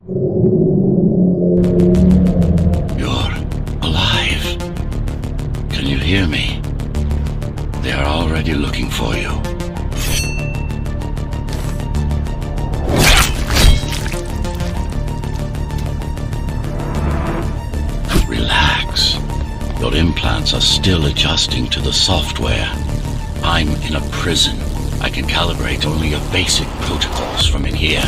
You're alive. Can you hear me? They are already looking for you. Relax. Your implants are still adjusting to the software. I'm in a prison. I can calibrate only your basic protocols from in here.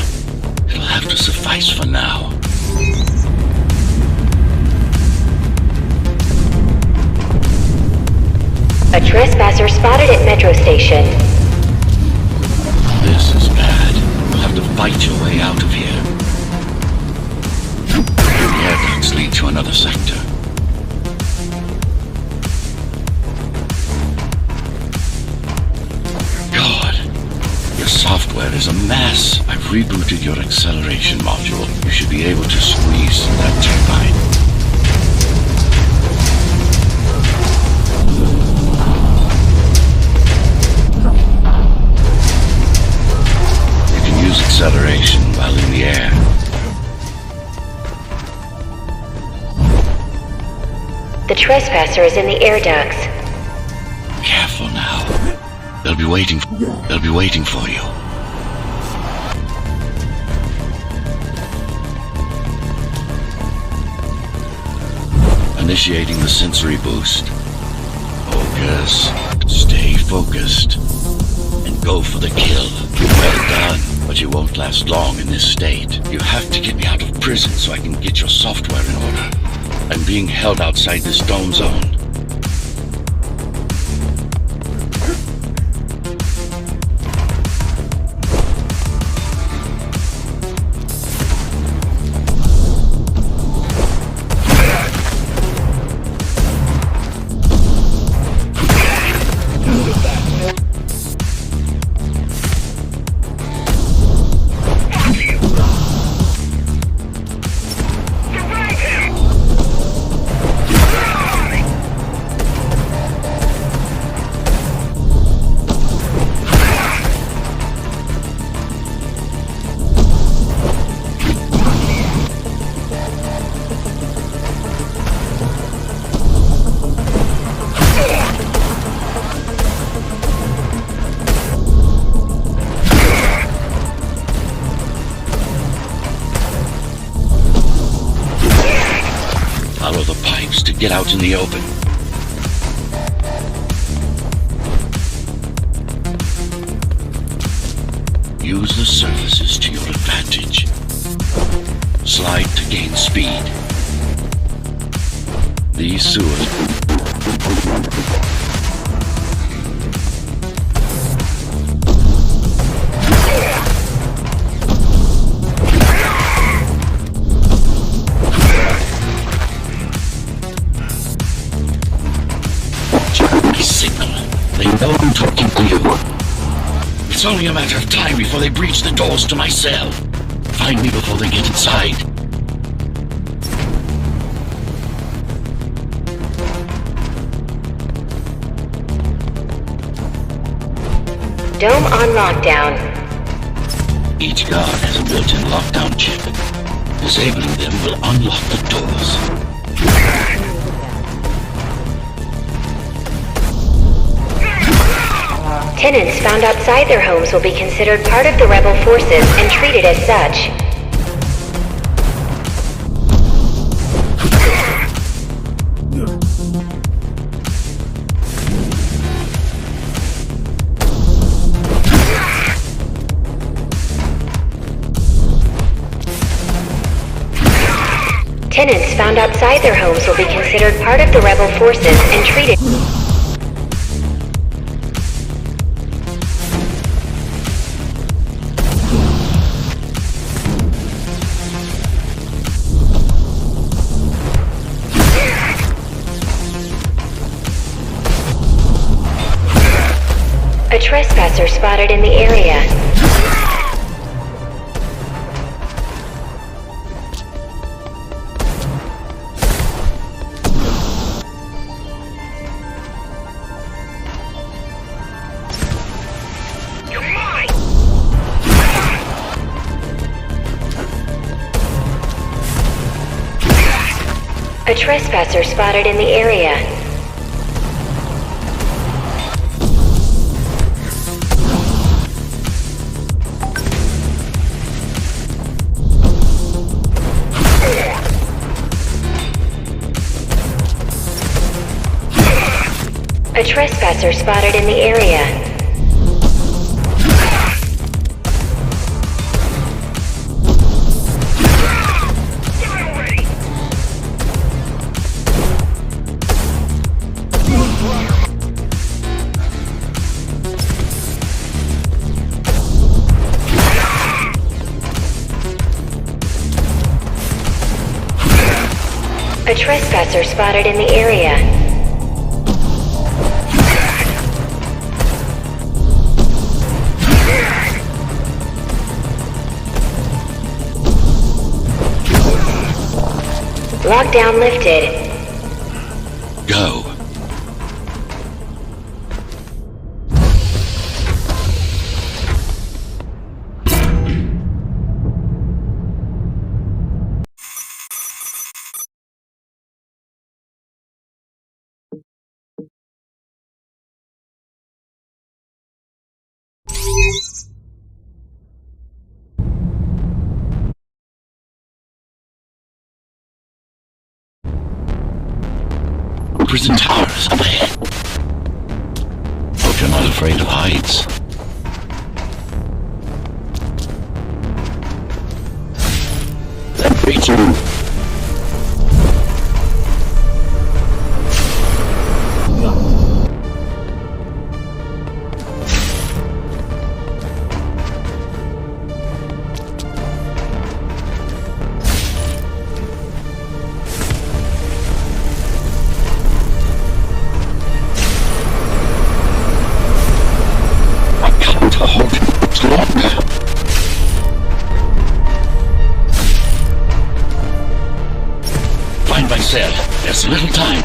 It'll have to suffice for now. A trespasser spotted at Metro Station. This is bad. You'll have to fight your way out of here. The air ducts lead to another sector. Your software is a mess. I've rebooted your acceleration module. You should be able to squeeze that turbine. You can use acceleration while in the air. The trespasser is in the air ducts. Careful now. They'll be waiting for you. Initiating the sensory boost. Focus. Stay focused. And go for the kill. Well done, but you won't last long in this state. You have to get me out of prison so I can get your software in order. I'm being held outside this dome zone. Follow the pipes to get out in the open. Use the surfaces to your advantage. Slide to gain speed. These sewers... know I'm talking to you. It's only a matter of time before they breach the doors to my cell. Find me before they get inside. Dome on lockdown. Each guard has a built-in lockdown chip. Disabling them will unlock the doors. Tenants found outside their homes will be considered part of the rebel forces and treated as such. Tenants found outside their homes will be considered part of the rebel forces and treated... A trespasser spotted in the area. A trespasser spotted in the area. A trespasser spotted in the area. A trespasser spotted in the area. Lockdown lifted. Go. Prison towers up ahead. Hope you're not afraid of heights. That creature. There's little time.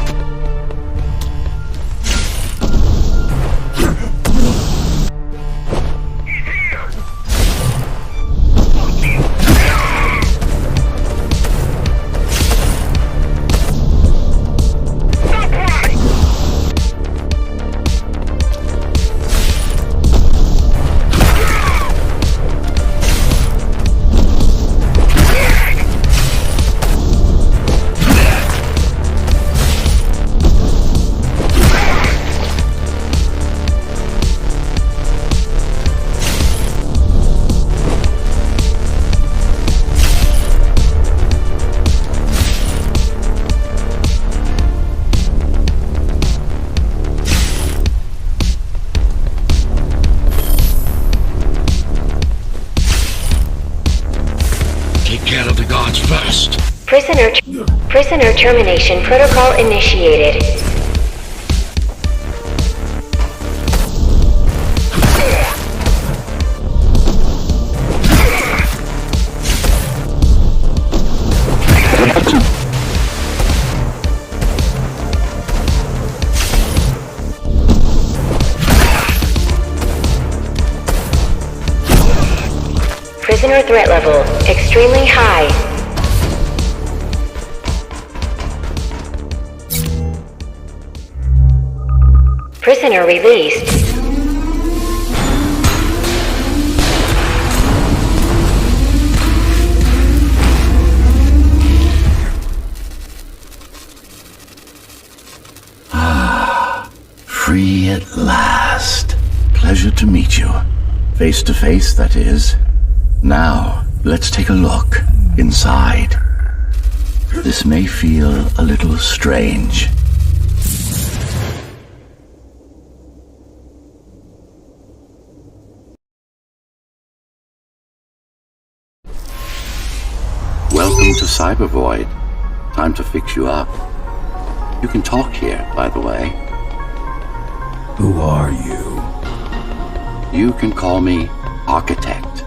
Prisoner termination protocol initiated. Prisoner threat level extremely high. Prisoner released. Free at last. Pleasure to meet you. Face to face, that is. Now, let's take a look inside. This may feel a little strange. Welcome to Cybervoid. Time to fix you up. You can talk here, by the way. Who are you? You can call me Architect.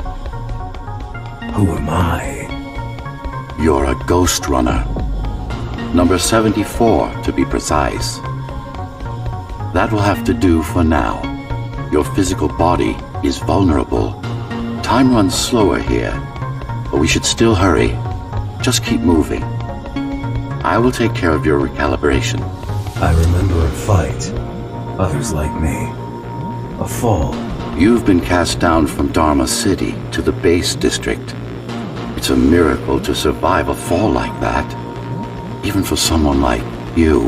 Who am I? You're a Ghostrunner. Number 74, to be precise. That will have to do for now. Your physical body is vulnerable. Time runs slower here, but we should still hurry. Just keep moving. I will take care of your recalibration. I remember a fight. Others like me. A fall. You've been cast down from Dharma City to the base district. It's a miracle to survive a fall like that. Even for someone like you.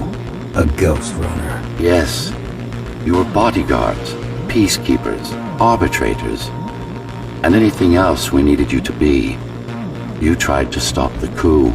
A Ghostrunner. Yes. You were bodyguards, peacekeepers, arbitrators, and anything else we needed you to be. You tried to stop the coup.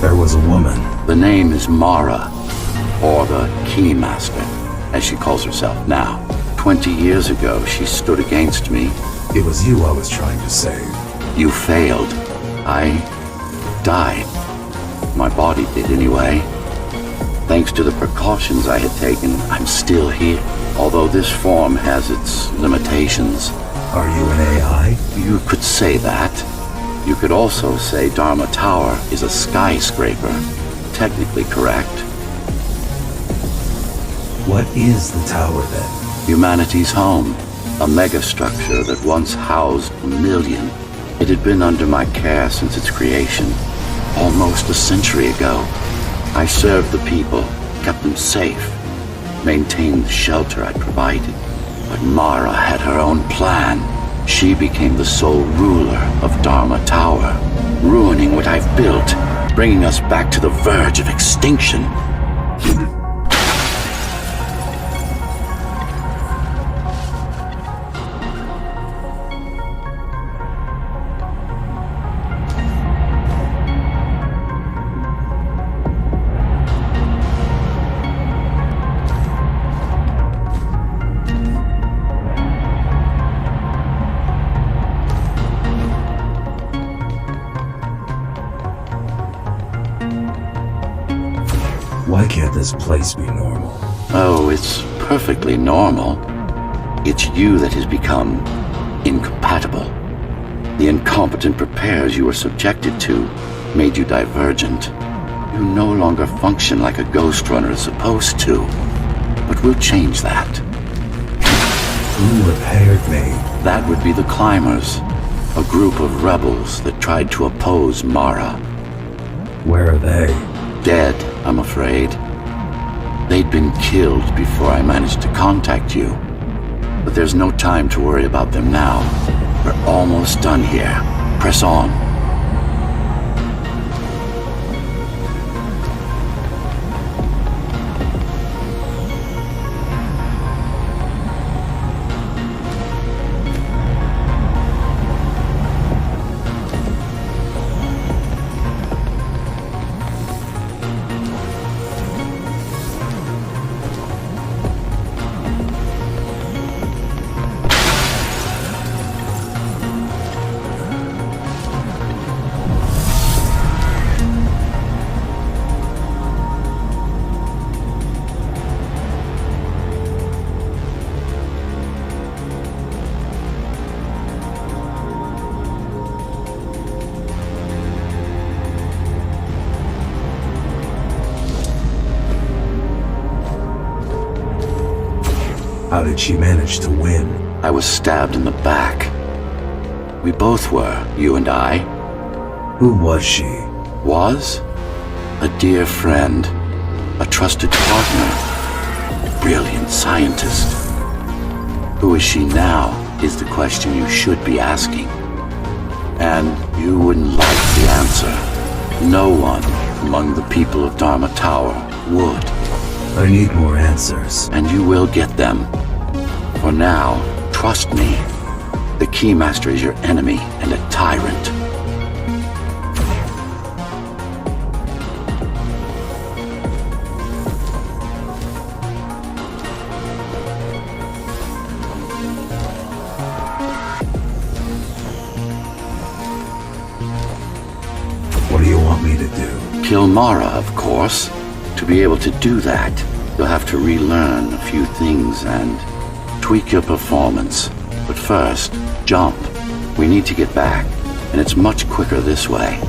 There was a woman. The name is Mara, or the Keymaster, as she calls herself now. 20 years ago, she stood against me. It was you I was trying to save. You failed. I died. My body did anyway. Thanks to the precautions I had taken, I'm still here. Although this form has its limitations. Are you an AI? You could say that. You could also say Dharma Tower is a skyscraper. Technically correct. What is the tower then? Humanity's home. A megastructure that once housed 1 million. It had been under my care since its creation. Almost a century ago. I served the people, kept them safe, maintained the shelter I provided. But Mara had her own plan. She became the sole ruler of Dharma Tower, ruining what I've built, bringing us back to the verge of extinction. Why can't this place be normal? Oh, it's perfectly normal. It's you that has become incompatible. The incompetent repairs you were subjected to made you divergent. You no longer function like a Ghostrunner is supposed to. But we'll change that. Who repaired me? That would be the Climbers, a group of rebels that tried to oppose Mara. Where are they? Dead, I'm afraid. They'd been killed before I managed to contact you. But there's no time to worry about them now. We're almost done here. Press on. How did she manage to win? I was stabbed in the back. We both were, you and I. Who was she? Was? A dear friend. A trusted partner. A brilliant scientist. Who is she now is the question you should be asking. And you wouldn't like the answer. No one among the people of Dharma Tower would. I need more answers. And you will get them. For now, trust me. The Keymaster is your enemy and a tyrant. What do you want me to do? Kill Mara, of course. To be able to do that, you'll have to relearn a few things and tweak your performance. But first, jump. We need to get back, and it's much quicker this way.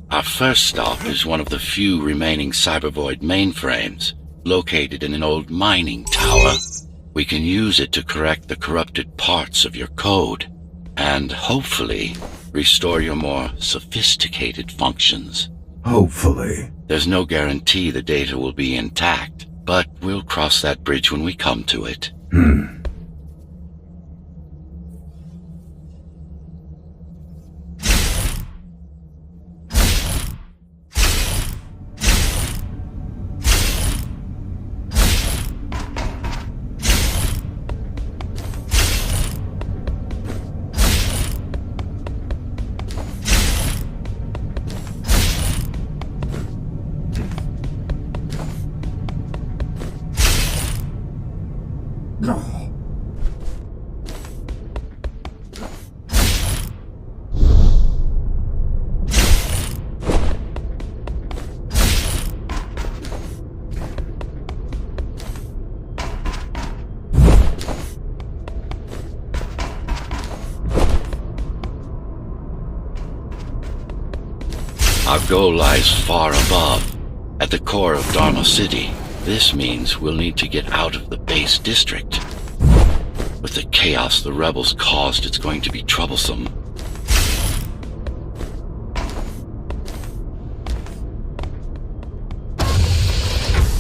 Our first stop is one of the few remaining Cybervoid mainframes, located in an old mining tower. We can use it to correct the corrupted parts of your code, and hopefully restore your more sophisticated functions. Hopefully. There's no guarantee the data will be intact, but we'll cross that bridge when we come to it. Our goal lies far above, at the core of Dharma City. This means we'll need to get out of the base district. With the chaos the rebels caused, it's going to be troublesome.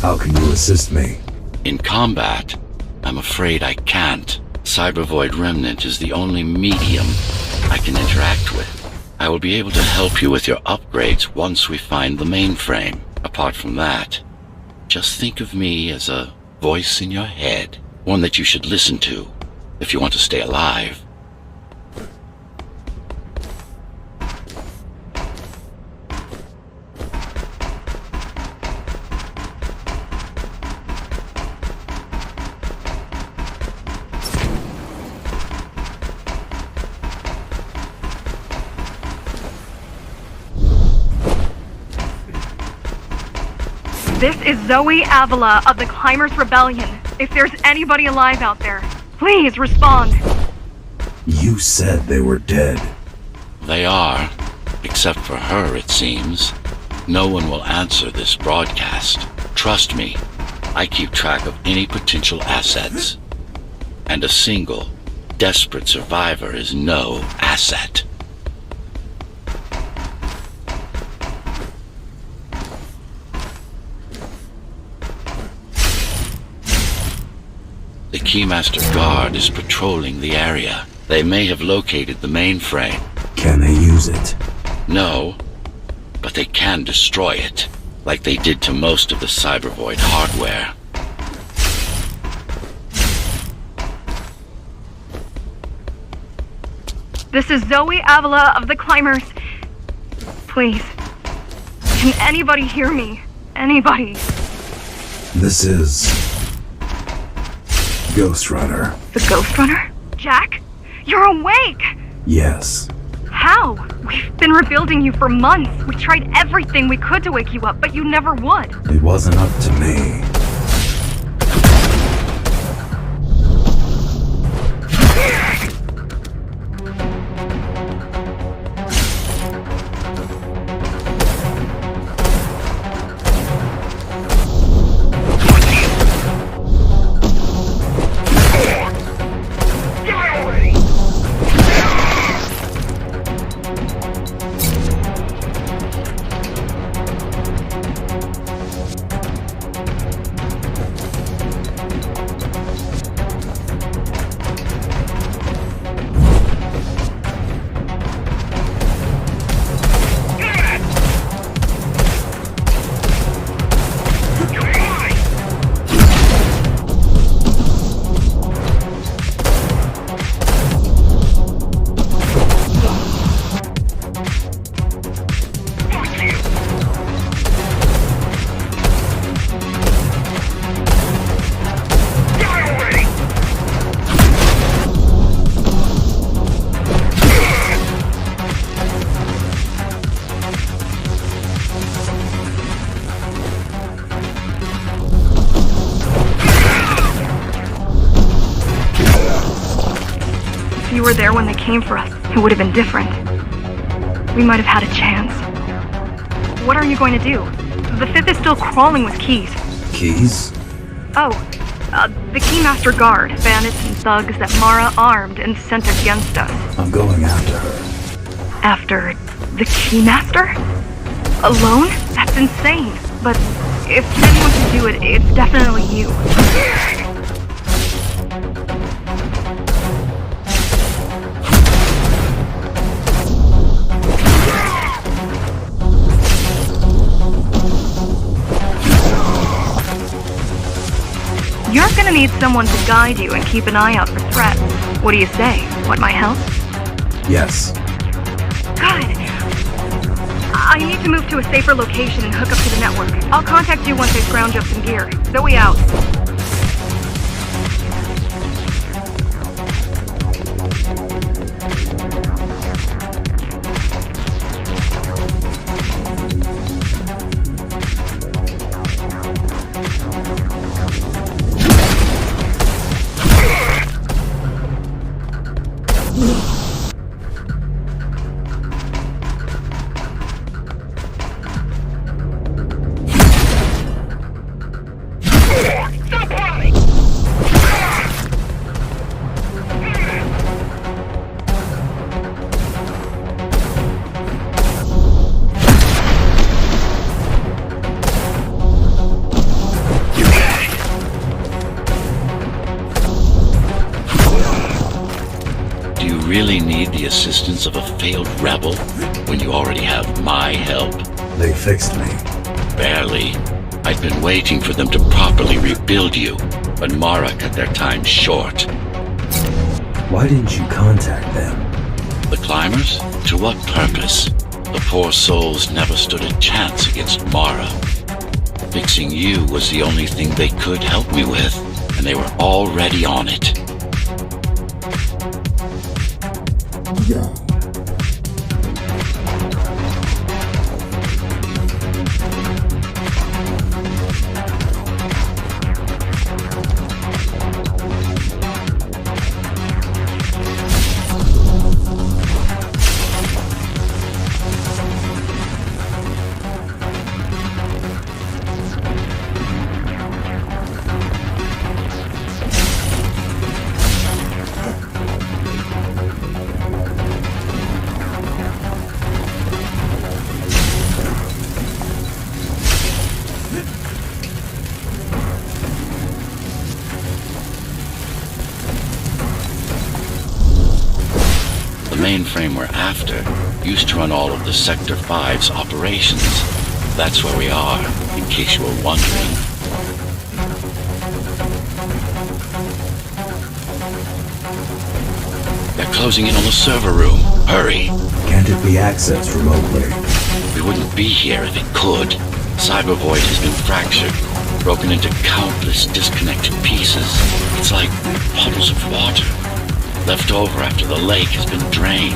How can you assist me? In combat, I'm afraid I can't. Cybervoid Remnant is the only medium I can interact with. I will be able to help you with your upgrades once we find the mainframe. Apart from that, just think of me as a voice in your head, one that you should listen to if you want to stay alive. This is Zoe Avila of the Climbers Rebellion. If there's anybody alive out there, please respond. You said they were dead. They are, Except for her, it seems. No one will answer this broadcast. Trust me, I keep track of any potential assets. And a single, desperate survivor is no asset. The Keymaster Guard is patrolling the area. They may have located the mainframe. Can they use it? No, but they can destroy it, like they did to most of the Cybervoid hardware. This is Zoe Avila of the Climbers. Please. Can anybody hear me? Anybody? This is... Ghostrunner. The Ghostrunner? Jack? You're awake! Yes. How? We've been rebuilding you for months. We tried everything we could to wake you up, but you never would. It wasn't up to me. If you were there when they came for us, it would have been different. We might have had a chance. What are you going to do? The Fifth is still crawling with keys. Keys? Oh, the Keymaster Guard, bandits and thugs that Mara armed and sent against us. I'm going after her. After the Keymaster? Alone? That's insane. But if anyone can do it, it's definitely you. You're gonna need someone to guide you and keep an eye out for threats. What do you say? Want my help? Yes. Good. I need to move to a safer location and hook up to the network. I'll contact you once I scrounge up some gear. Zoe out. Really need the assistance of a failed rebel when you already have my help? They fixed me. Barely. I'd been waiting for them to properly rebuild you, but Mara cut their time short. Why didn't you contact them? The climbers? To what purpose? The poor souls never stood a chance against Mara. Fixing you was the only thing they could help me with, and they were already on it. Yeah. The mainframe we're after used to run all of the Sector 5's operations. That's where we are, in case you were wondering. They're closing in on the server room. Hurry! Can't it be accessed remotely? We wouldn't be here if it could. Cyber Void has been fractured, broken into countless disconnected pieces. It's like puddles of water, left over after the lake has been drained.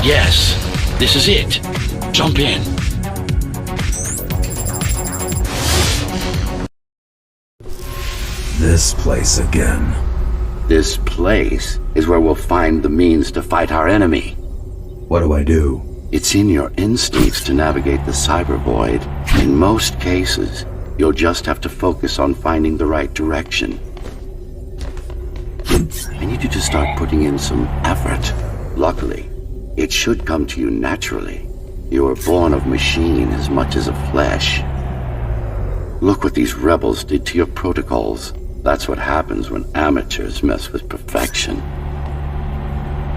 Yes, this is it. Jump in. This place again. This place is where we'll find the means to fight our enemy. What do I do? It's in your instincts to navigate the cyber void. In most cases, you'll just have to focus on finding the right direction. I need you to start putting in some effort. Luckily, it should come to you naturally. You were born of machine as much as of flesh. Look what these rebels did to your protocols. That's what happens when amateurs mess with perfection.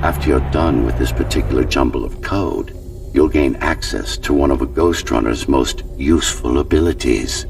After you're done with this particular jumble of code, you'll gain access to one of a Ghostrunner's most useful abilities.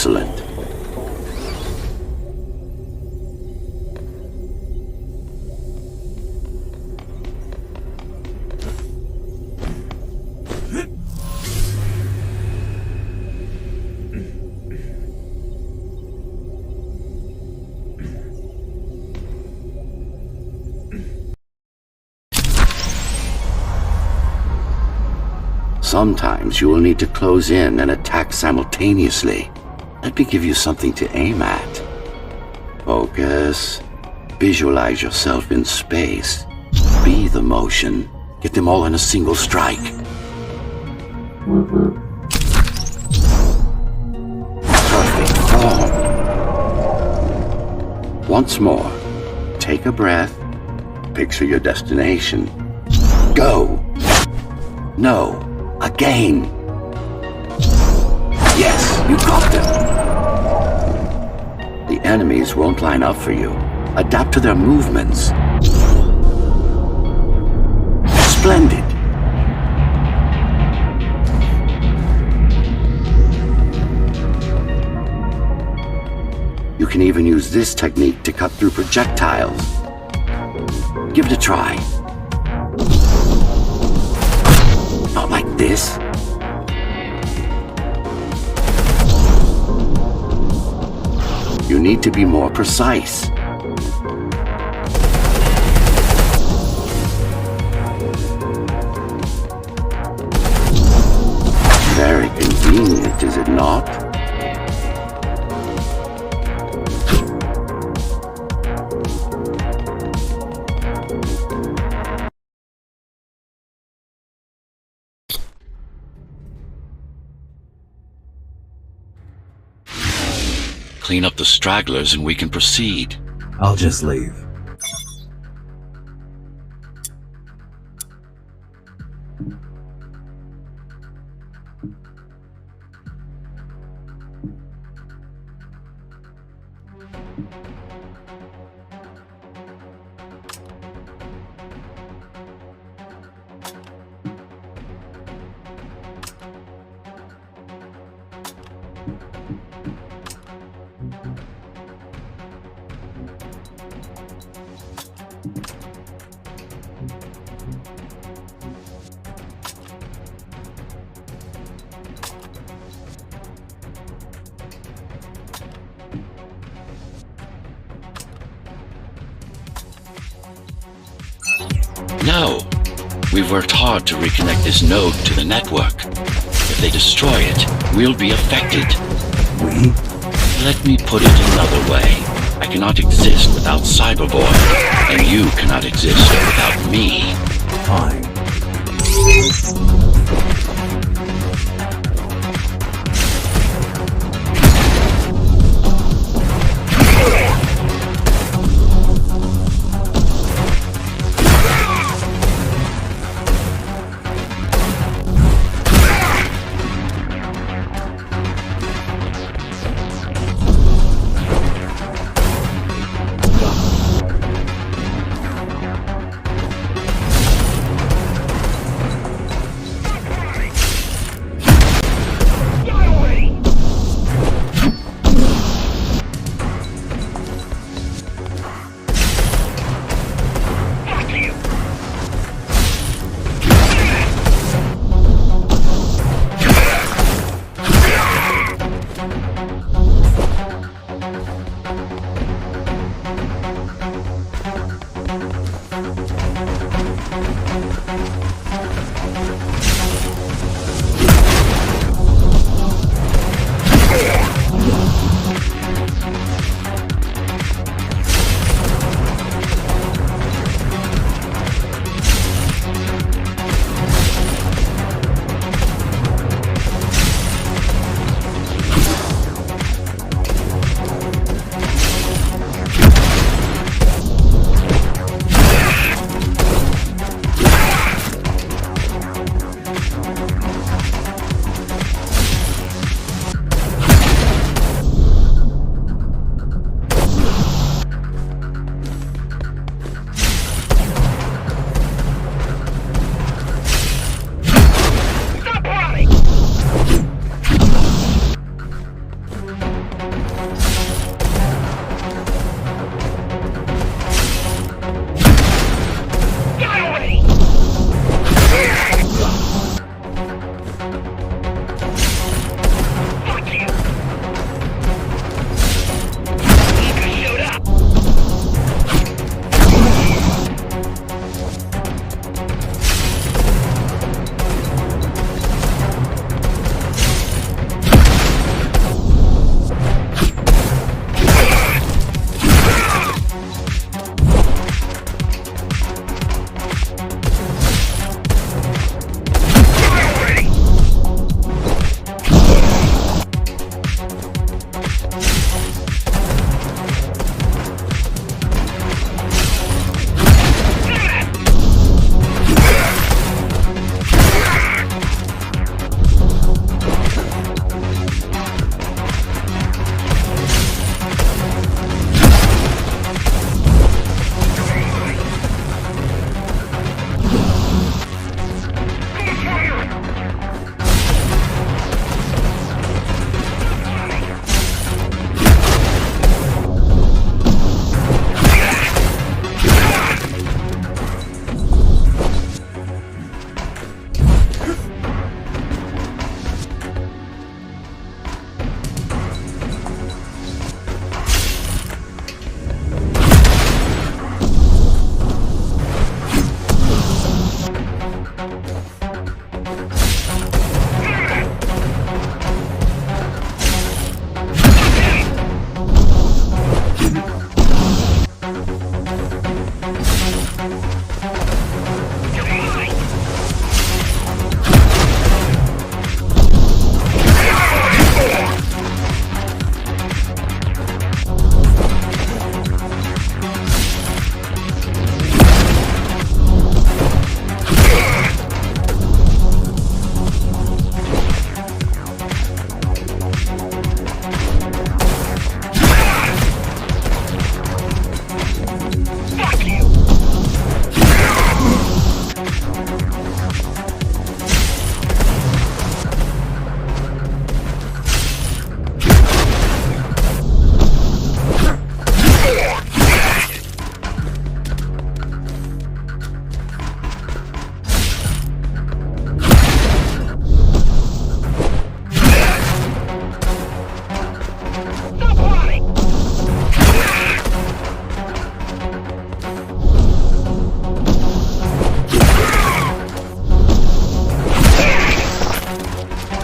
Excellent. Sometimes you will need to close in and attack simultaneously. Let me give you something to aim at. Focus. Visualize yourself in space. Be the motion. Get them all in a single strike. Perfect form. Once more. Take a breath. Picture your destination. Go. No. Again. Yes, you got them. The enemies won't line up for you. Adapt to their movements. Splendid. You can even use this technique to cut through projectiles. Give it a try. Not like this. You need to be more precise. Very convenient, is it not? Clean up the stragglers and we can proceed. I'll just leave. No. We've worked hard to reconnect this node to the network. If they destroy it, we'll be affected. We? Let me put it another way. I cannot exist without Cyberboy, and you cannot exist without me. Fine.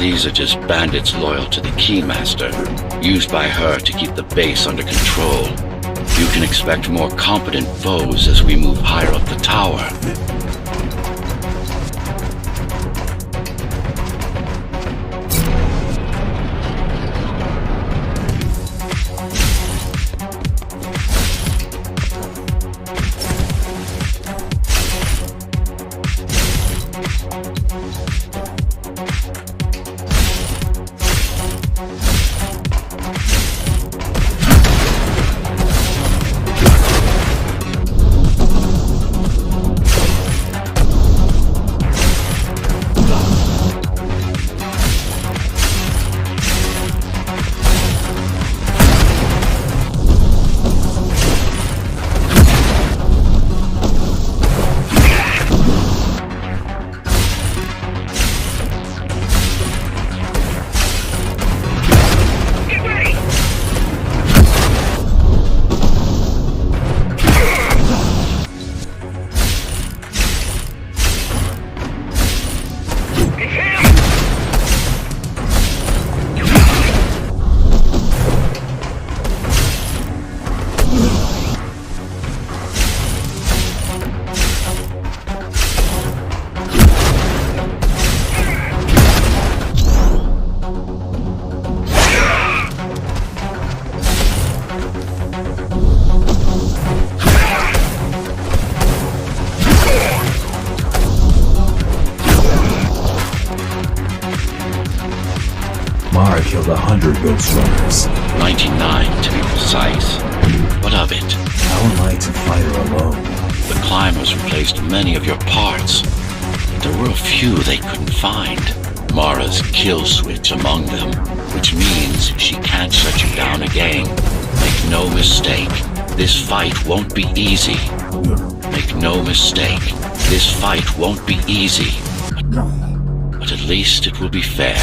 These are just bandits loyal to the Keymaster, used by her to keep the base under control. You can expect more competent foes as we move higher up the tower. Mara killed 100 Ghostrunners. 99 to be precise. What of it? How am I to fight her alone? The climbers replaced many of your parts. There were a few they couldn't find. Mara's kill switch among them, which means she can't shut you down again. Make no mistake, this fight won't be easy. Make no mistake, this fight won't be easy. But at least it will be fair.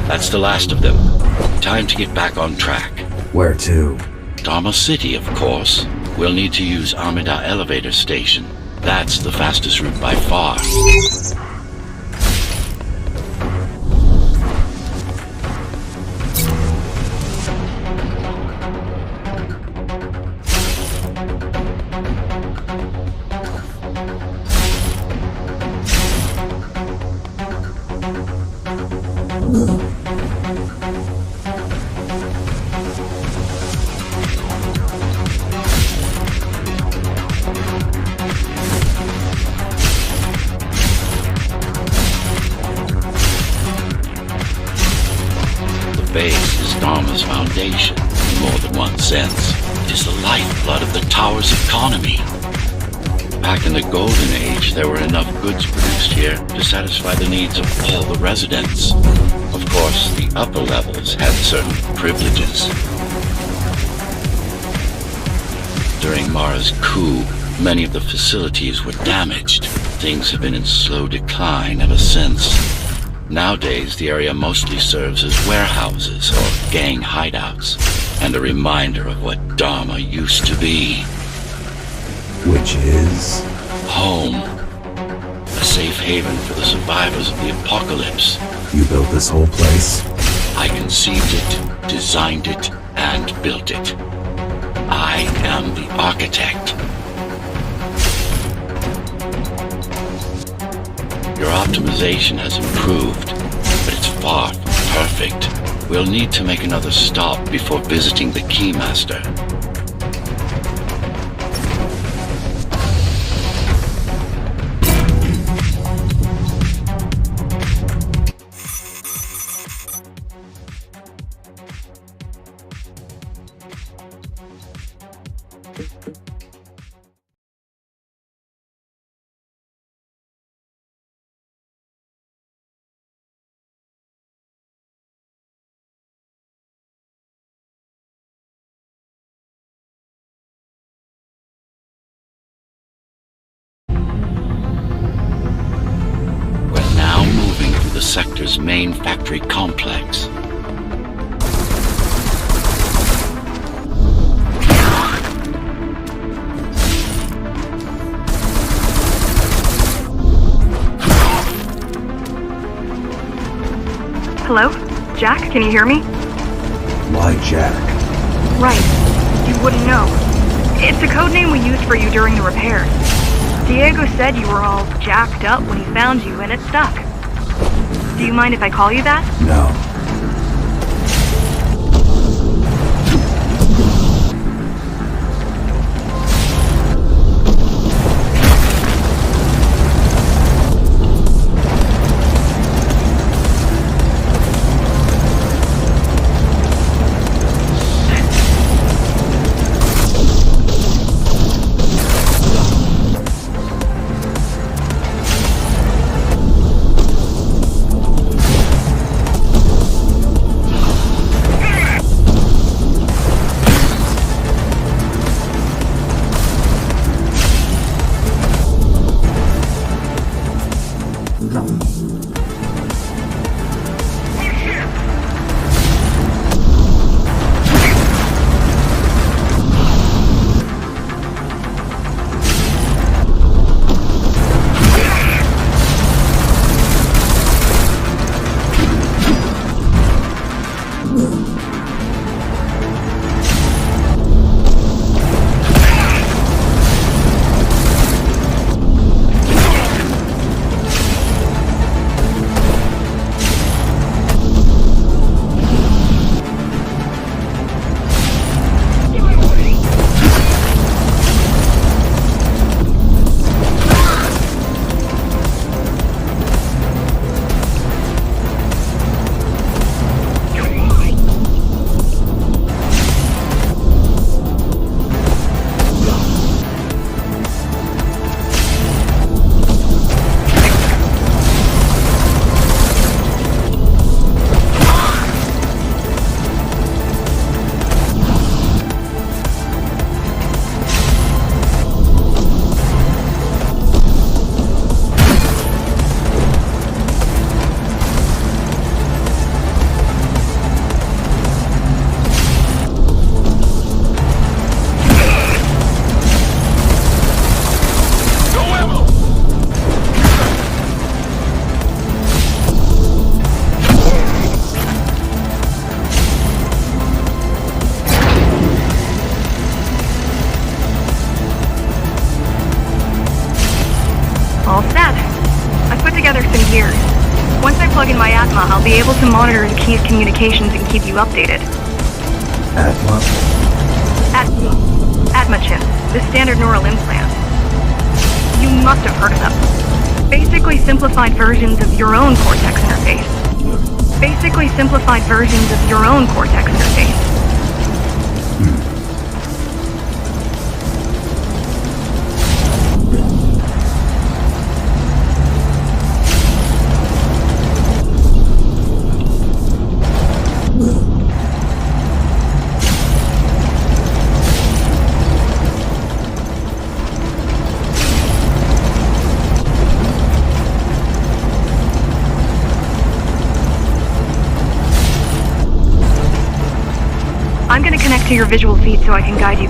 That's the last of them. Time to get back on track. Where to? Dharma City, of course. We'll need to use Amida Elevator Station. That's the fastest route by far. Base is Dharma's foundation, in more than one sense. It is the lifeblood of the tower's economy. Back in the Golden Age, there were enough goods produced here to satisfy the needs of all the residents. Of course, the upper levels had certain privileges. During Mara's coup, many of the facilities were damaged. Things have been in slow decline ever since. Nowadays, the area mostly serves as warehouses or gang hideouts, and a reminder of what Dharma used to be. Which is? Home. A safe haven for the survivors of the apocalypse. You built this whole place? I conceived it, designed it, and built it. I am the architect. Your optimization has improved, but it's far from perfect. We'll need to make another stop before visiting the Keymaster. The sector's main factory complex. Hello? Jack, can you hear me? Why Jack? Right. You wouldn't know. It's a code name we used for you during the repairs. Diego said you were all jacked up when he found you, and it stuck. Do you mind if I call you that? No. able to monitor the key's communications and keep you updated. Atma? Atma chip, the standard neural implant. You must have heard of them. Basically simplified versions of your own Cortex interface. Basically simplified versions of your own Cortex interface. I'm gonna connect to your visual feed so I can guide you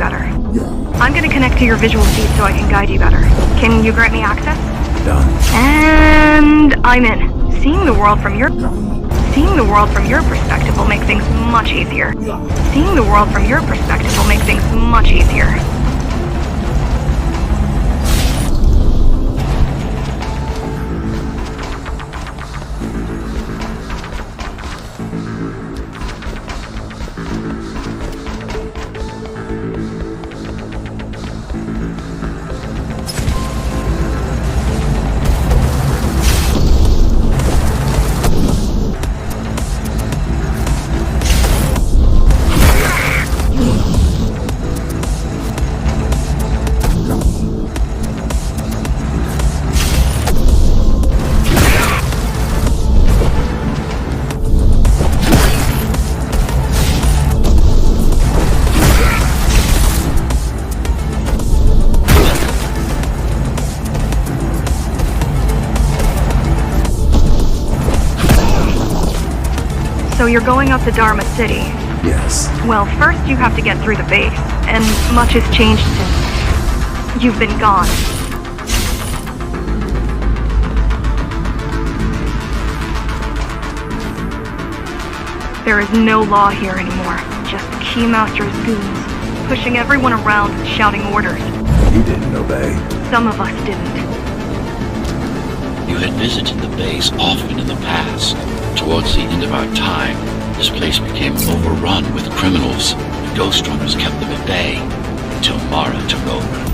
better. Can you grant me access? Done. And I'm in. Seeing the world from your perspective will make things much easier. So you're going up to Dharma City. Yes. Well, first you have to get through the base, and much has changed since you've been gone. There is no law here anymore, just Keymaster's goons, pushing everyone around and shouting orders. You didn't obey. Some of us didn't. You had visited the base often in the past. Towards the end of our time, this place became overrun with criminals. The Ghostrunners kept them at bay until Mara took over.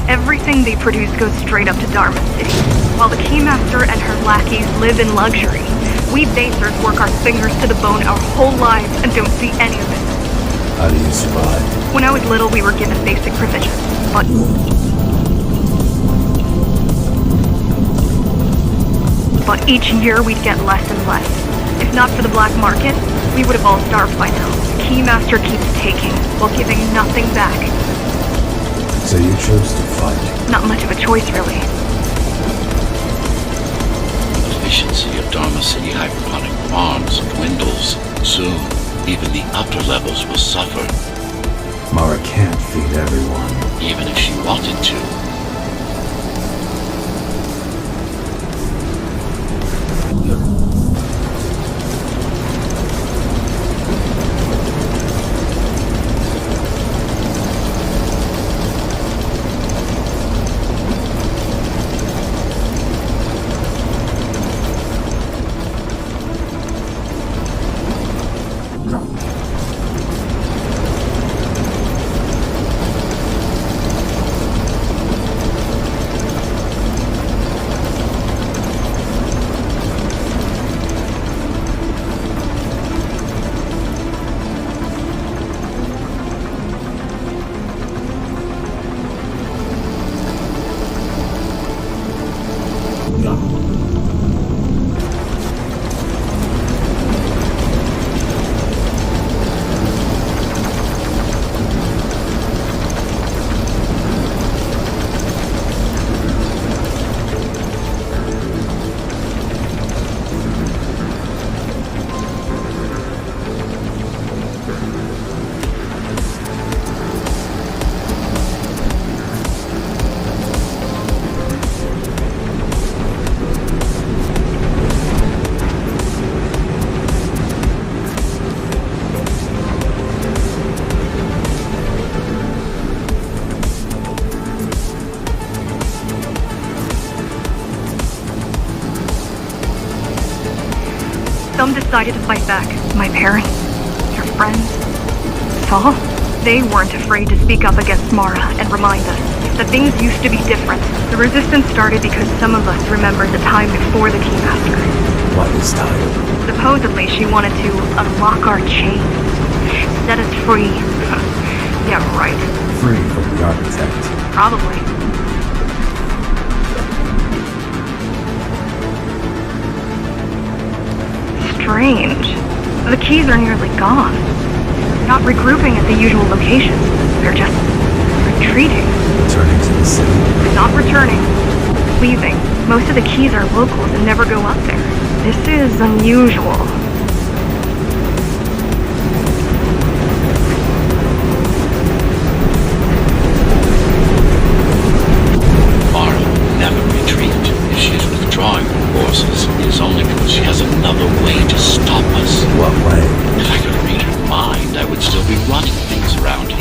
Everything they produce goes straight up to Dharma City. While the Keymaster and her lackeys live in luxury, we basers work our fingers to the bone our whole lives and don't see any of it. How do you survive? When I was little, we were given basic provisions, but each year we'd get less and less. If not for the black market, we would have all starved by now. The Keymaster keeps taking, while giving nothing back. So you chose to fight? Not much of a choice, really. Efficiency of Dharma City hydroponic farms dwindles. Soon, even the upper levels will suffer. Mara can't feed everyone. Even if she wanted to. Mom decided to fight back. My parents, your friends, Saul, they weren't afraid to speak up against Mara and remind us that things used to be different. The resistance started because some of us remembered the time before the Keymaster. What was time? Supposedly, she wanted to unlock our chains, set us free. Yeah, right. Free from the architect. Probably. Strange. The keys are nearly gone. They're not regrouping at the usual locations. They're just retreating. Returning to the city. Not returning. Leaving. Most of the keys are locals and never go up there. This is unusual. Mara will never retreat. If she is withdrawing her forces, it is only because she has another way to stop us. What way? If I could read her mind, I would still be running things around here.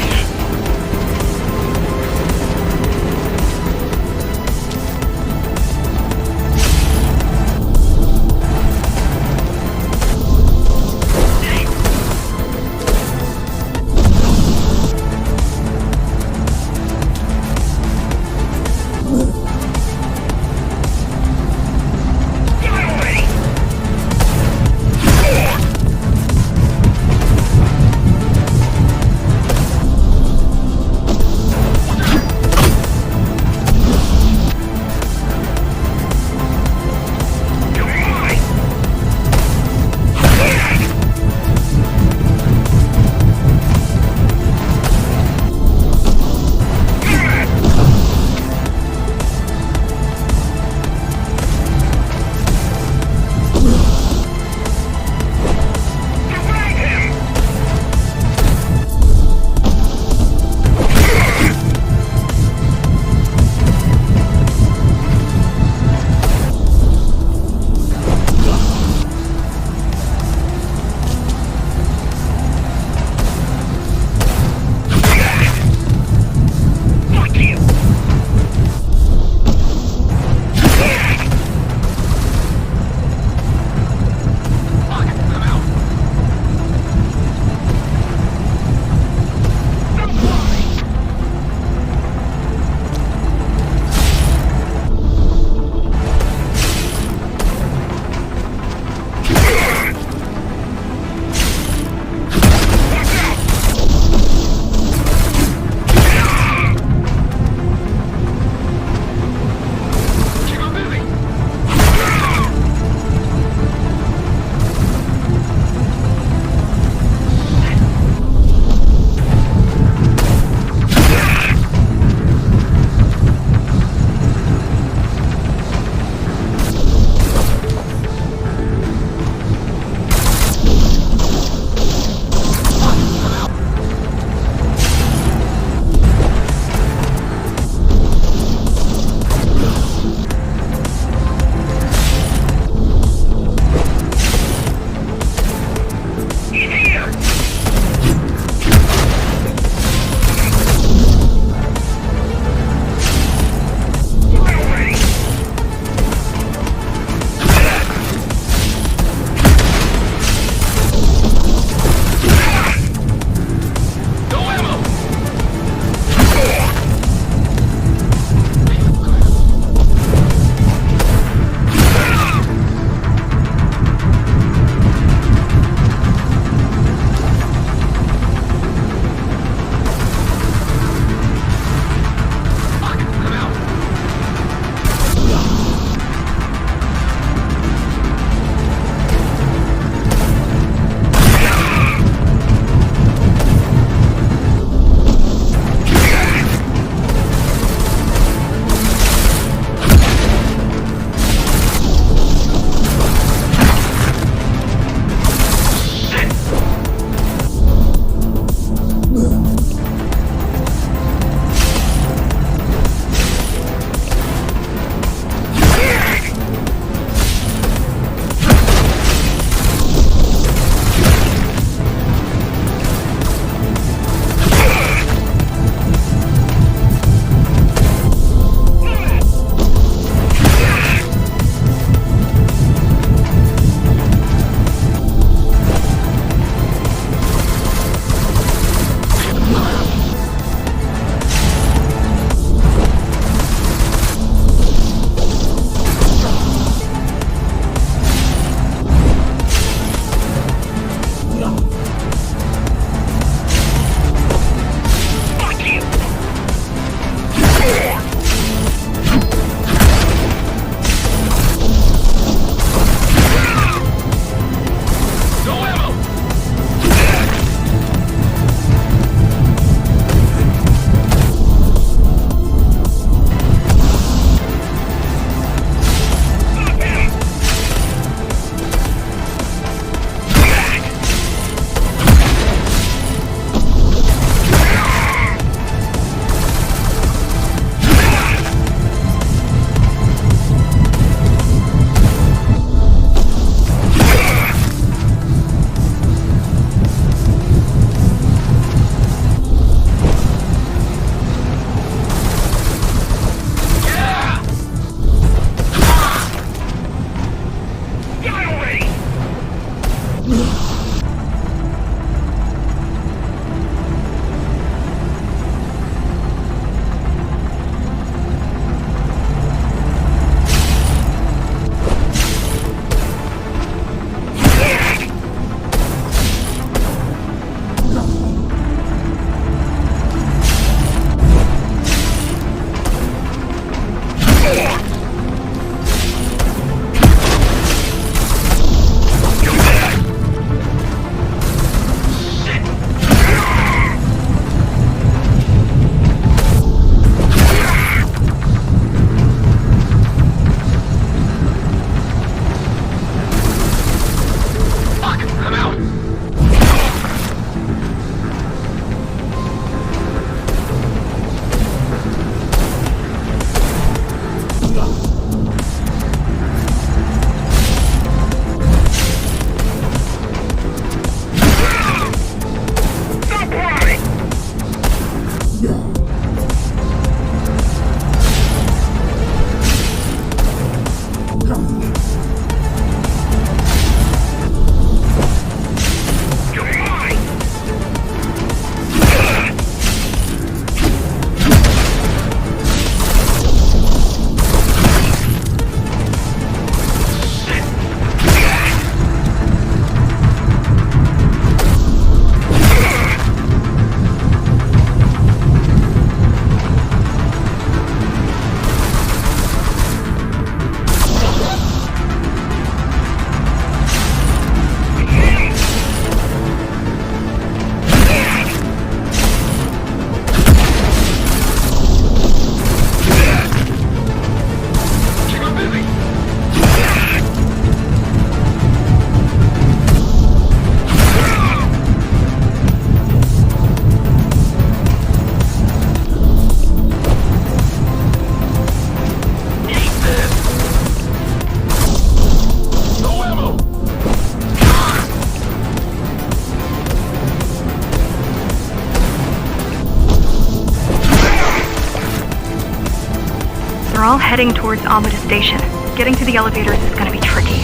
They're all heading towards Amada Station. Getting to the elevators is gonna be tricky.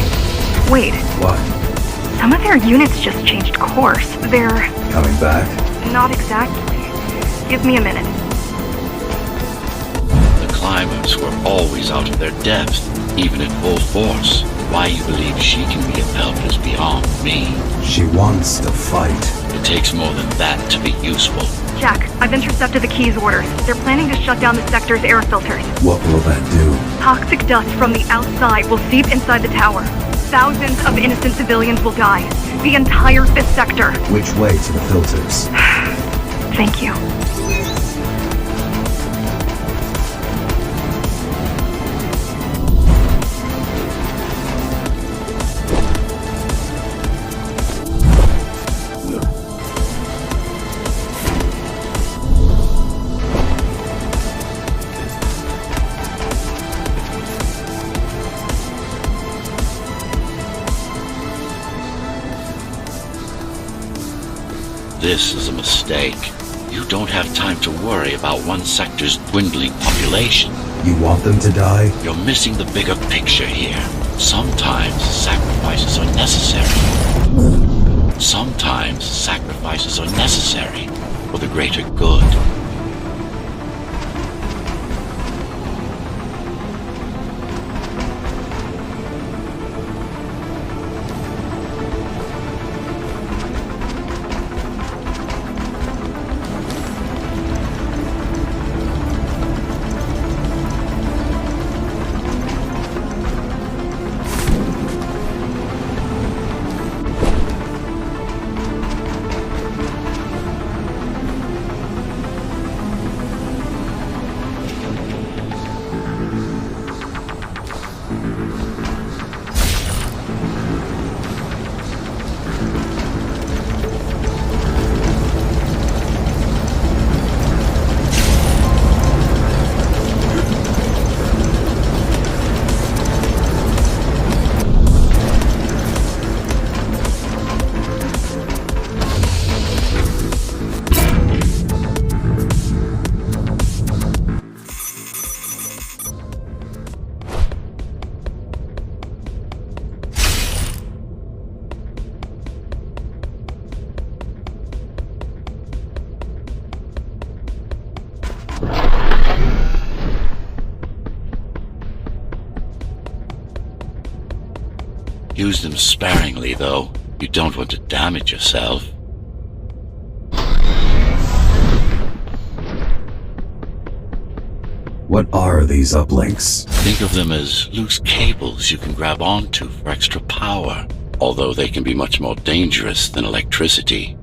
Wait, What? some of their units just changed course. They're... Coming back? not exactly. Give me a minute. The climbers were always out of their depth, even at full force. Why you believe she can be of help is beyond me. She wants to fight. It takes more than that to be useful. Jack, I've intercepted the Key's orders. They're planning to shut down the sector's air filters. What will that do? Toxic dust from the outside will seep inside the tower. Thousands of innocent civilians will die. The entire 5th sector. Which way to the filters? Thank you. This is a mistake. You don't have time to worry about one sector's dwindling population. You want them to die? You're missing the bigger picture here. Sometimes sacrifices are necessary. Sometimes sacrifices are necessary for the greater good. Use them sparingly, though. You don't want to damage yourself. What are these uplinks? Think of them as loose cables you can grab onto for extra power, although they can be much more dangerous than electricity.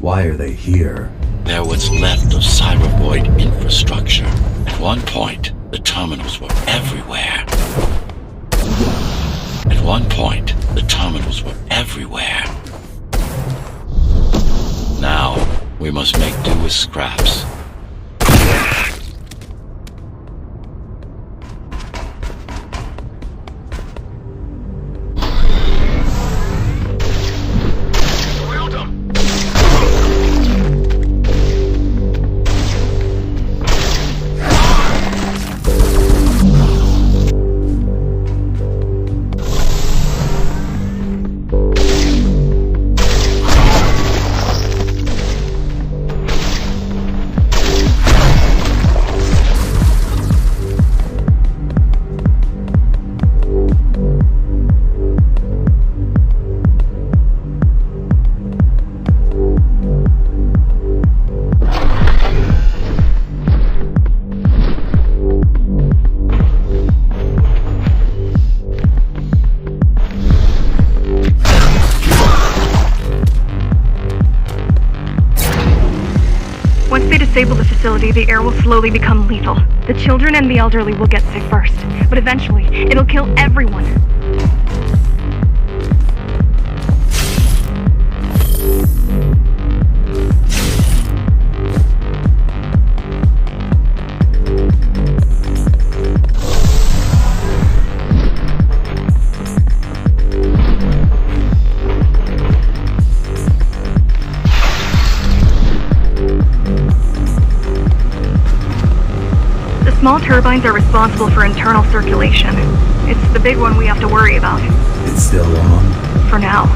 Why are they here? They're what's left of Cybervoid infrastructure. At one point, the terminals were everywhere. At one point, the terminals were everywhere. Now, we must make do with scraps. Disable the facility, the air will slowly become lethal. The children and the elderly will get sick first, but eventually, it'll kill everyone. Small turbines are responsible for internal circulation. It's the big one we have to worry about. It's still on? For now.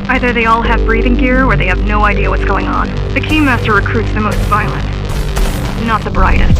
Either they all have breathing gear, or they have no idea what's going on. The Keymaster recruits the most violent. Not the brightest.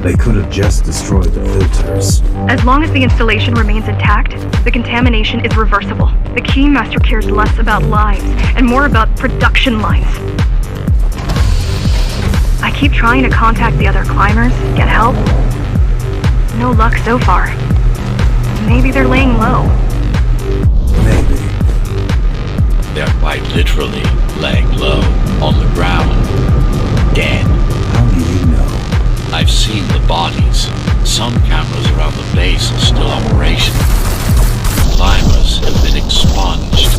They could have just destroyed the filters. As long as the installation remains intact, the contamination is reversible. The Keymaster cares less about lives and more about production lines. I keep trying to contact the other climbers, get help. No luck so far. Maybe they're laying low. Maybe. They're quite literally laying low on the ground. Dead. How do you know? I've seen the bodies. Some cameras around the base are still operational. The climbers have been expunged.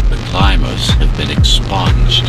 The climbers have been expunged.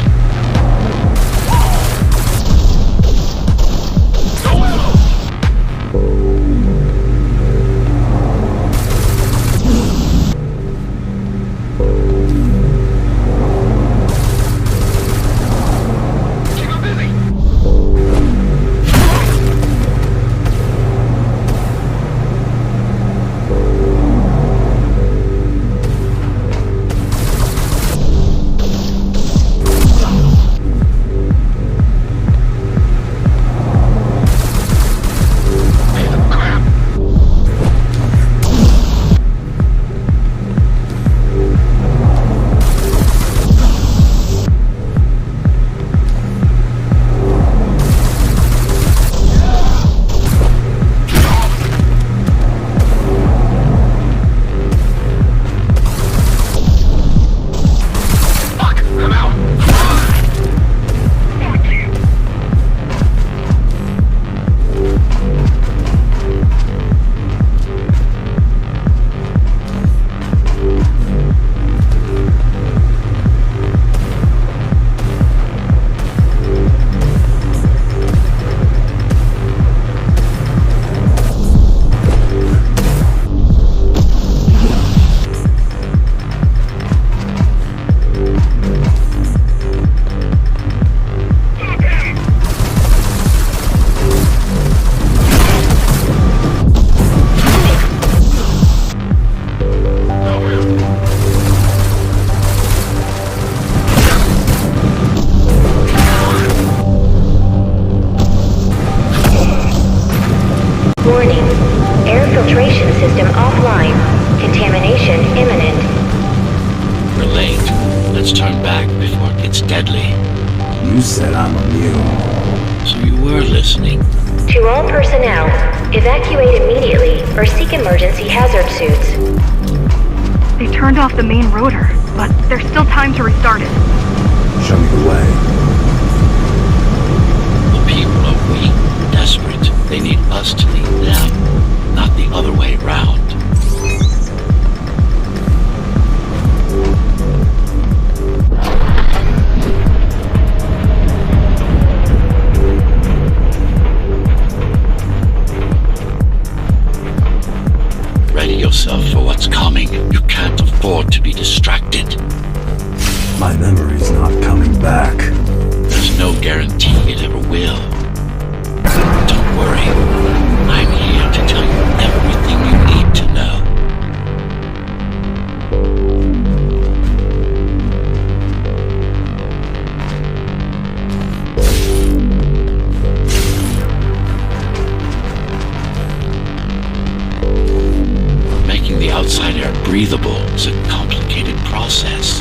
You said I'm immune. So you were listening. To all personnel, evacuate immediately or seek emergency hazard suits. They turned off the main rotor, but there's still time to restart it. Show me the way. The people are weak, desperate. They need us to lead them, not the other way round. Ready yourself for what's coming. You can't afford to be distracted. My memory's not coming back. There's no guarantee it ever will. Don't worry. I'm here to tell you everything you need to know. Making the outside air breathable is a complicated process.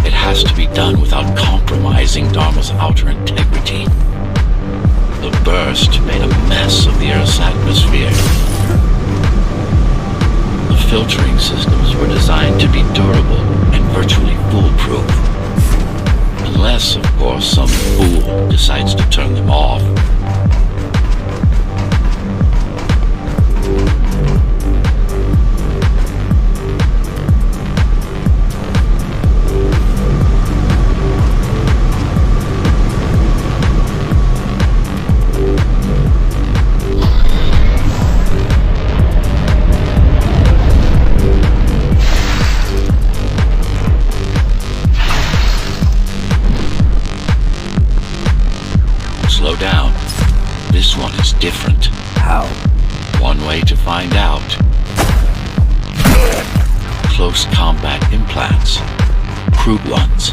It has to be done without compromising Dharma's outer integrity. The burst made a mess of the Earth's atmosphere. The filtering systems were designed to be durable and virtually foolproof. Unless, of course, some fool decides to turn them off. Slow down. This one is different. How? One way to find out. Close combat implants. Crude ones.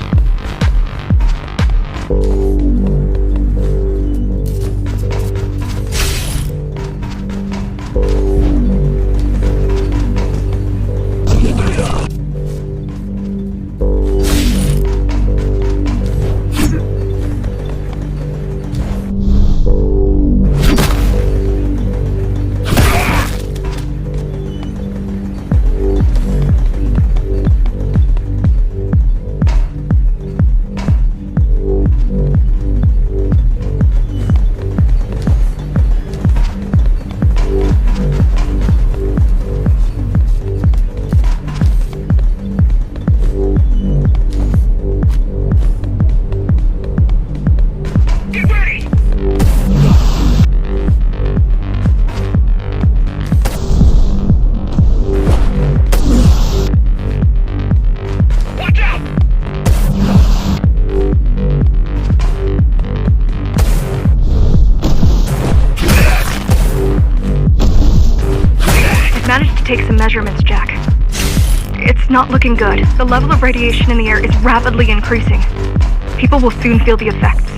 measurements, Jack. It's not looking good. The level of radiation in the air is rapidly increasing. People will soon feel the effects.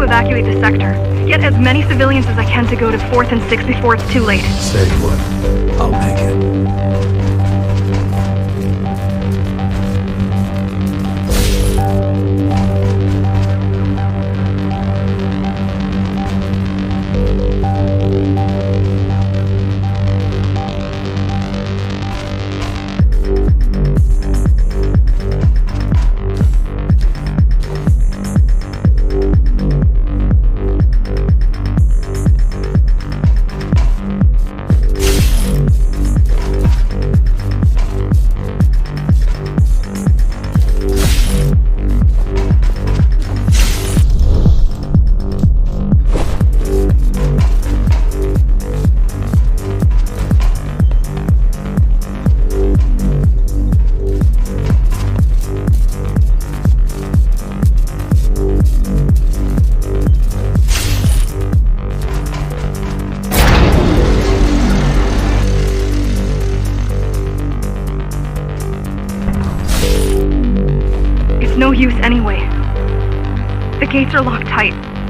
evacuate the sector. Get as many civilians as I can to go to 4th and 6th before it's too late. Say what? I'll make it.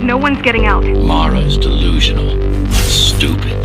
No one's getting out. Mara's delusional, but stupid.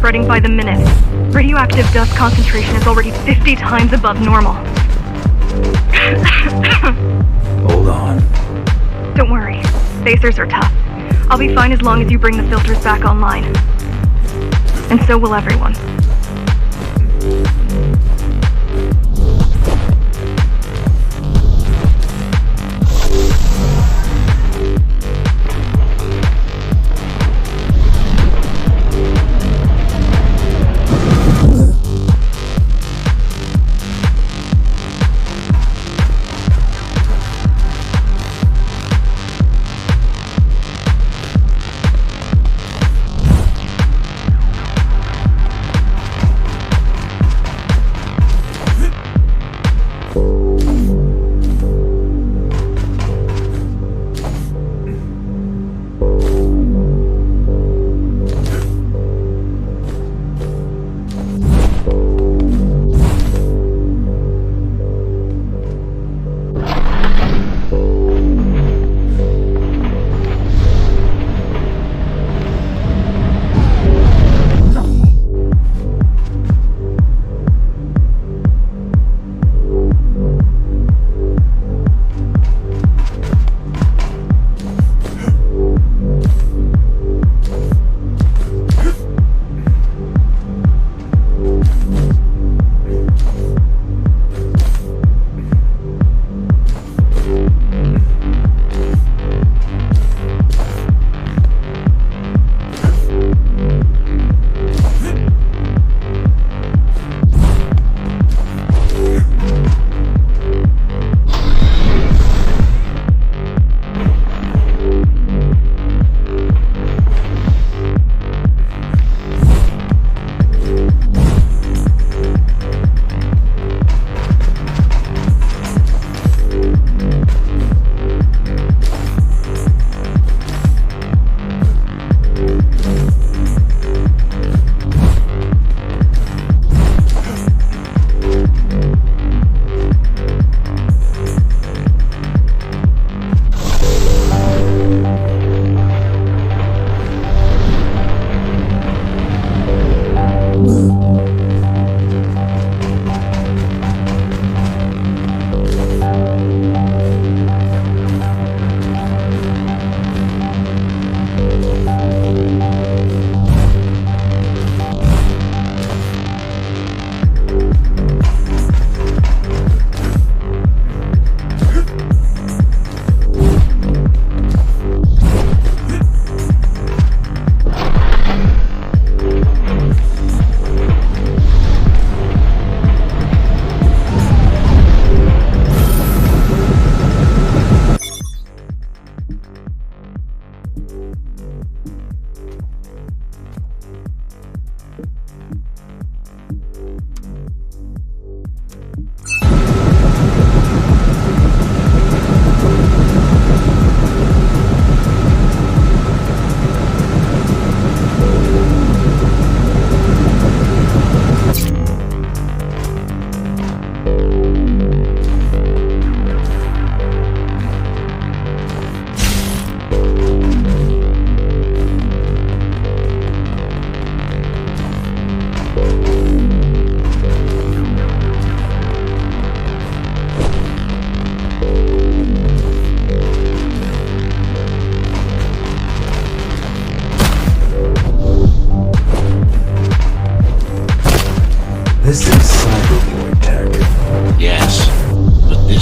spreading by the minute. Radioactive dust concentration is already 50 times above normal. Hold on. Don't worry. Spacers are tough. I'll be fine as long as you bring the filters back online. And so will everyone.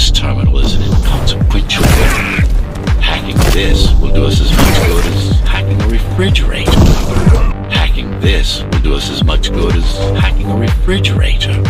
this terminal is an inconsequential weapon. Hacking this will do us as much good as hacking a refrigerator. Hacking this will do us as much good as hacking a refrigerator.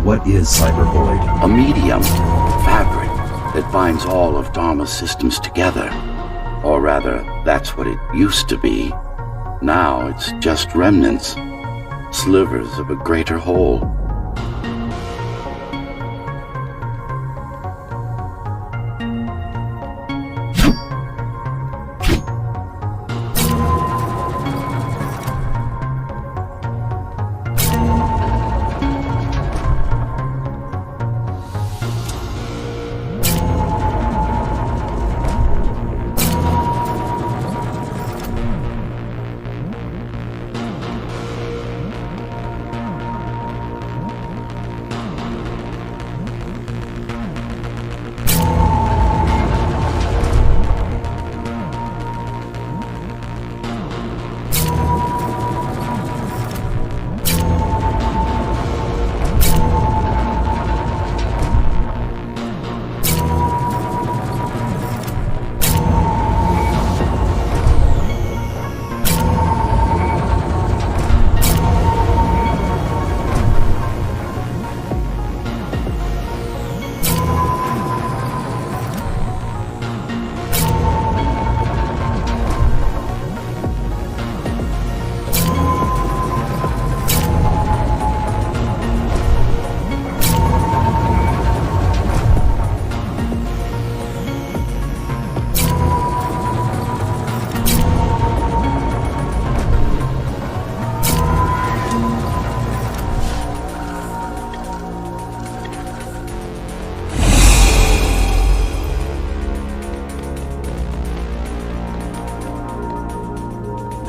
What is Cybervoid? A medium, fabric, that binds all of Dharma's systems together. Or rather, that's what it used to be. Now it's just remnants, slivers of a greater whole.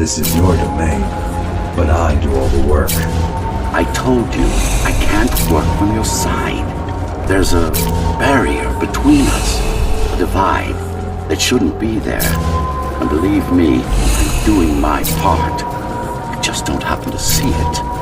This is your domain, but I do all the work. I told you, I can't work from your side. There's a barrier between us, a divide that shouldn't be there. And believe me, I'm doing my part. You just don't happen to see it.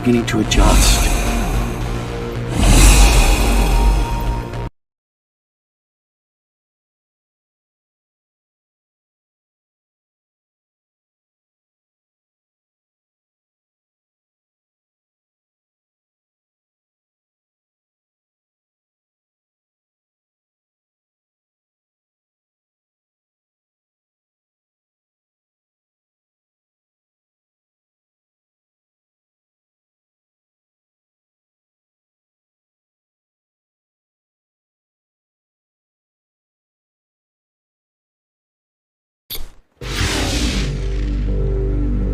beginning to adjust.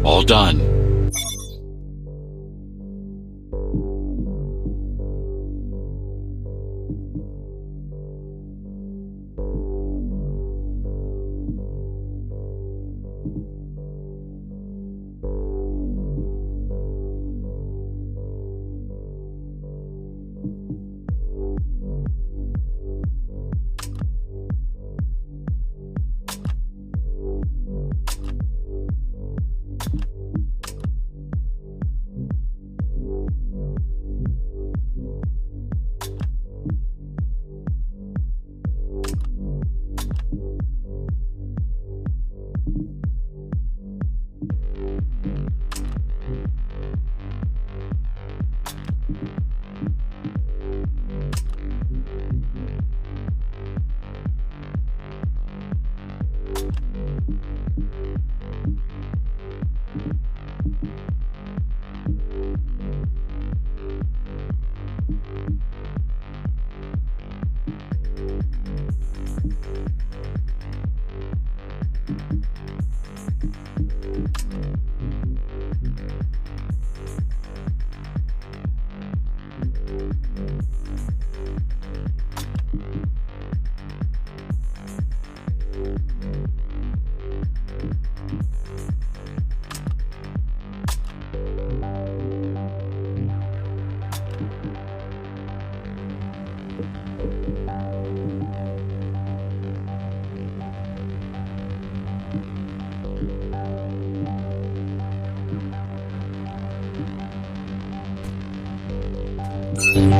All done.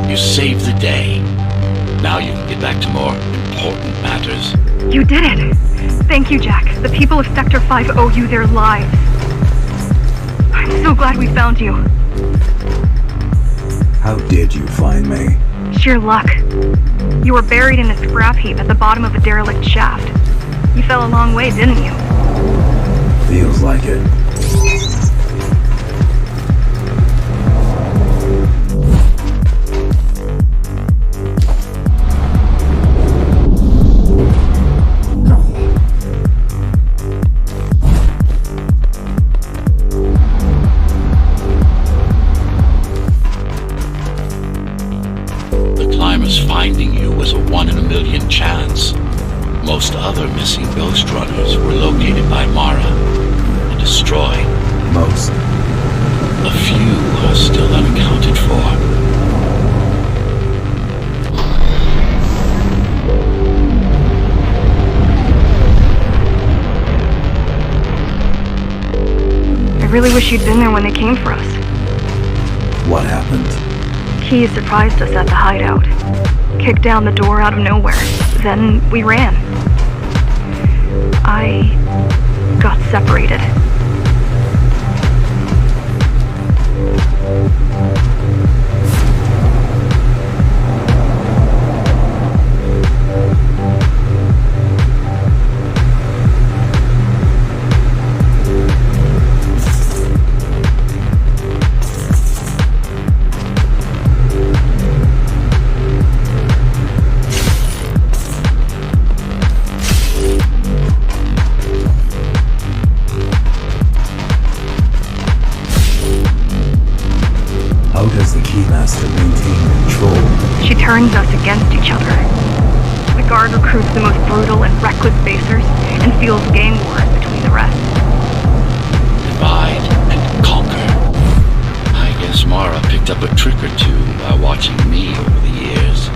You saved the day. Now you can get back to more important matters. You did it! Thank you, Jack. The people of Sector 5 owe you their lives. I'm so glad we found you. How did you find me? Sheer luck. You were buried in a scrap heap at the bottom of a derelict shaft. You fell a long way, didn't you? Feels like it. Finding you was a 1 in a million chance. Most other missing Ghostrunners were located by Mara and destroyed. Most. A few are still unaccounted for. I really wish you'd been there when they came for us. What happened? He surprised us at the hideout. Kicked down the door out of nowhere. Then we ran. I got separated. Turns us against each other. The guard recruits the most brutal and reckless basers and fuels gang wars between the rest. Divide and conquer. I guess Mara picked up a trick or two by watching me over the years.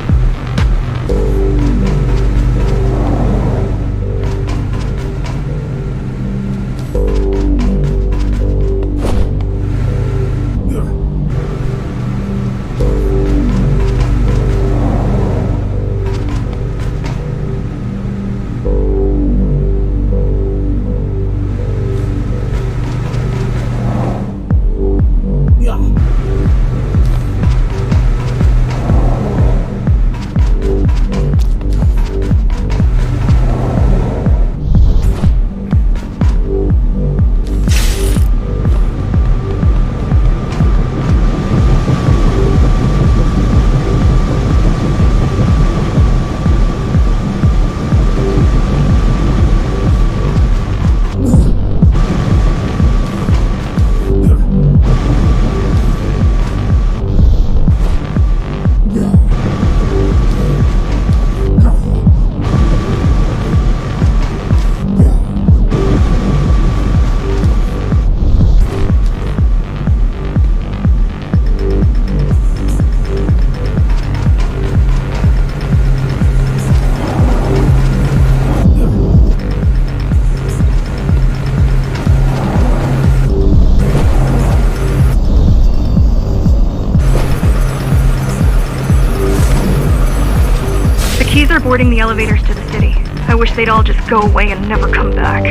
boarding the elevators to the city. I wish they'd all just go away and never come back.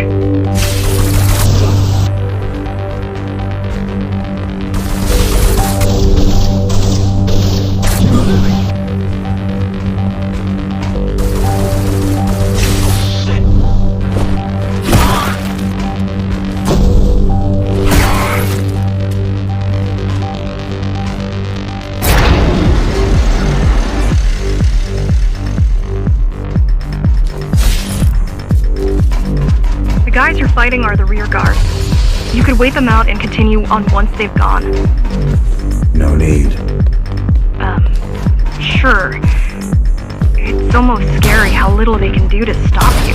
The guys you're fighting are the rear guard. You could wait them out and continue on once they've gone. No need. Sure. It's almost scary how little they can do to stop you.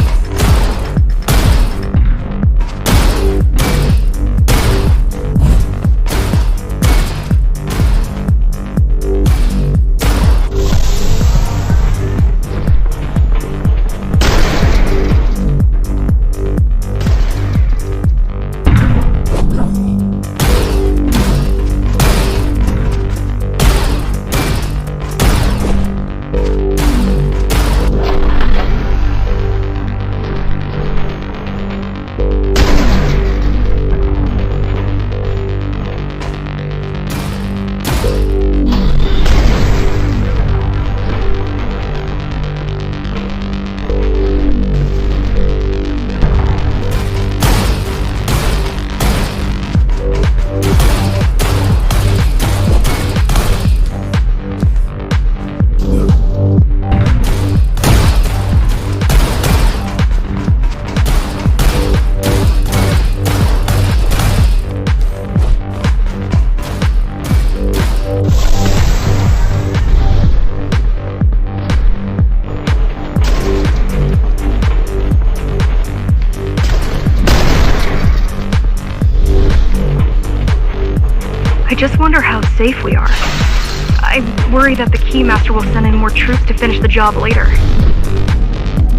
I just wonder how safe we are. I worry that the Keymaster will send in more troops to finish the job later.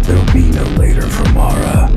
There'll be no later for Mara.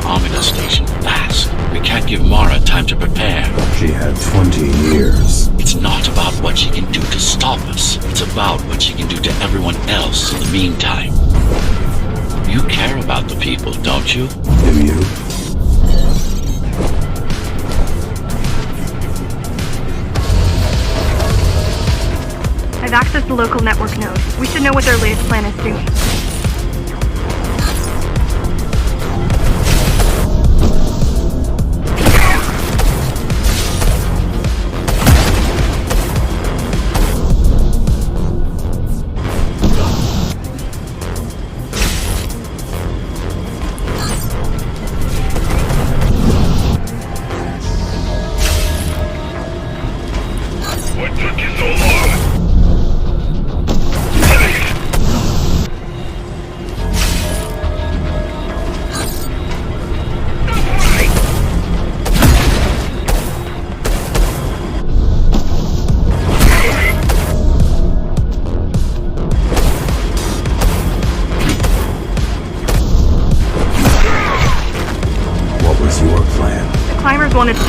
Omega Station fast. We can't give Mara time to prepare. She had 20 years. It's not about what she can do to stop us. It's about what she can do to everyone else in the meantime. You care about the people, don't you? Do you? I've accessed the local network node. We should know what their latest plan is soon.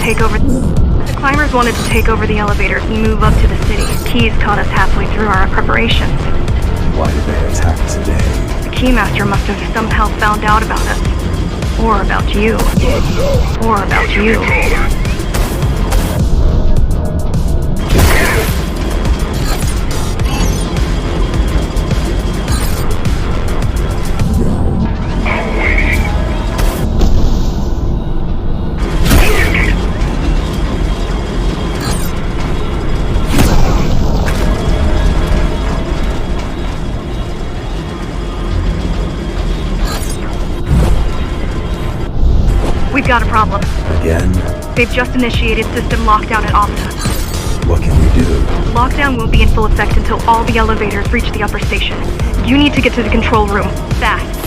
The climbers wanted to take over the elevators and move up to the city. Keys caught us halfway through our preparations. Why did they attack today? The Keymaster must have somehow found out about us. Or about you. Or about you. We've got a problem. Again? They've just initiated system lockdown at Opta. What can we do? Lockdown won't be in full effect until all the elevators reach the upper station. You need to get to the control room. Fast.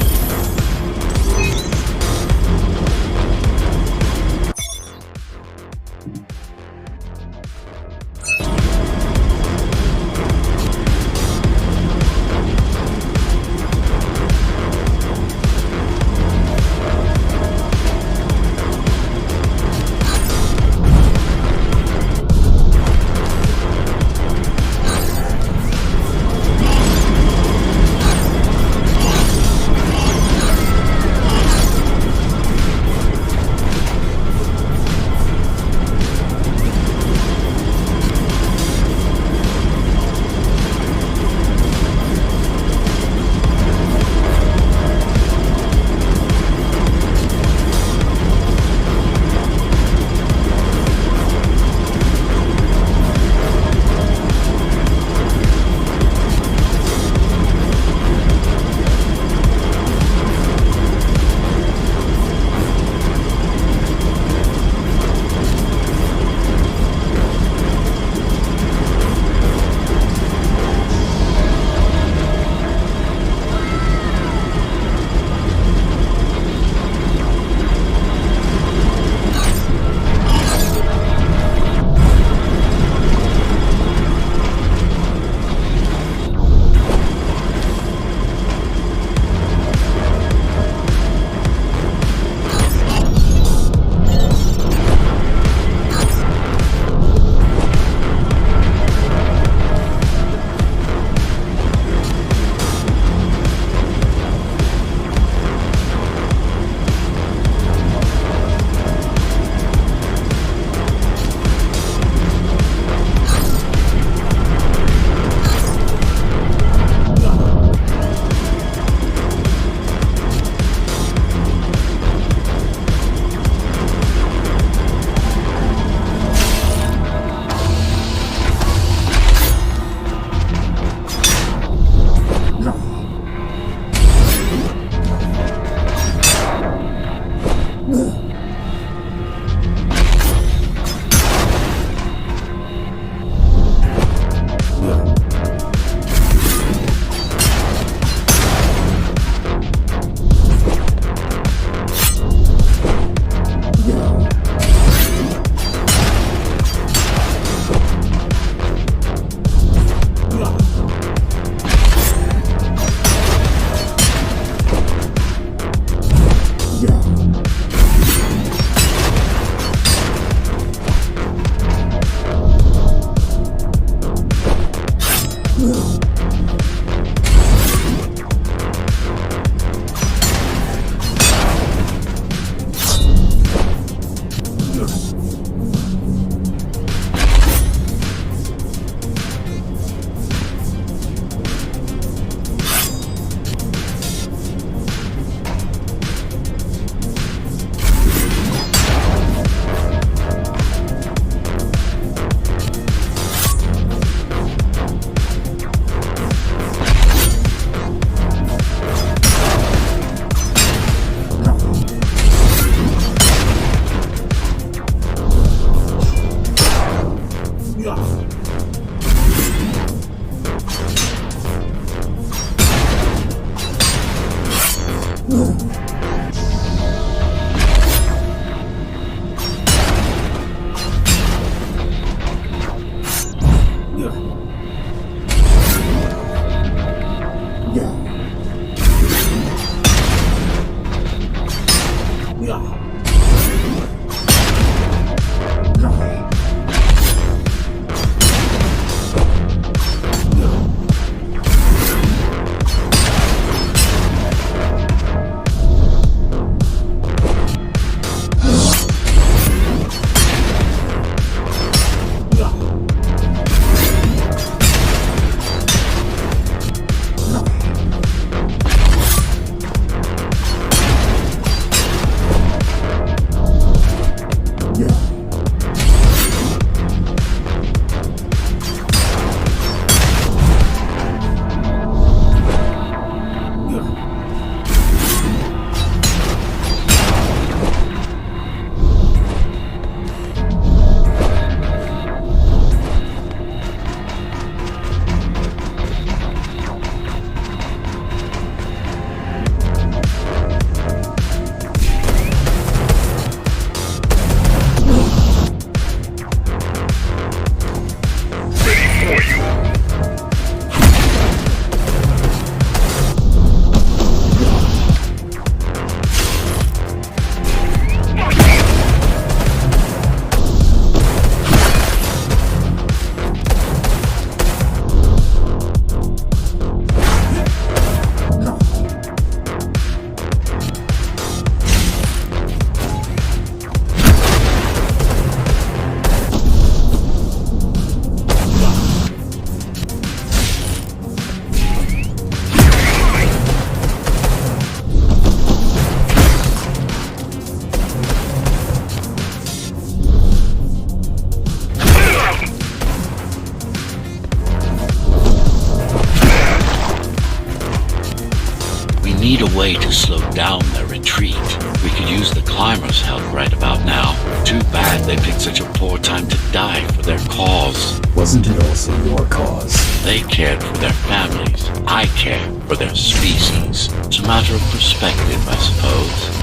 need a way to slow down their retreat. We could use the climbers' help right about now. Too bad they picked such a poor time to die for their cause. Wasn't it also your cause? They cared for their families. I care for their species. It's a matter of perspective, I suppose.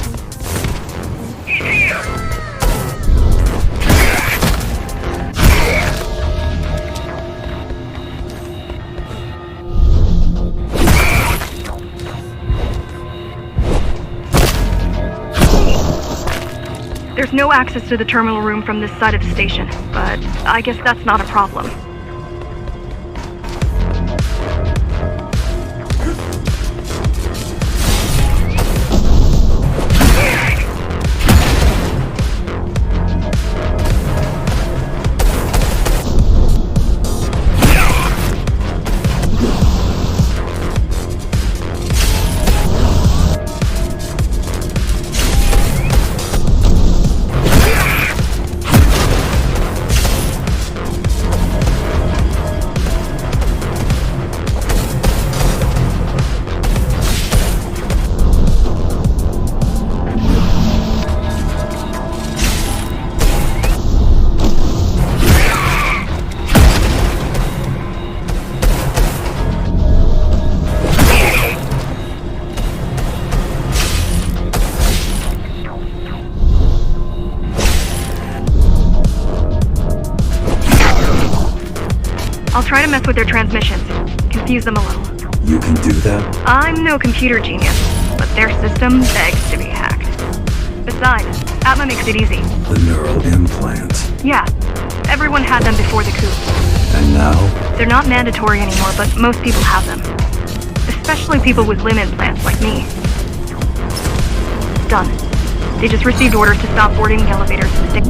There's no access to the terminal room from this side of the station, but I guess that's not a problem. I'll try to mess with their transmissions, confuse them a little. You can do that? I'm no computer genius, but their system begs to be hacked. Besides, Atma makes it easy. The neural implant. Yeah, everyone had them before the coup. And now? They're not mandatory anymore, but most people have them. Especially people with limb implants like me. Done. They just received orders to stop boarding the elevators and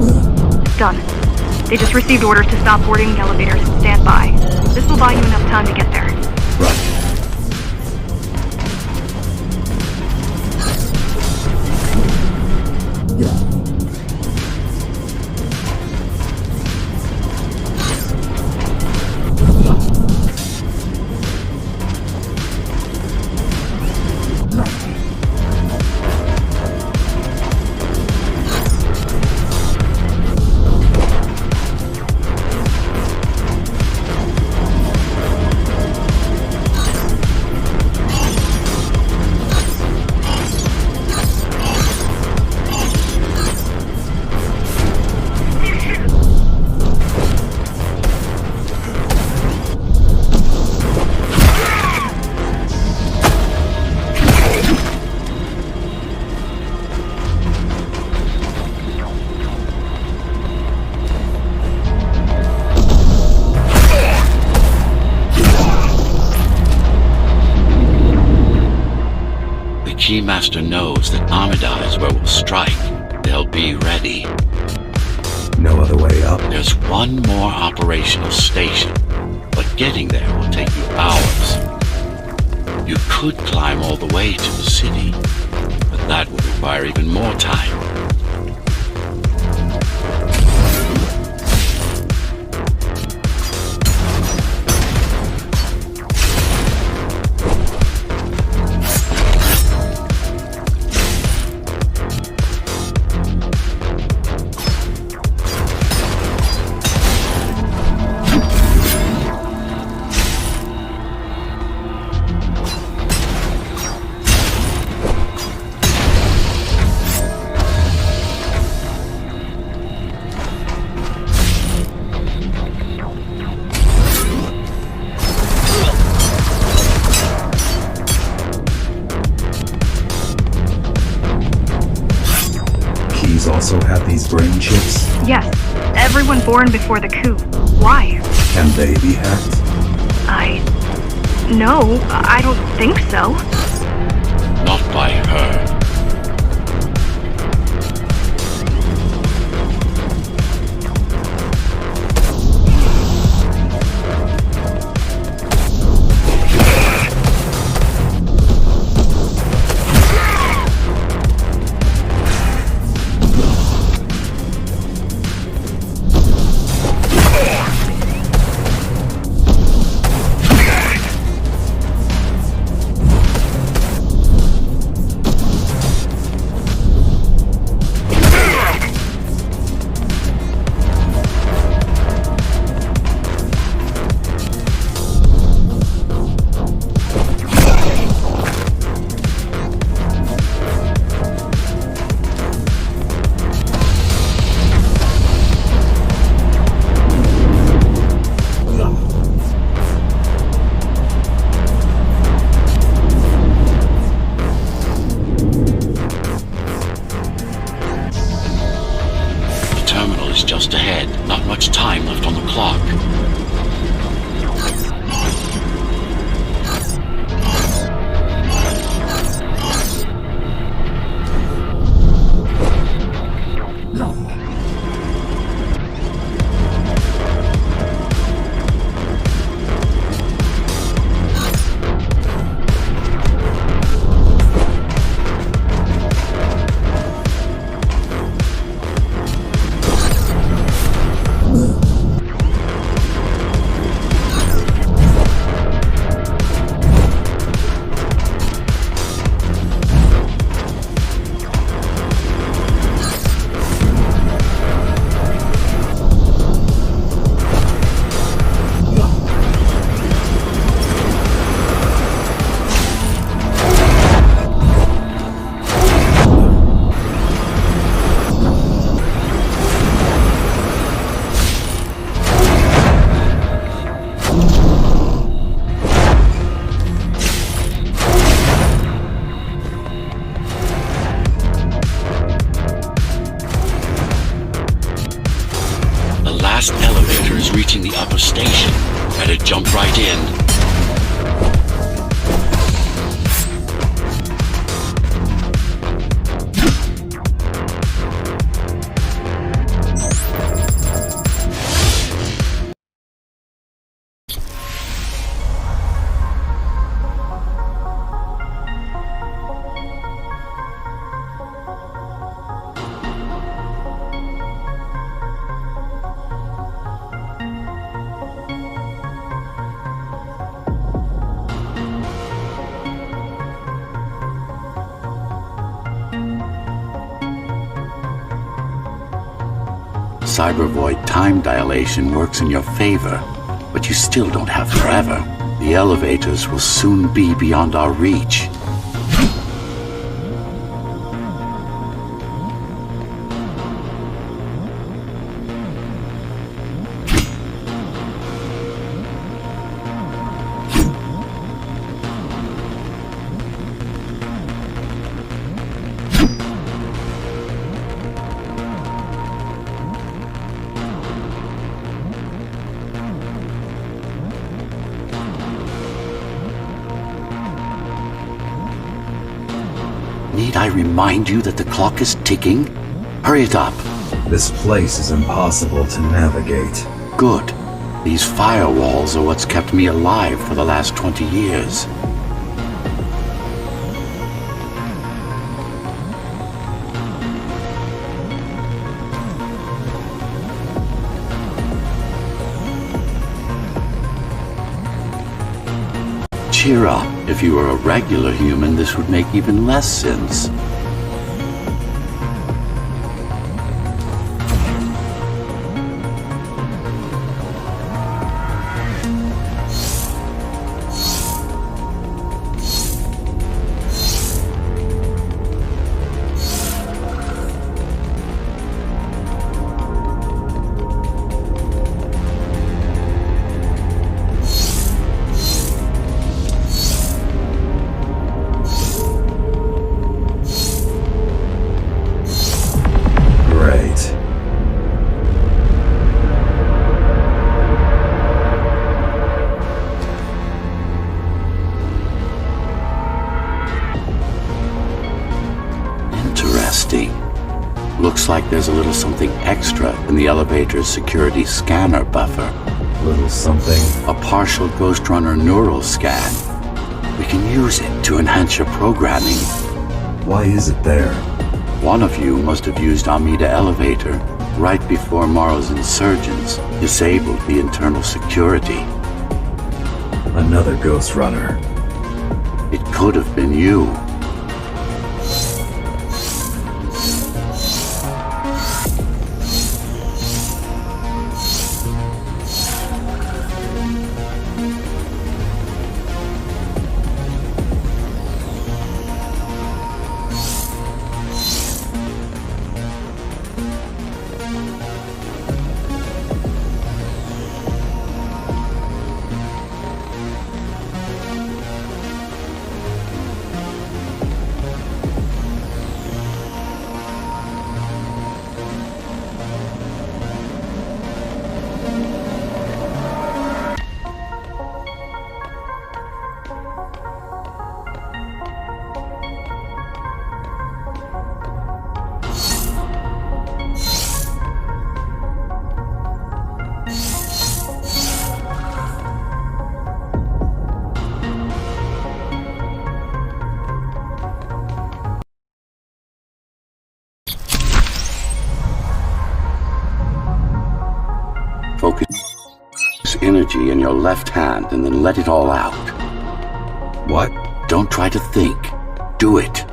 Done. They just received orders to stop boarding the elevators and stand by. This will buy you enough time to get there. Right. Keymaster knows that Armida is where we'll strike. They'll be ready. No other way up? There's one more operational station, but getting there will take you hours. You could climb all the way to the city, but that would require even more time. Also have these brain chips? Yes. Everyone born before the coup. Why? Can they be hacked? No, I don't think so. Not by her. Just ahead. Not much time left on the clock. last elevator is reaching the upper station. Better jump right in. Cybervoid time dilation works in your favor, but you still don't have forever. The elevators will soon be beyond our reach. I remind you that the clock is ticking? Hurry it up. This place is impossible to navigate. Good. These firewalls are what's kept me alive for the last 20 years. Cheer up. If you were a regular human, this would make even less sense. Looks like there's a little something extra in the elevator's security scanner buffer. Little something? A partial Ghostrunner neural scan. We can use it to enhance your programming. Why is it there? One of you must have used AMD Elevator right before Morrow's insurgents disabled the internal security. Another Ghostrunner. It could have been you. Focus energy in your left hand and then let it all out. What? Don't try to think. Do it.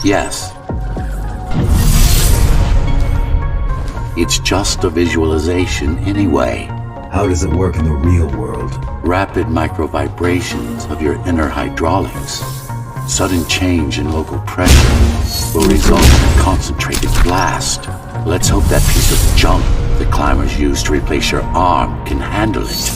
Yes. It's just a visualization anyway. How does it work in the real world? Rapid micro-vibrations of your inner hydraulics. Sudden change in local pressure will result in a concentrated blast. Let's hope that piece of junk the climbers use to replace your arm can handle it.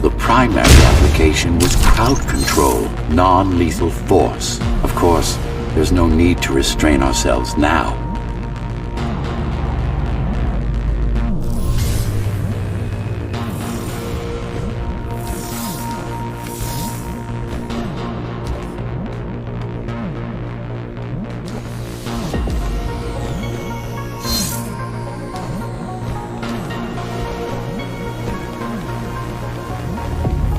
The primary application was crowd control, non-lethal force. Of course, there's no need to restrain ourselves now.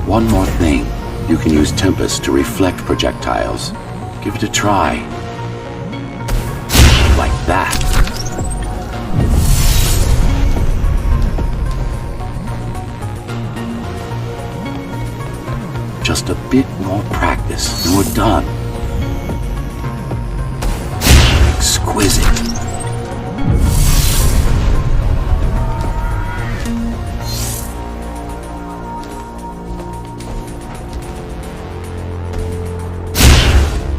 One more thing. You can use Tempest to reflect projectiles. Give it a try. Like that. Just a bit more practice and we're done. Exquisite.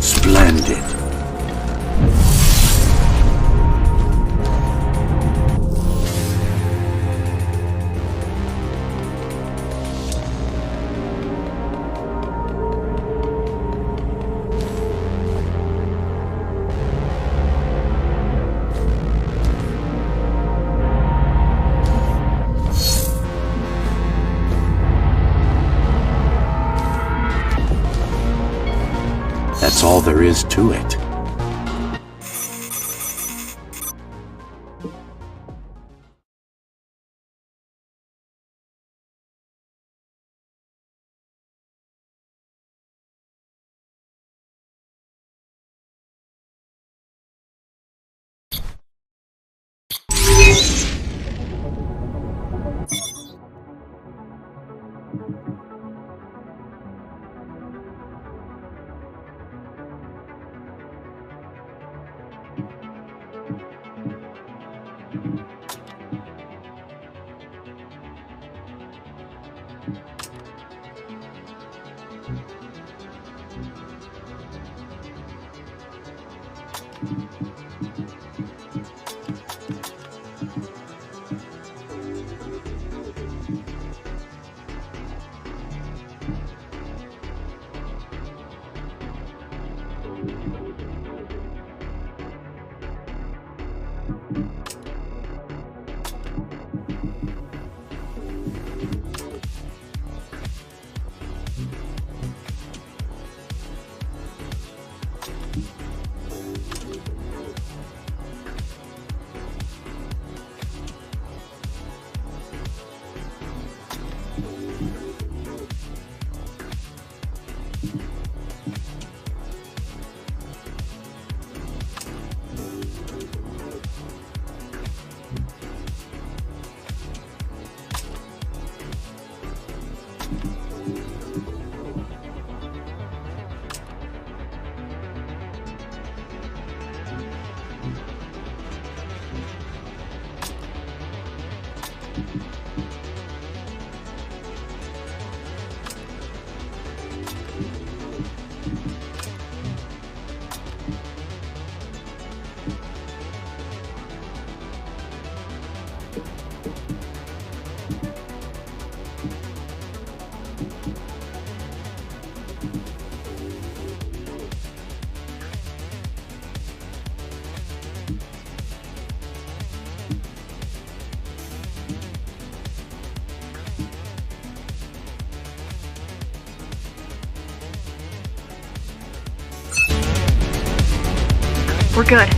Splendid. That's all there is to it. We're good.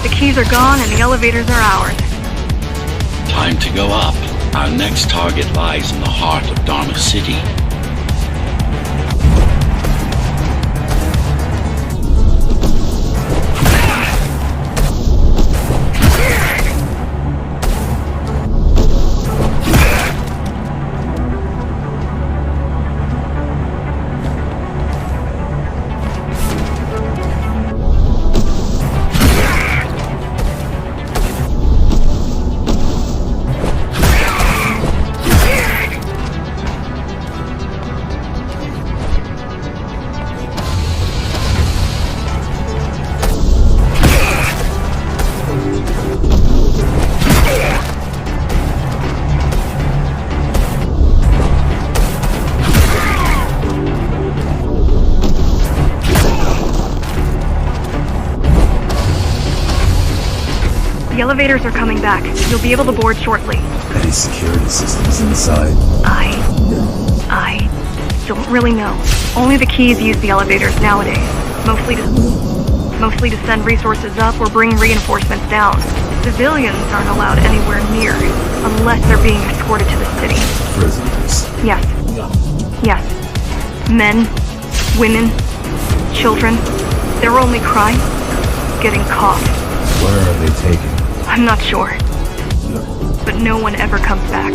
The keys are gone and the elevators are ours. Time to go up. Our next target lies in the heart of Dharma City. The elevators are coming back. You'll be able to board shortly. Any security systems inside? I don't really know. Only the keys use the elevators nowadays. Mostly to send resources up or bring reinforcements down. Civilians aren't allowed anywhere near, unless they're being escorted to the city. Prisoners? Yes. Yes. Men, women, children. Their only crime? Getting caught. Where are they taken? I'm not sure. But no one ever comes back.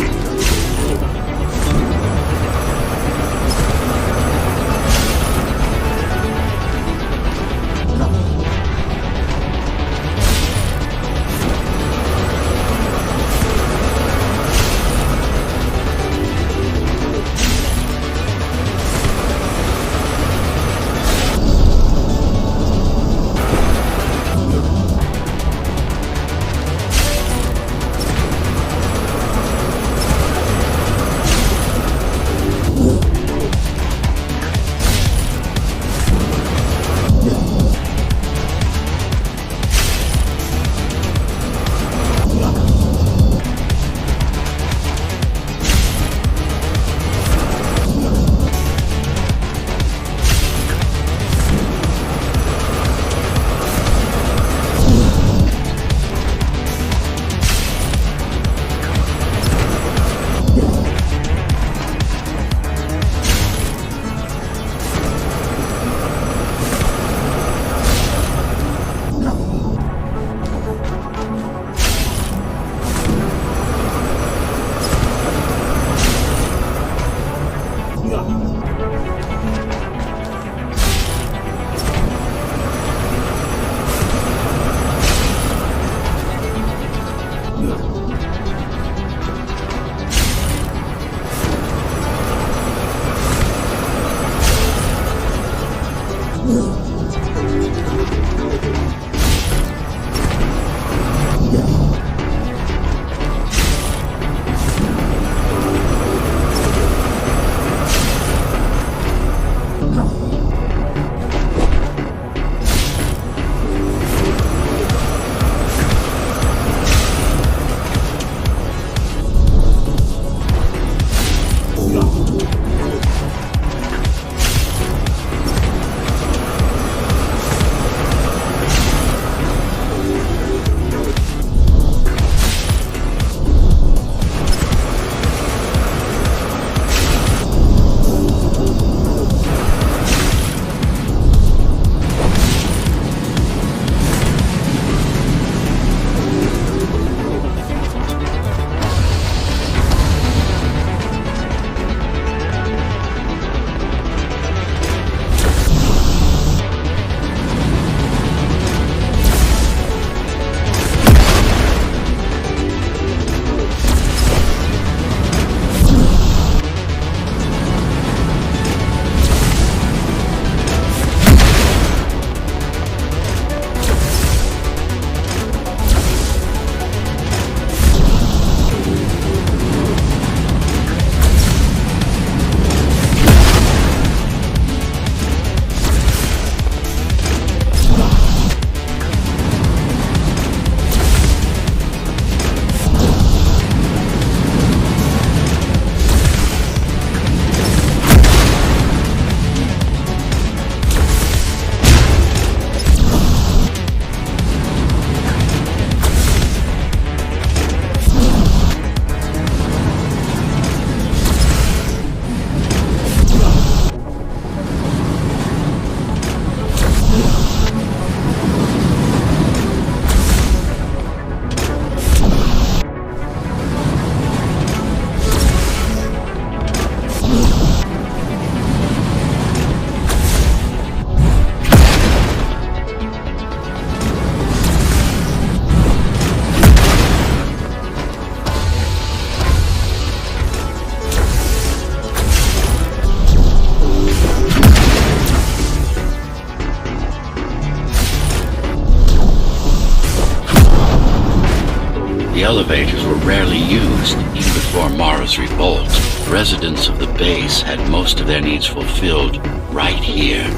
The elevators were rarely used, even before Mara's revolt. Residents of the base had most of their needs fulfilled right here.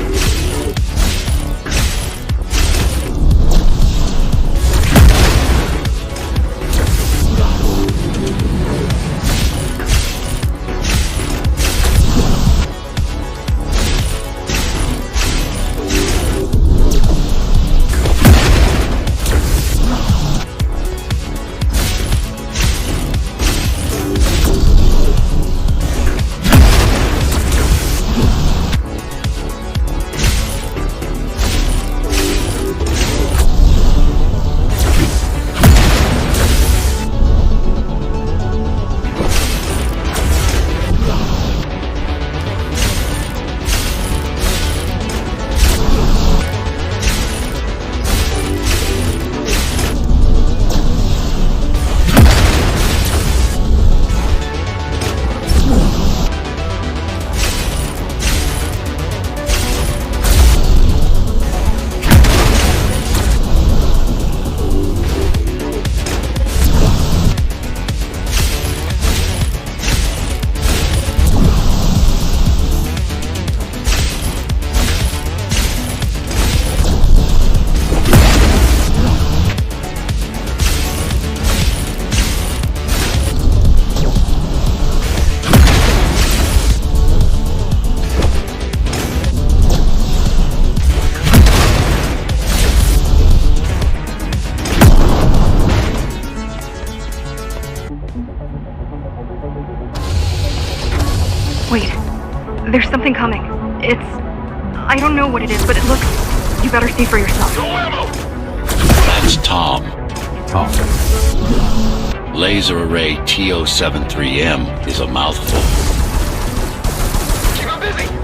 Wait, there's something coming. I don't know what it is, but it looks... You better see for yourself. That's Tom. Tom. Laser Array TO73M is a mouthful. Keep him busy!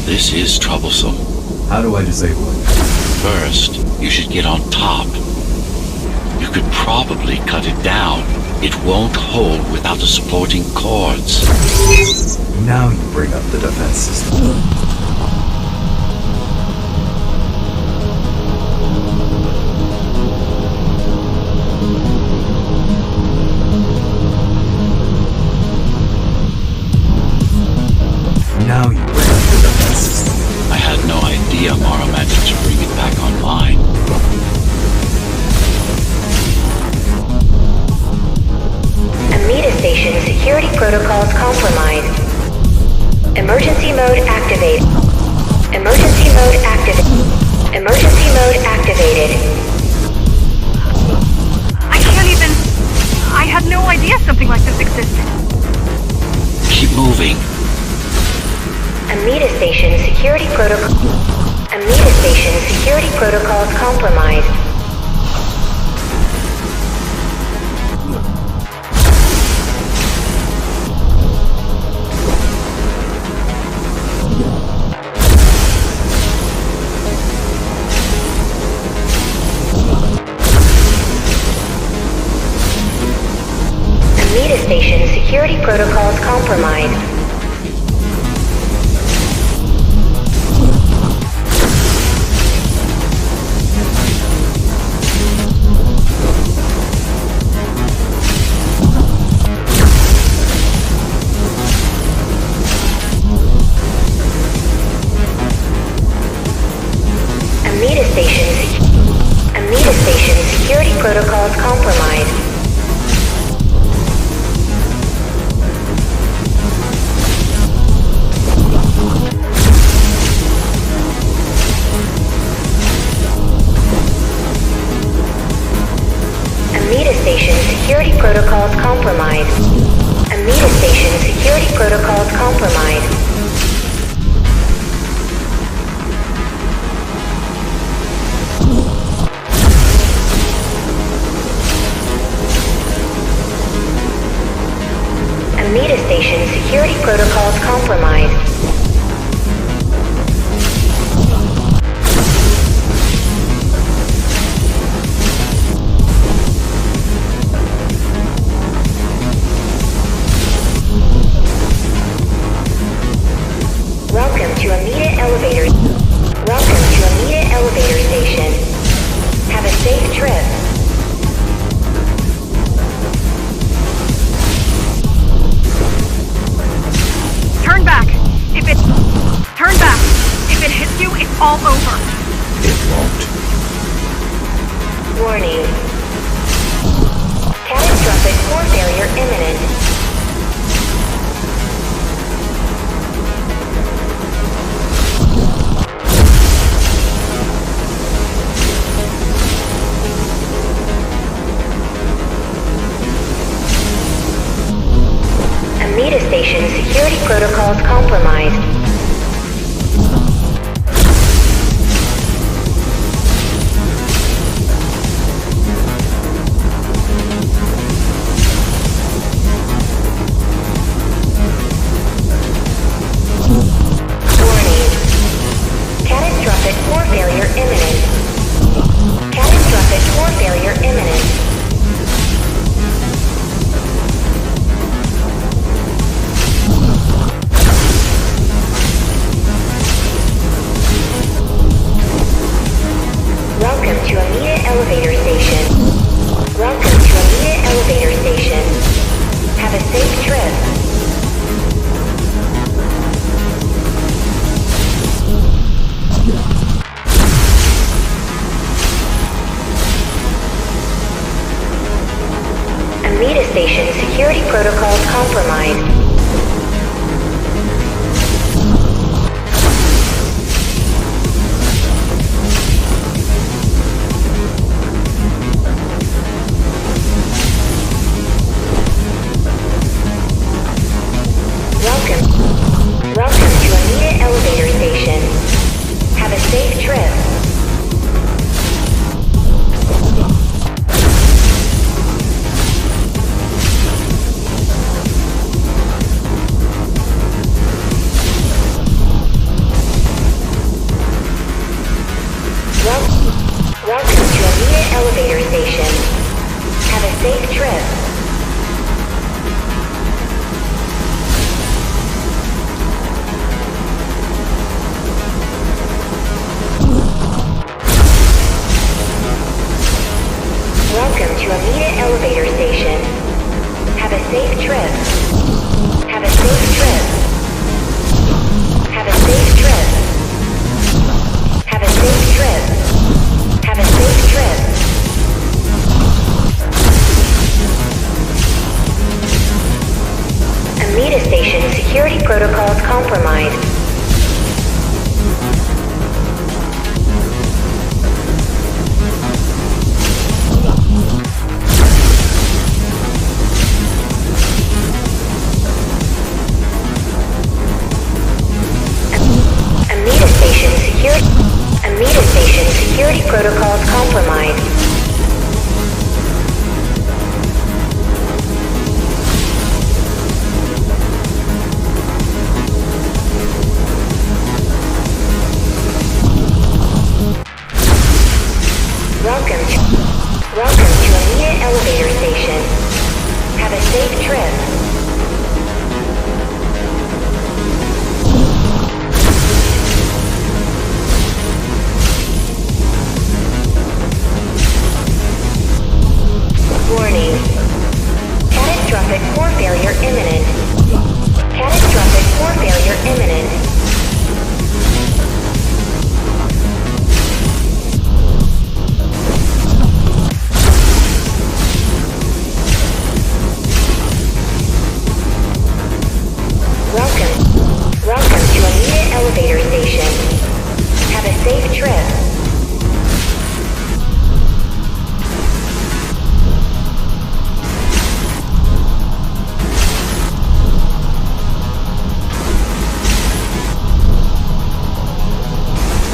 This is troublesome. How do I disable it? First, you should get on top. You could probably cut it down. It won't hold without the supporting cords. Now you bring up the defense system. Now you bring up the defense system. I had no idea Mara managed to bring it back online. AMD station security protocols compromised. Emergency mode activate. Emergency mode activate. Emergency mode activated. I can't even... I had no idea something like this existed. Keep moving. AMD station security protocol. AMD station security protocols compromised. AMD station security protocols compromised. AMD station security protocols compromised. AMD station security protocols compromised. AMD station security protocols compromised. AMD station security protocols compromised. Welcome to AMD elevator. Welcome to AMD elevator station. Have a safe trip. Turn back. Turn back. If it hits you, it's all over. It won't. Warning. Catastrophic core failure imminent. AMD station security protocols compromised. Warning. Catastrophic core failure imminent. Catastrophic core failure imminent. Welcome to AMD elevator station. Welcome to AMD elevator station. Have a safe trip. AMD station security protocols compromised. Welcome to AMD elevator station. Have a safe trip. compromised. AMD station security protocols compromised. Welcome to AMD elevator station. Have a safe trip. Warning. Catastrophic core failure imminent. Catastrophic core failure imminent. Welcome to AMD elevator station. Have a safe trip.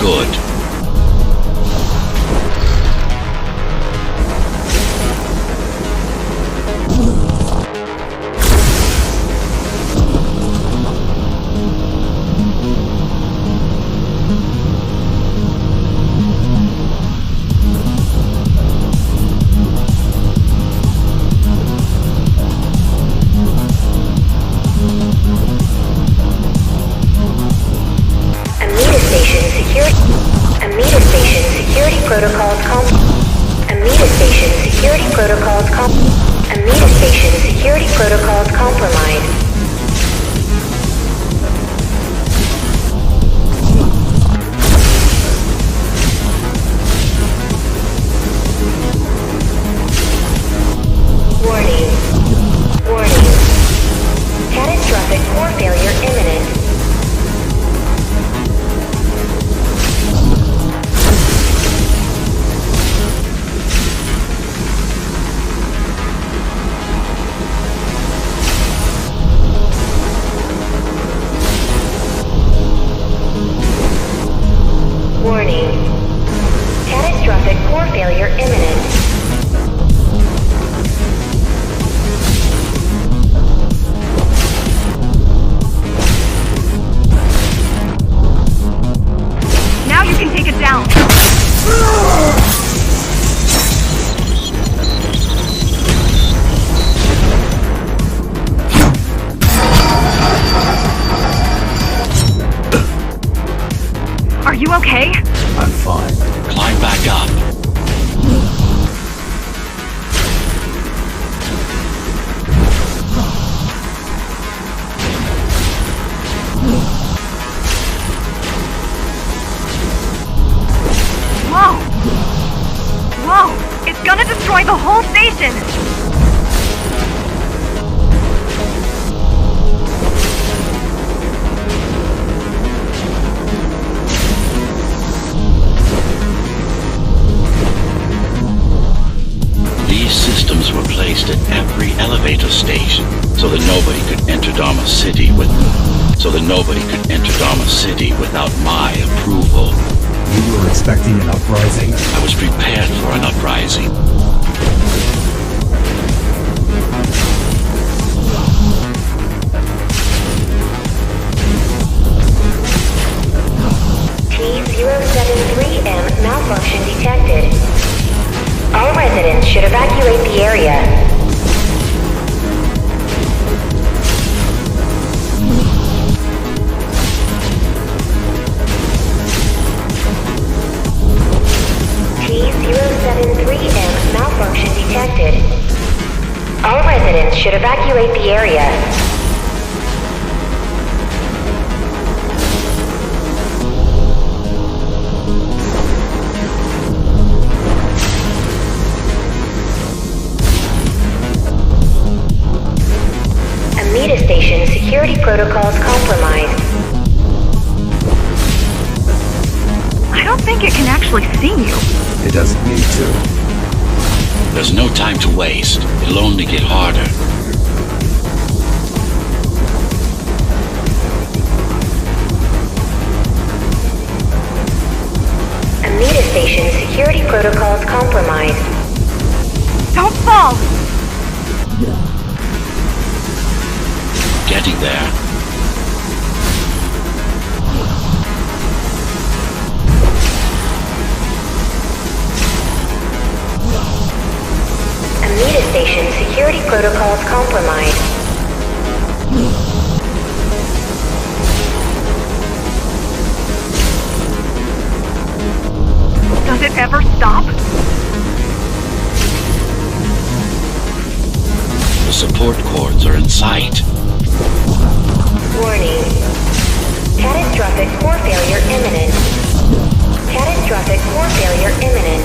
Good. AMD station security protocols compromised. Warning. Catastrophic core failure imminent. Warning. Catastrophic core failure imminent. Now you can take it down. Are you okay? I'm fine. Climb back up. Whoa! It's gonna destroy the whole station! These systems were placed at every elevator station so that nobody could enter Dharma City without my approval. You were expecting an uprising? I was prepared for an uprising. T073M malfunction detected. All residents should evacuate the area. T073M malfunction detected. All residents should evacuate the area. AMD station security protocols compromised. actually see you. It doesn't need to. There's no time to waste. It'll only get harder. AMD Station security protocols compromised. Don't fall! Getting there. AMD Station security protocols compromised. Does it ever stop? The support cords are in sight. Warning. Catastrophic core failure imminent. Catastrophic core failure imminent.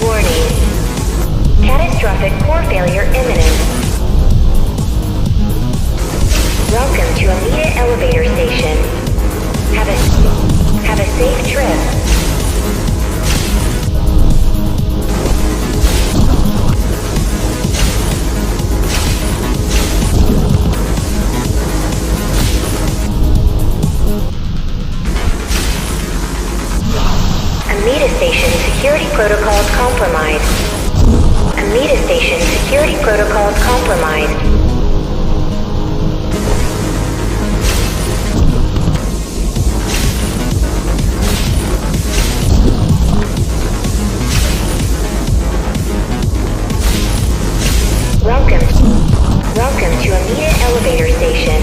Warning. Catastrophic core failure imminent. Welcome to AMD Elevator Station. Have a safe trip. AMD Station security protocols compromised. AMD Station security protocols compromised. Welcome to AMD Elevator Station.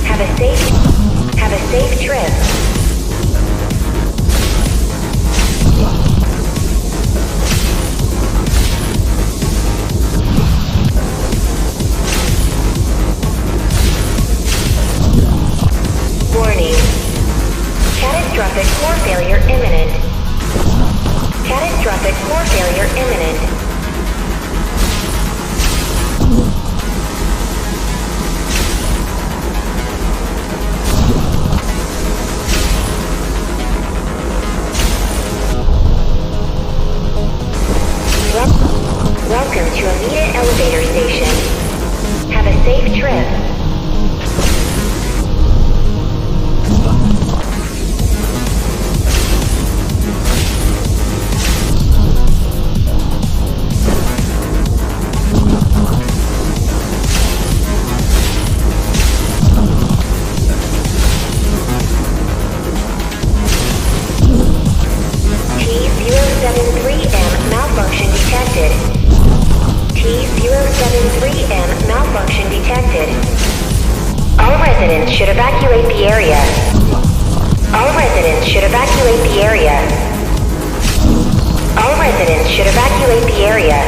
Have a safe trip. Warning. Catastrophic core failure imminent. Catastrophic core failure imminent. Welcome to AMD Elevator Station. Have a safe trip. T-073M malfunction detected. T-073M malfunction detected. All residents should evacuate the area. All residents should evacuate the area. All residents should evacuate the area.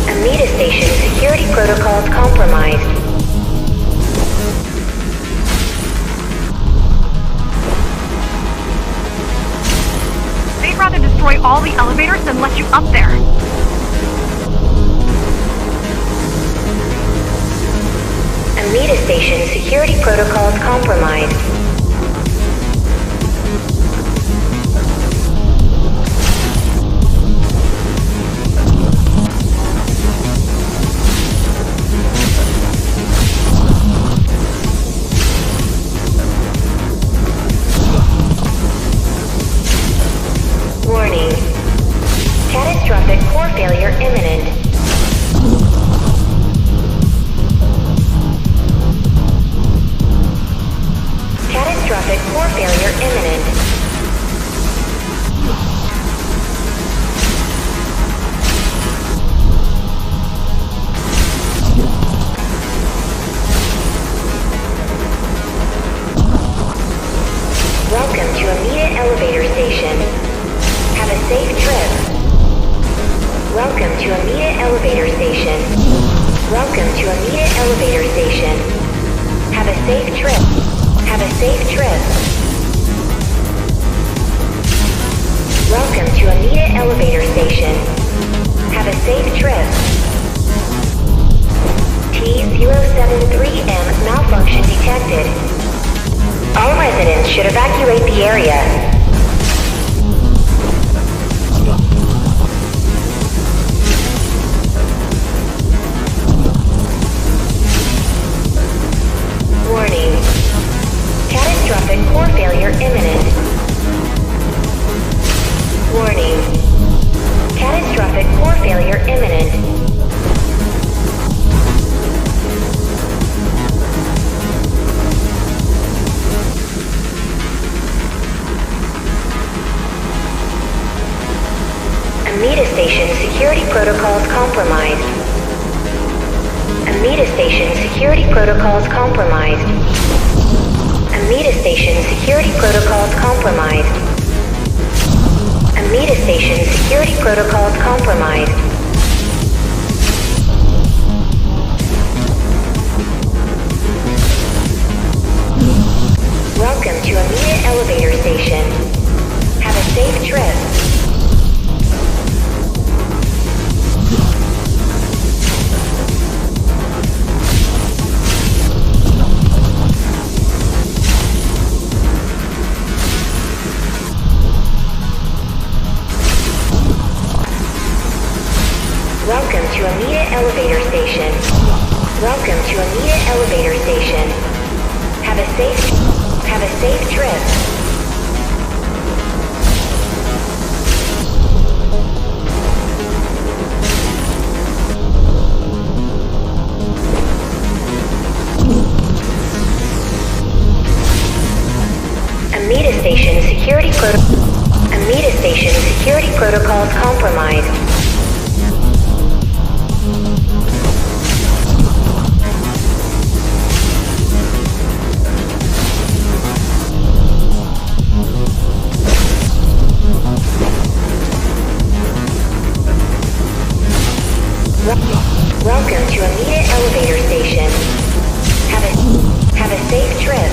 AMD Station security protocols compromised. They'd rather destroy all the elevators than let you up there. AMD Station security protocols compromised. Warning. Catastrophic core failure imminent. Catastrophic core failure imminent. Welcome to AMD Elevator Station. Have a safe trip. Welcome to AMD Elevator Station. Welcome to AMD Elevator Station. Have a safe trip. Have a safe trip. Welcome to AMD station. Have a safe trip. T073M malfunction detected. All residents should evacuate the area. Warning. Catastrophic core failure imminent. Warning. Catastrophic core failure imminent. AMD station security protocols compromised. AMD station security protocols compromised. AMD station security protocols compromised. AMD station security protocols compromised. Welcome to AMD elevator station. Have a safe trip. Welcome to AMD elevator station. Welcome to AMD elevator station. Have a safe trip. AMD station security protocols compromised. Welcome to AMD elevator station. Have a safe trip.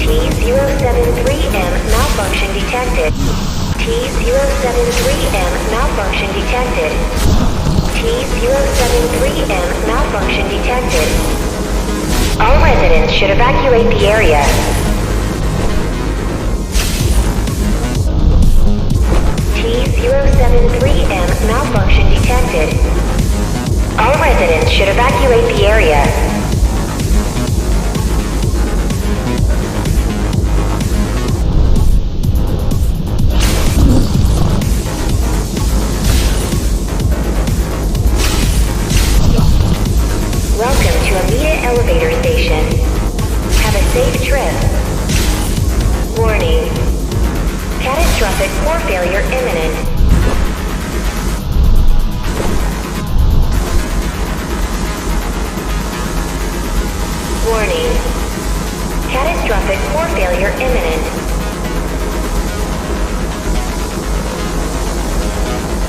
T073M malfunction detected. T073M malfunction detected. T073M malfunction detected. All residents should evacuate the area. T073M malfunction detected. All residents should evacuate the area. Welcome to AMD elevator station. Have a safe trip. Warning. Catastrophic core failure imminent. Warning. Catastrophic core failure imminent.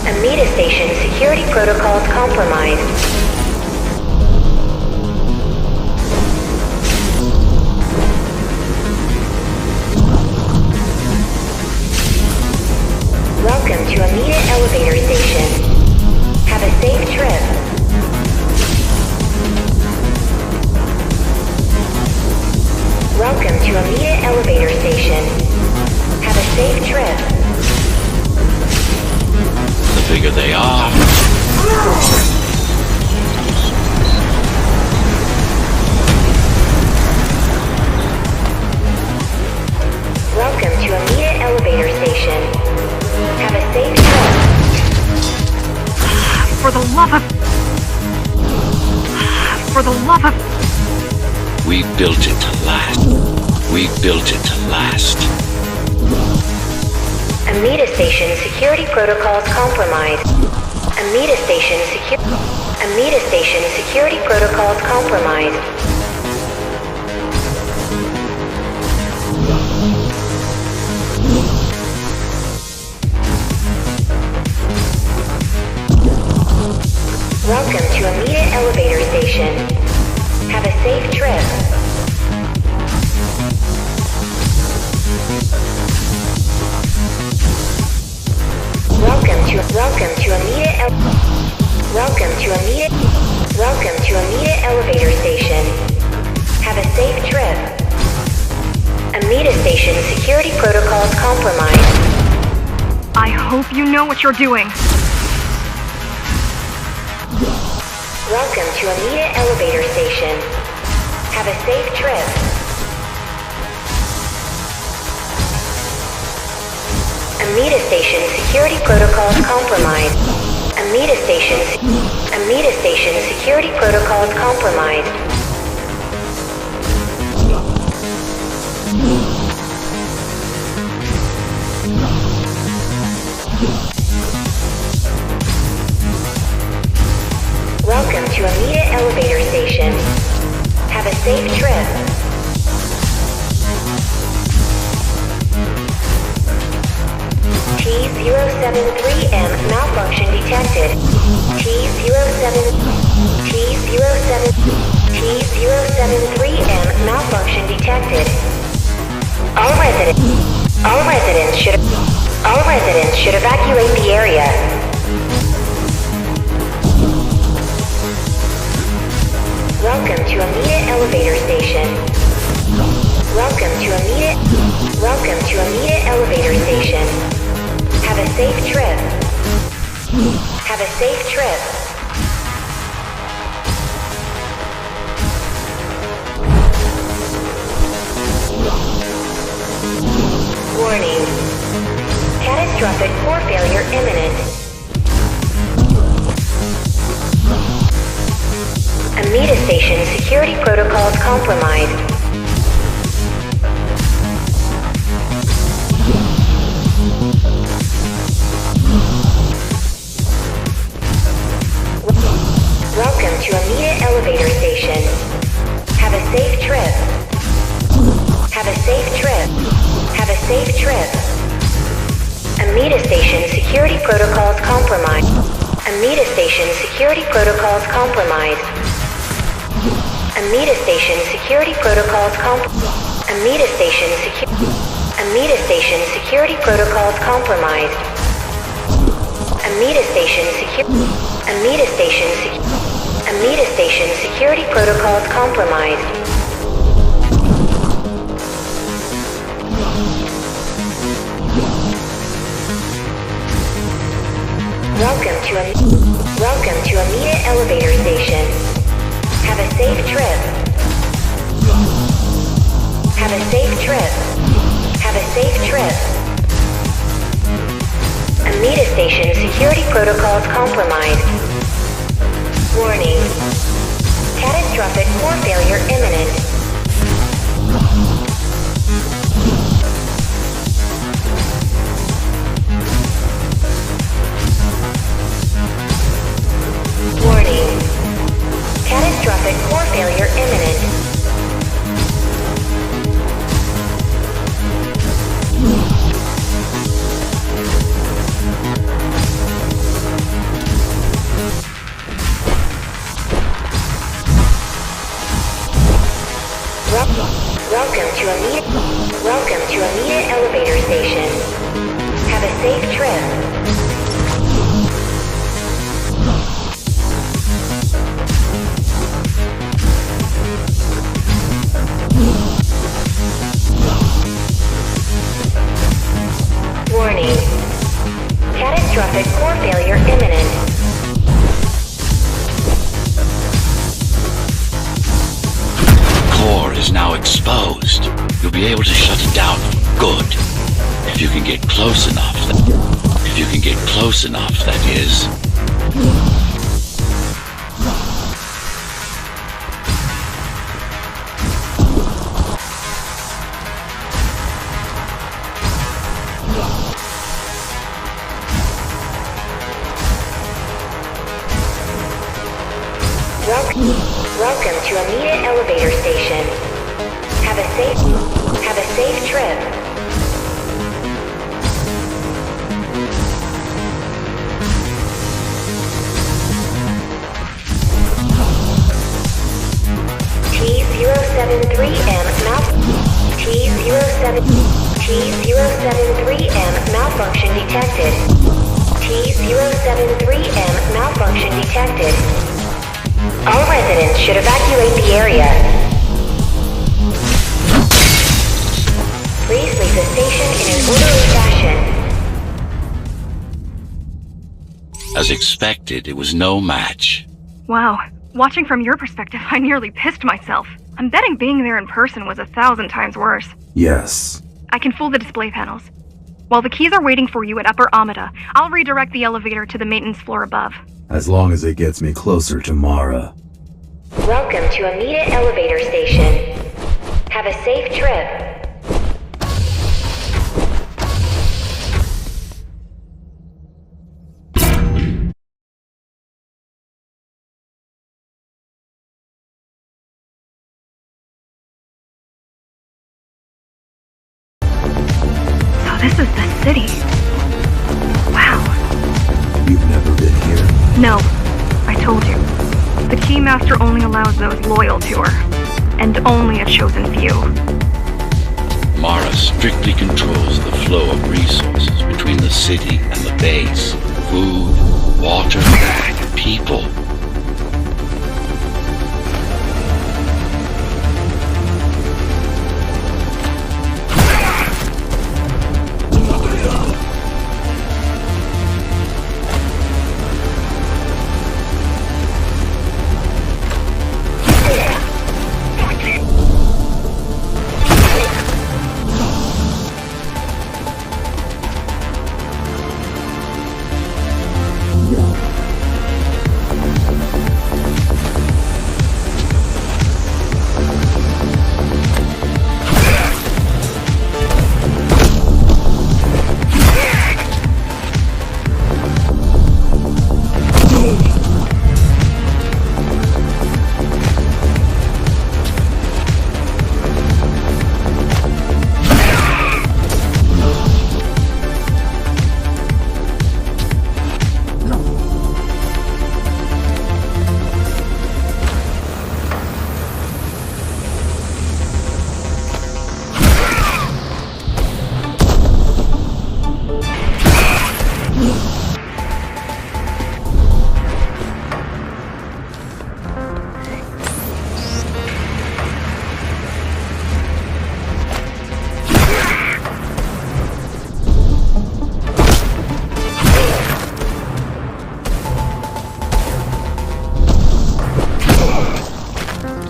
AMD station security protocols compromised. Welcome to AMD elevator station. Have a safe trip. Welcome to AMD elevator station. Have a safe trip. The bigger they are. Welcome to AMD elevator station. Have a safe trip. For the love of... We built it to last. We built it to last. AMD station security protocols compromised. AMD station security protocols compromised. Welcome to Amida Elevator Station. Have a safe trip. Amida Station security protocols compromised. I hope you know what you're doing. Welcome to Amida Elevator Station. Have a safe trip. Amida Station security protocols compromised. Amida Station security protocols compromised. Welcome to Amida Elevator Station. Have a safe trip. T-073M malfunction detected. T-073M malfunction detected. All residents should evacuate the area. Welcome to Amida Elevator Station. Welcome to Amida Elevator Station. Have a safe trip. Have a safe trip. Warning. Catastrophic core failure imminent. Amida Station security protocols compromised. Welcome to Amida Elevator Station. Have a safe trip. Have a safe trip. Have a safe trip. Amida Station security protocols compromised. Amida Station security protocols compromised. Amida Station security protocols Amida Station security protocols compromised. Amida Station security protocols compromised. Welcome to Amida Elevator Station. Have a safe trip. Have a safe trip. Have a safe trip. Amida Station security protocols compromised. Warning. Catastrophic core failure imminent. Warning. Catastrophic core failure imminent. Welcome to Amida Elevator Station. Have a safe trip. Warning. Catastrophic core failure imminent. Core is now exposed. You'll be able to shut it down for good. If you can get close enough, that is. Welcome to Amida Elevator Station. Have a safe trip. T-073M malfunction detected. T-073 detected. All residents should evacuate the area. Please leave the station in an orderly fashion. As expected, it was no match. Wow. Watching from your perspective, I nearly pissed myself. I'm betting being there in person was 1,000 times worse. Yes. I can fool the display panels. While the keys are waiting for you at Upper Amida, I'll redirect the elevator to the maintenance floor above. As long as it gets me closer to Mara. Welcome to Amida Elevator Station. Have a safe trip. This is the city. Wow. You've never been here? No, I told you. The Keymaster only allows those loyal to her, and only a chosen few. Mara strictly controls the flow of resources between the city and the base. Food, water, people.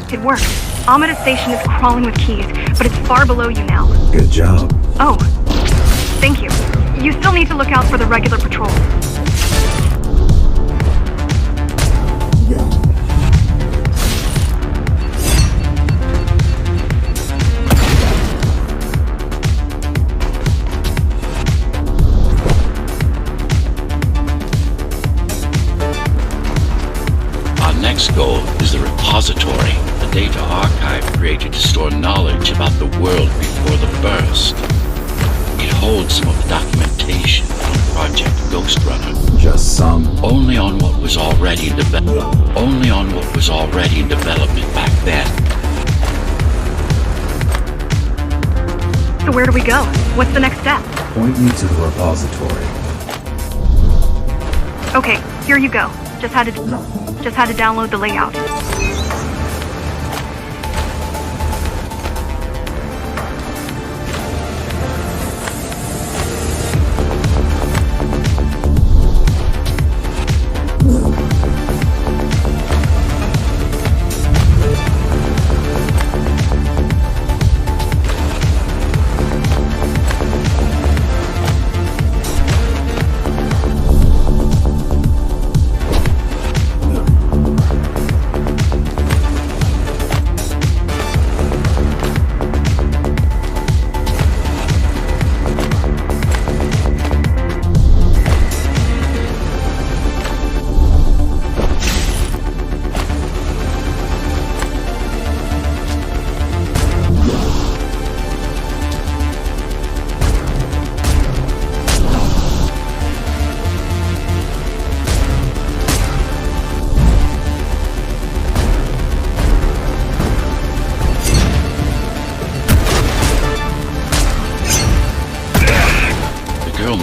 It worked. Amida Station is crawling with keys, but it's far below you now. Good job. Oh, thank you. You still need to look out for the regular patrol. Our next goal is the repository, a data archive created to store knowledge about the world before the burst. It holds some of the documentation from Project Ghostrunner. Just some. Only on what was already in development back then. So where do we go? What's the next step? Point me to the repository. Okay, here you go. Just had to download the layout.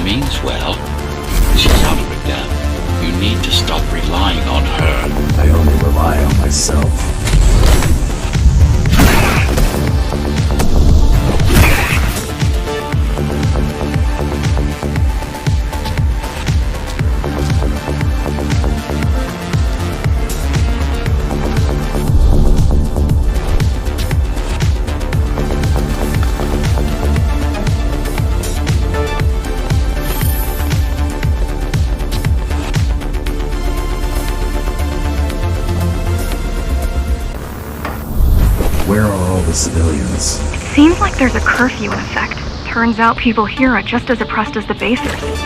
Means well. She's out of her depth. You need to stop relying on her. I only rely on myself. Where are all the civilians? Seems like there's a curfew in effect. Turns out people here are just as oppressed as the basers.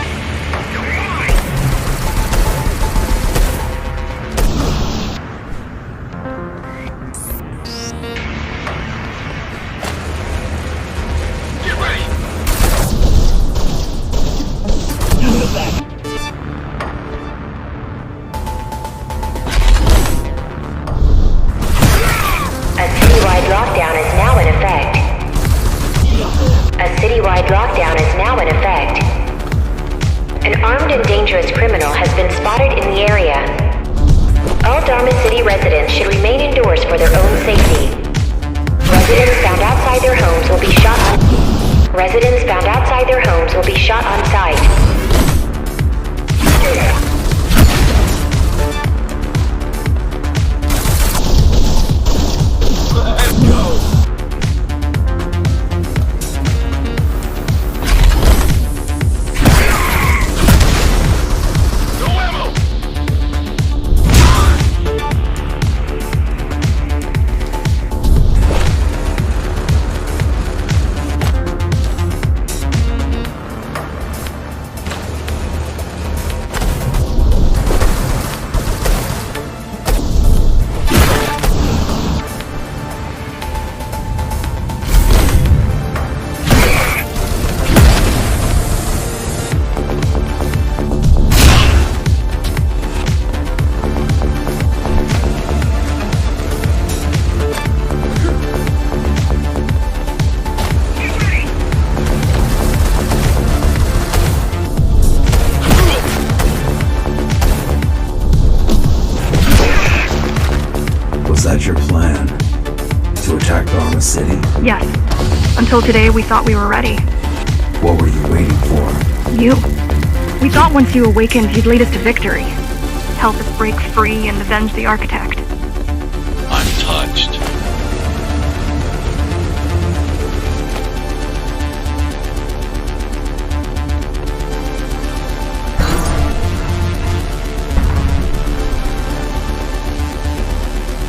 Residents found outside their homes will be shot on sight. Was that your plan? To attack Dharma City? Yes. Until today, we thought we were ready. What were you waiting for? You. We thought once you awakened, you'd lead us to victory. Help us break free and avenge the Architect. I'm touched.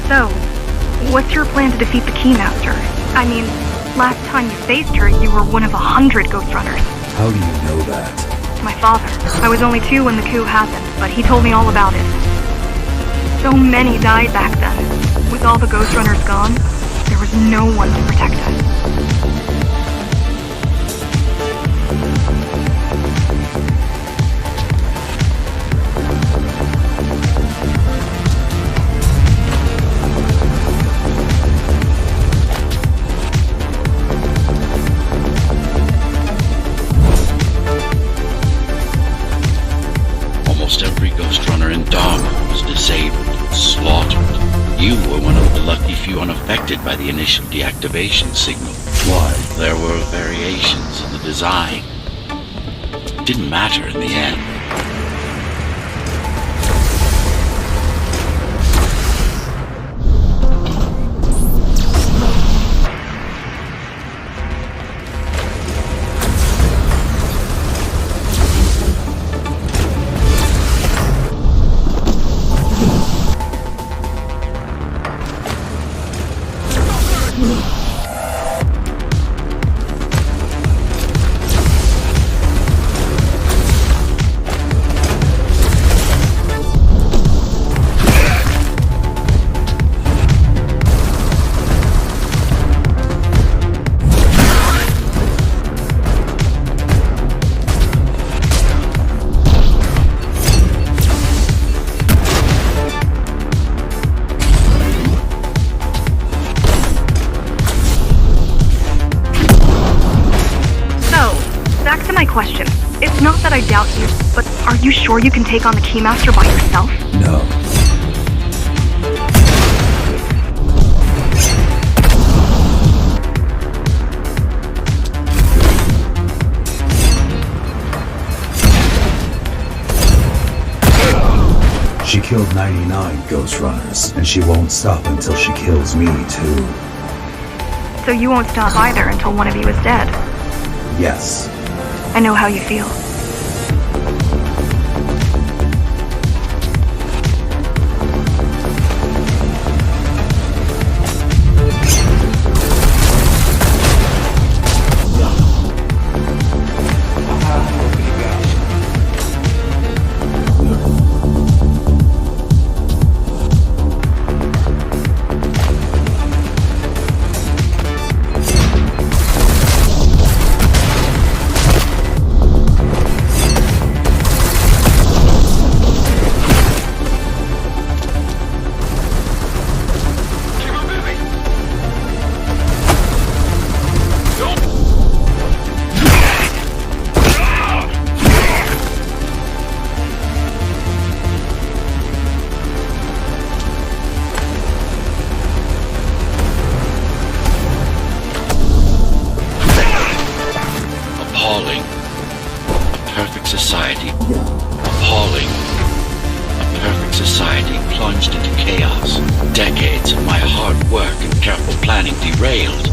So, what's your plan to defeat the Keymaster? I mean, last time you faced her, you were one of 100 Ghostrunners. How do you know that? My father. I was only 2 when the coup happened, but he told me all about it. So many died back then. With all the Ghostrunners gone, there was no one to protect us. Almost every Ghostrunner in Dharma was disabled, slaughtered. You were one of the lucky few unaffected by the initial deactivation signal. Why? There were variations in the design. It didn't matter in the end. Question. If It's not that I doubt you, but are you sure you can take on the Keymaster by yourself? No. She killed 99 Ghostrunners, and she won't stop until she kills me too. So you won't stop either until one of you is dead. Yes. I know how you feel. Appalling. A perfect society. Appalling. A perfect society plunged into chaos. Decades of my hard work and careful planning derailed.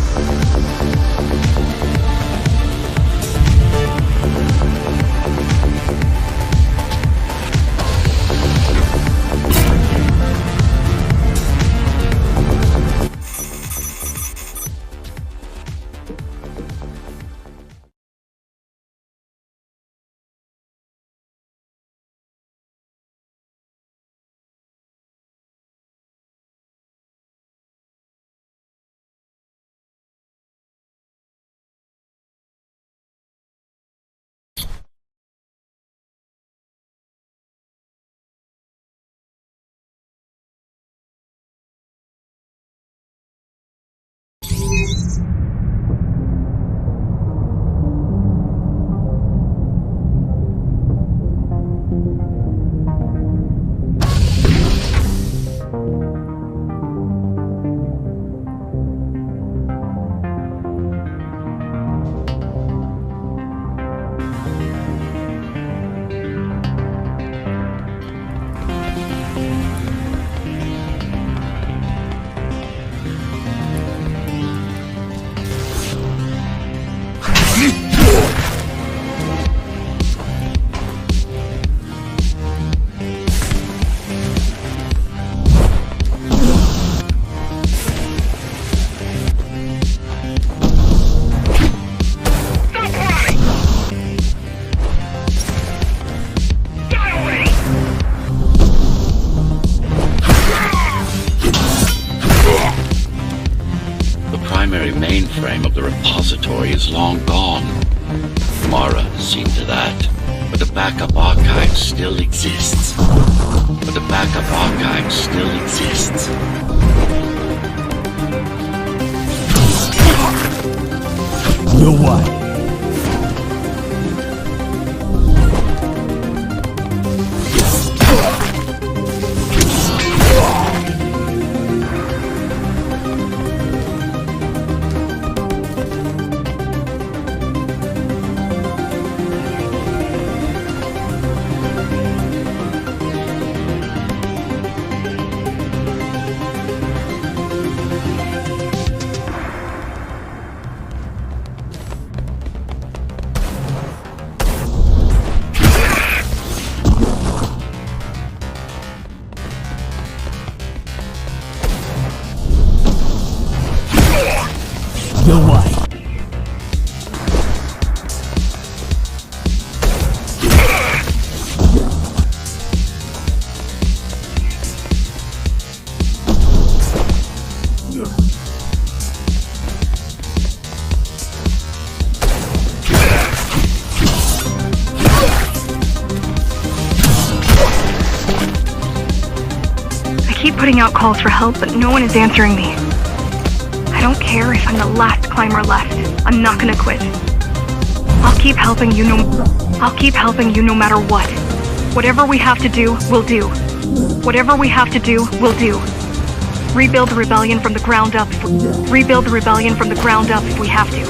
Mainframe of the repository is long gone. Mara seen to that. But the backup archive still exists. No way. No way. I keep putting out calls for help, but no one is answering me. I don't care if I'm the last climber left. I'm not gonna quit. I'll keep keep helping you no matter what. Whatever we have to do, we'll do. Whatever we have to do, we'll do. Rebuild the rebellion from the ground up. Rebuild the rebellion from the ground up if we have to.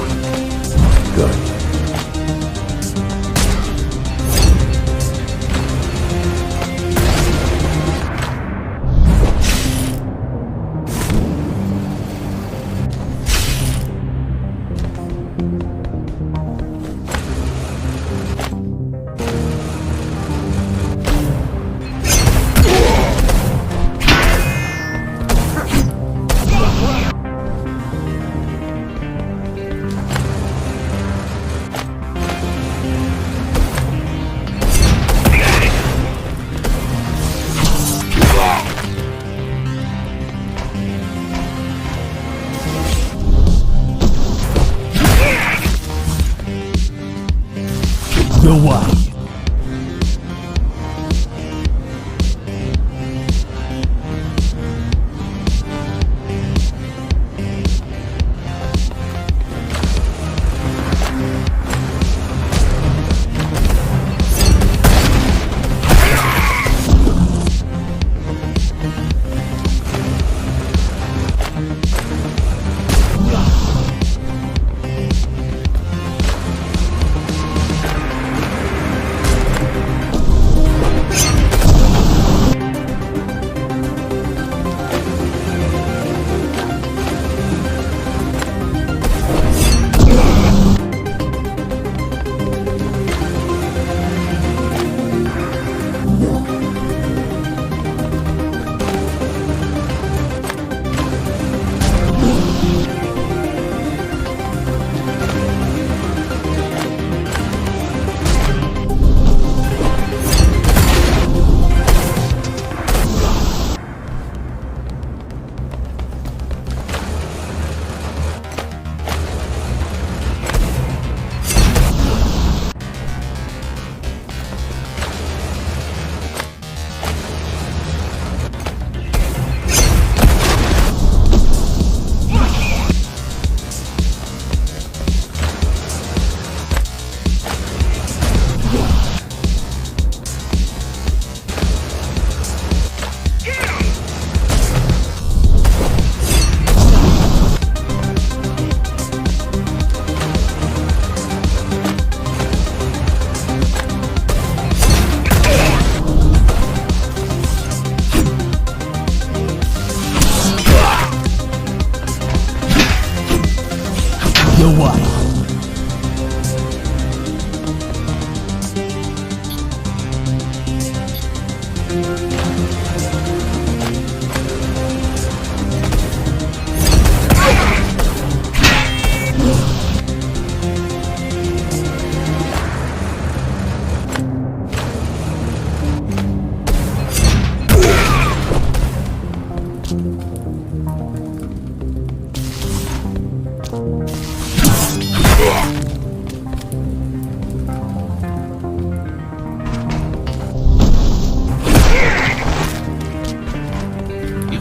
Good. The way.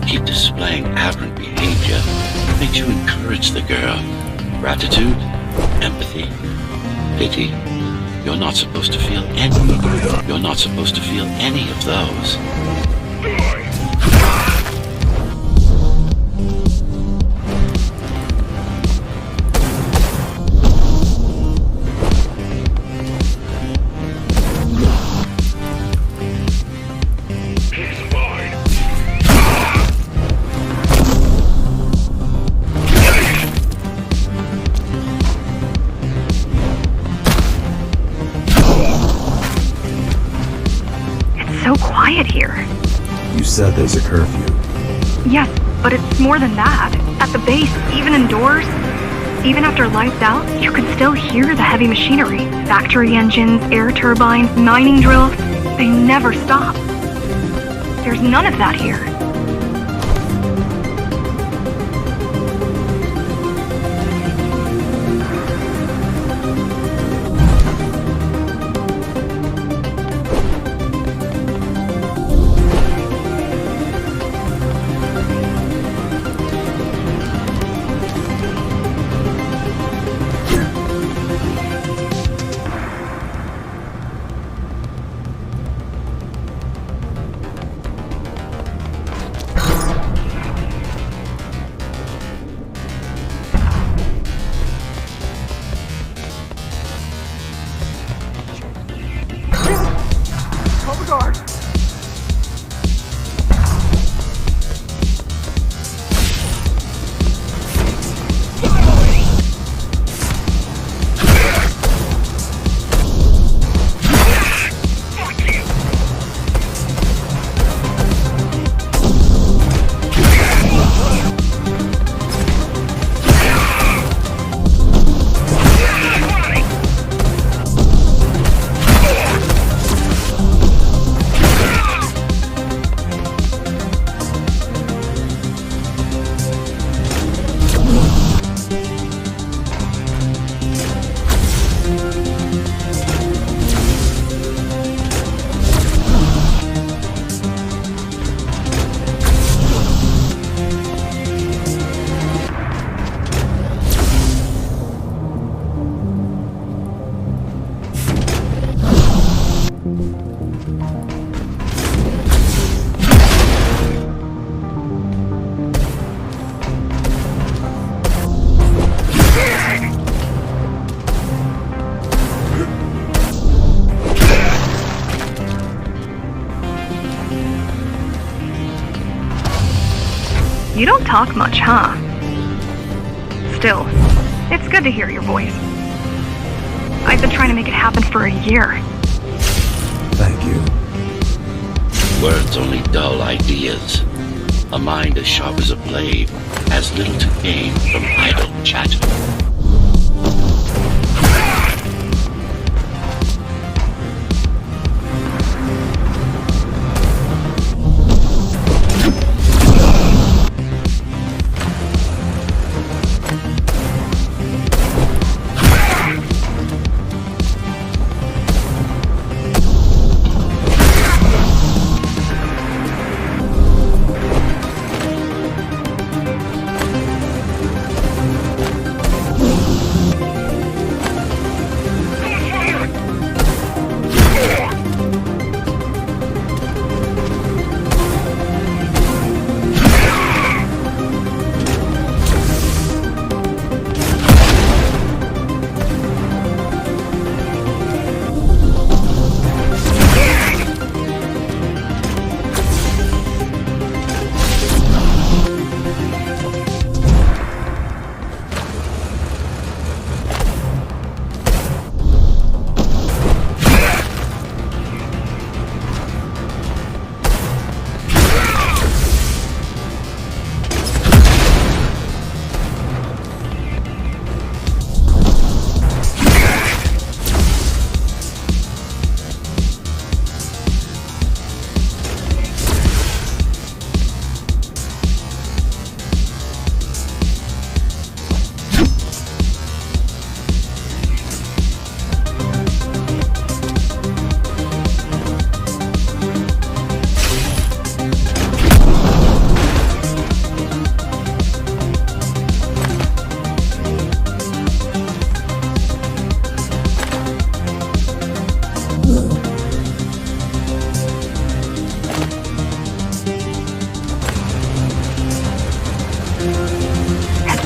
keep displaying aberrant behavior, it makes you encourage the girl. Gratitude, empathy, pity. You're not supposed to feel any. You're not supposed to feel any of those. You said there's a curfew. Yes, but it's more than that. At the base, even indoors, even after lights out, you can still hear the heavy machinery. Factory engines, air turbines, mining drills. They never stop. There's none of that here. guard! You don't talk much, huh? Still, it's good to hear your voice. I've been trying to make it happen for a year. Thank you. Words only dull ideas. A mind as sharp as a blade has little to gain from idle chatter.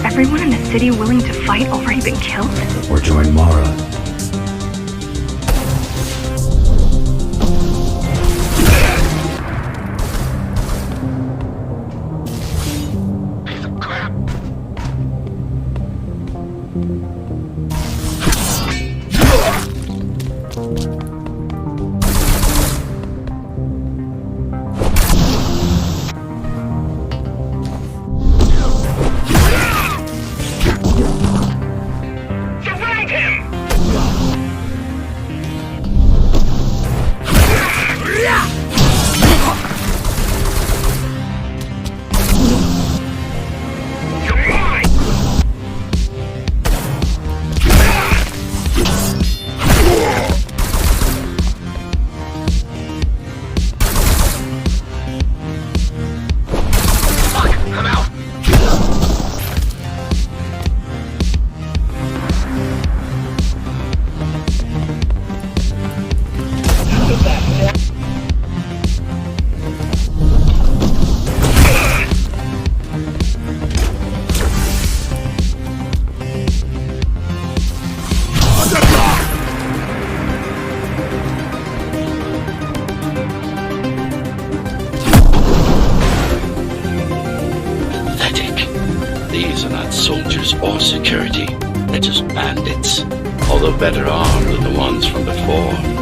Everyone in the city willing to fight already been killed? Or join Mara. Piece of crap! Surround him! security. They're just bandits, although better armed than the ones from before.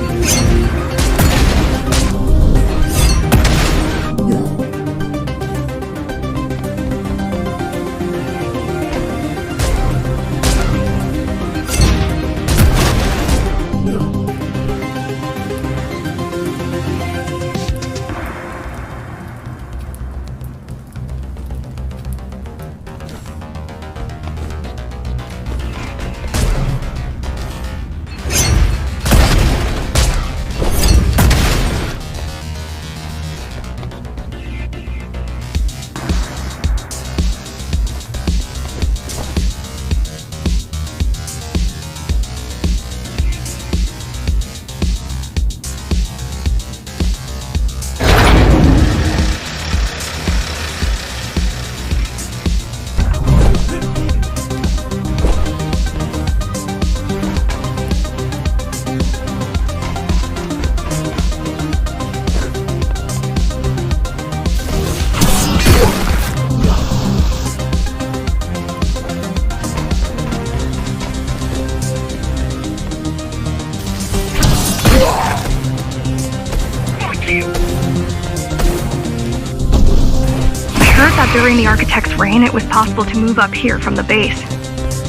During the architect's reign, it was possible to move up here from the base.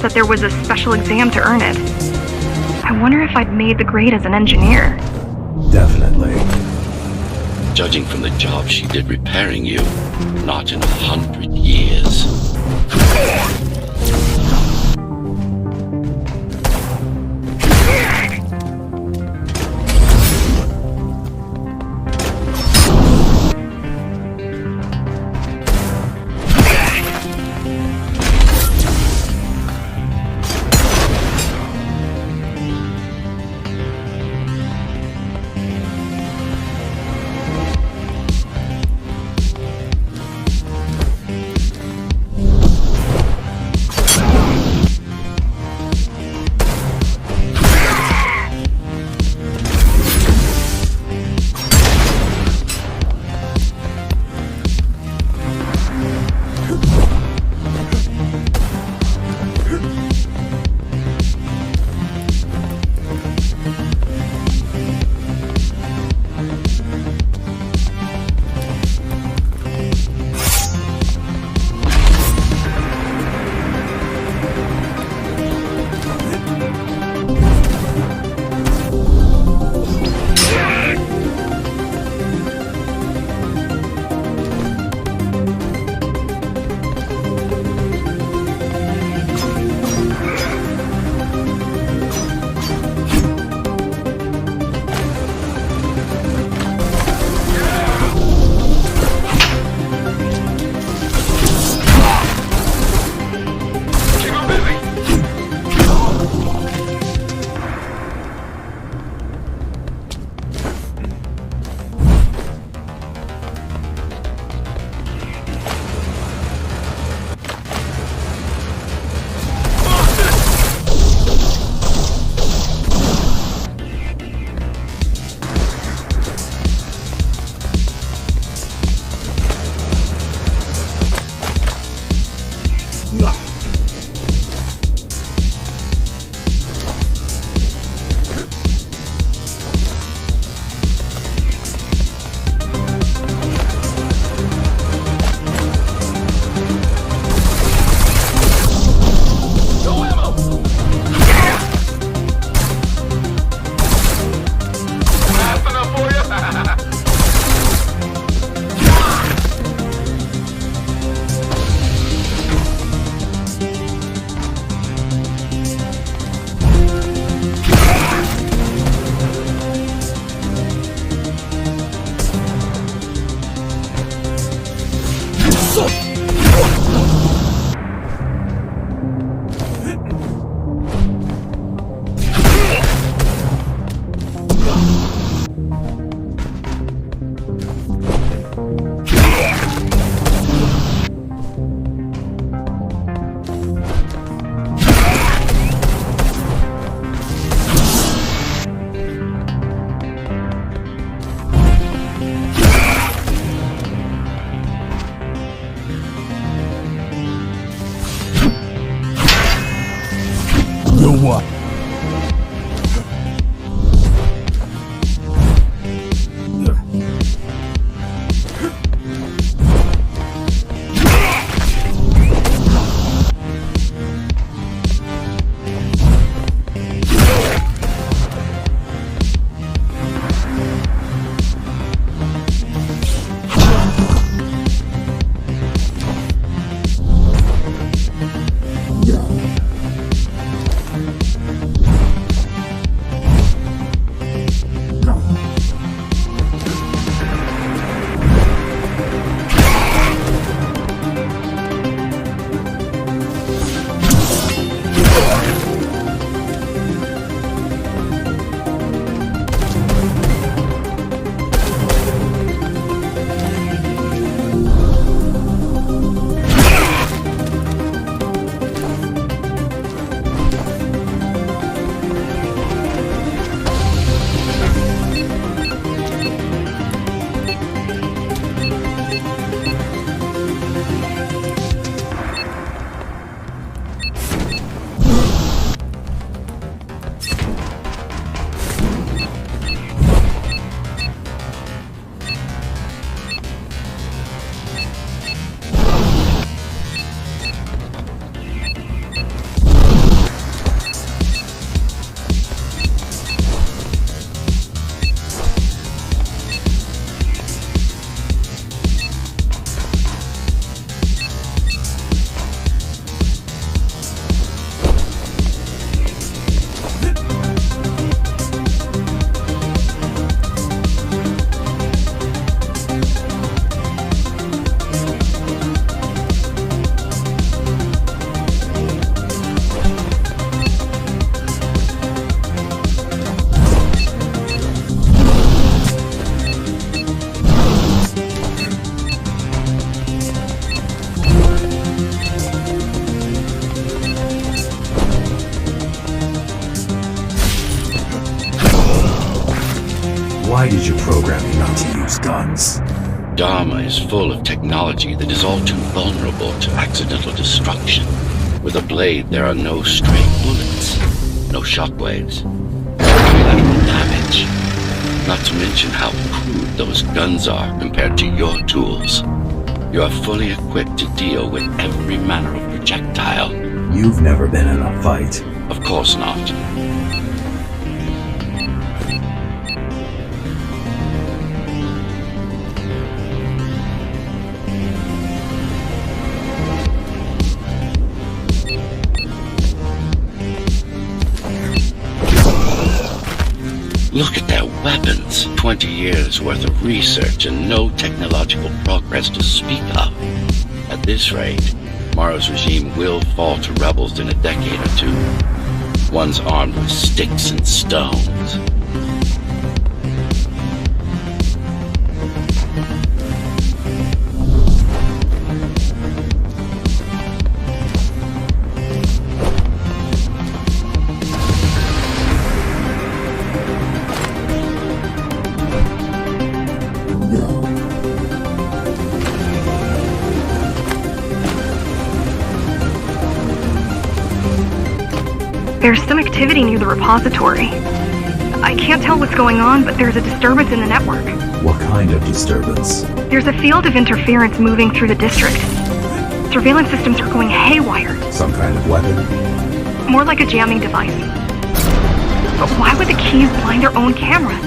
That there was a special exam to earn it. I wonder if I'd made the grade as an engineer. Definitely. Judging from the job she did repairing you, not in 100 years. Why did you program me not to use guns? Dharma is full of technology that is all too vulnerable to accidental destruction. With a blade, there are no stray bullets, no shockwaves, no collateral damage. Not to mention how crude those guns are compared to your tools. You are fully equipped to deal with every manner of projectile. You've never been in a fight. Of course not. Look at their weapons. 20 years worth of research and no technological progress to speak of. At this rate, Morrow's regime will fall to rebels in a decade or two. Ones armed with sticks and stones. There's some activity near the repository. I can't tell what's going on, but there's a disturbance in the network. What kind of disturbance? There's a field of interference moving through the district. Surveillance systems are going haywire. Some kind of weapon? More like a jamming device. But why would the keys blind their own cameras?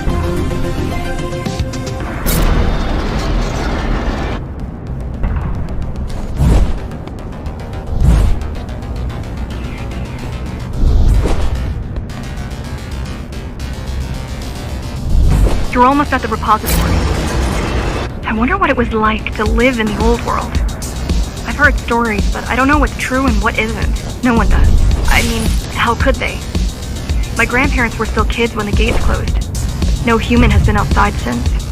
You're almost at the repository. I wonder what it was like to live in the old world. I've heard stories, but I don't know what's true and what isn't. No one does. I mean, how could they? My grandparents were still kids when the gates closed. No human has been outside since.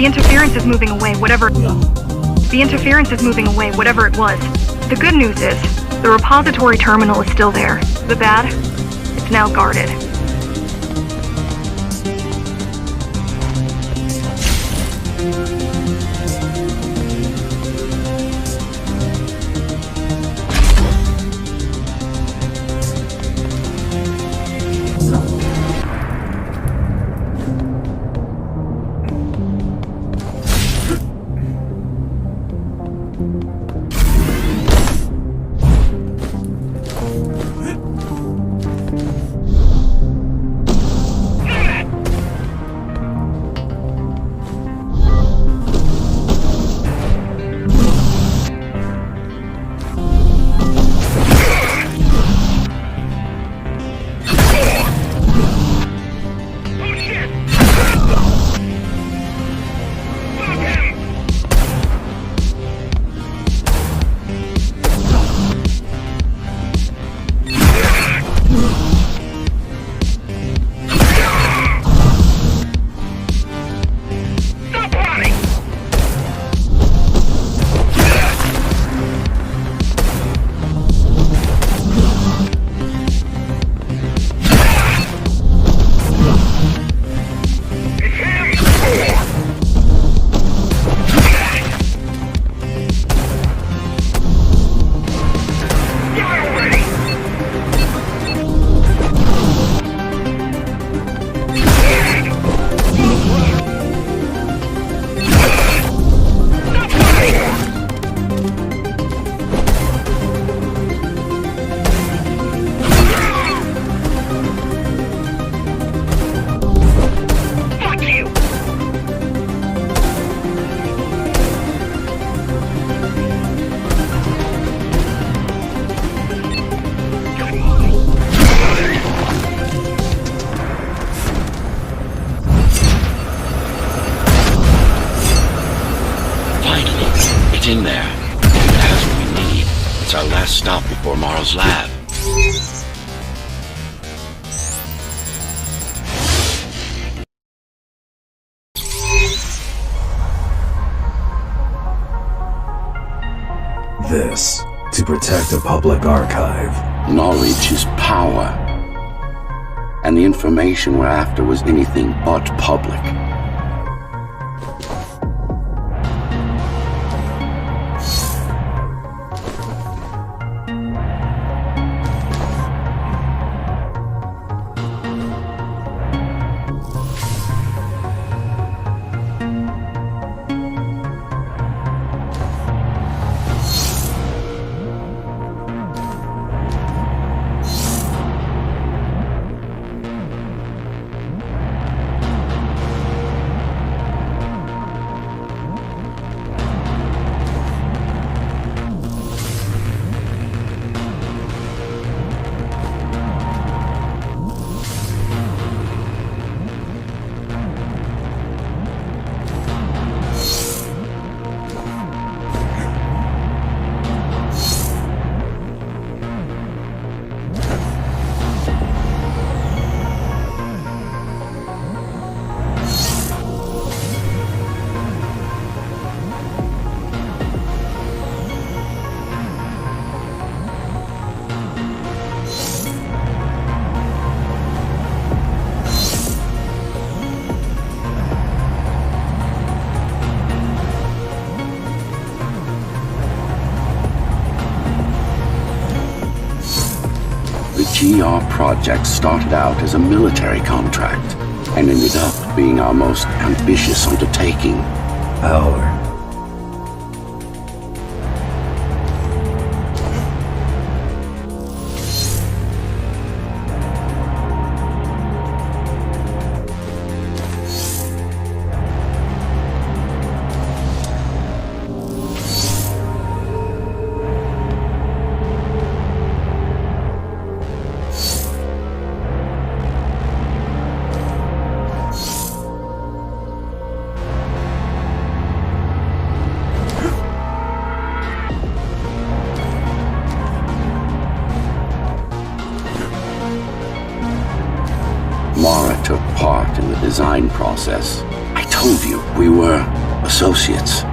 The interference is moving away, whatever it was. The good news is, the repository terminal is still there. The bad, it's now guarded. In there. It has what we need. It's our last stop before Morrow's lab. this to protect a public archive. Knowledge is power. And the information we're after was anything but public. The GR project started out as a military contract and ended up being our most ambitious undertaking. Power. Mara took part in the design process. I told you, we were associates.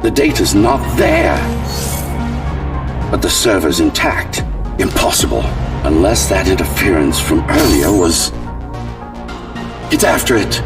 The data's not there. But the server's intact. Impossible. Unless that interference from earlier was... Get after it.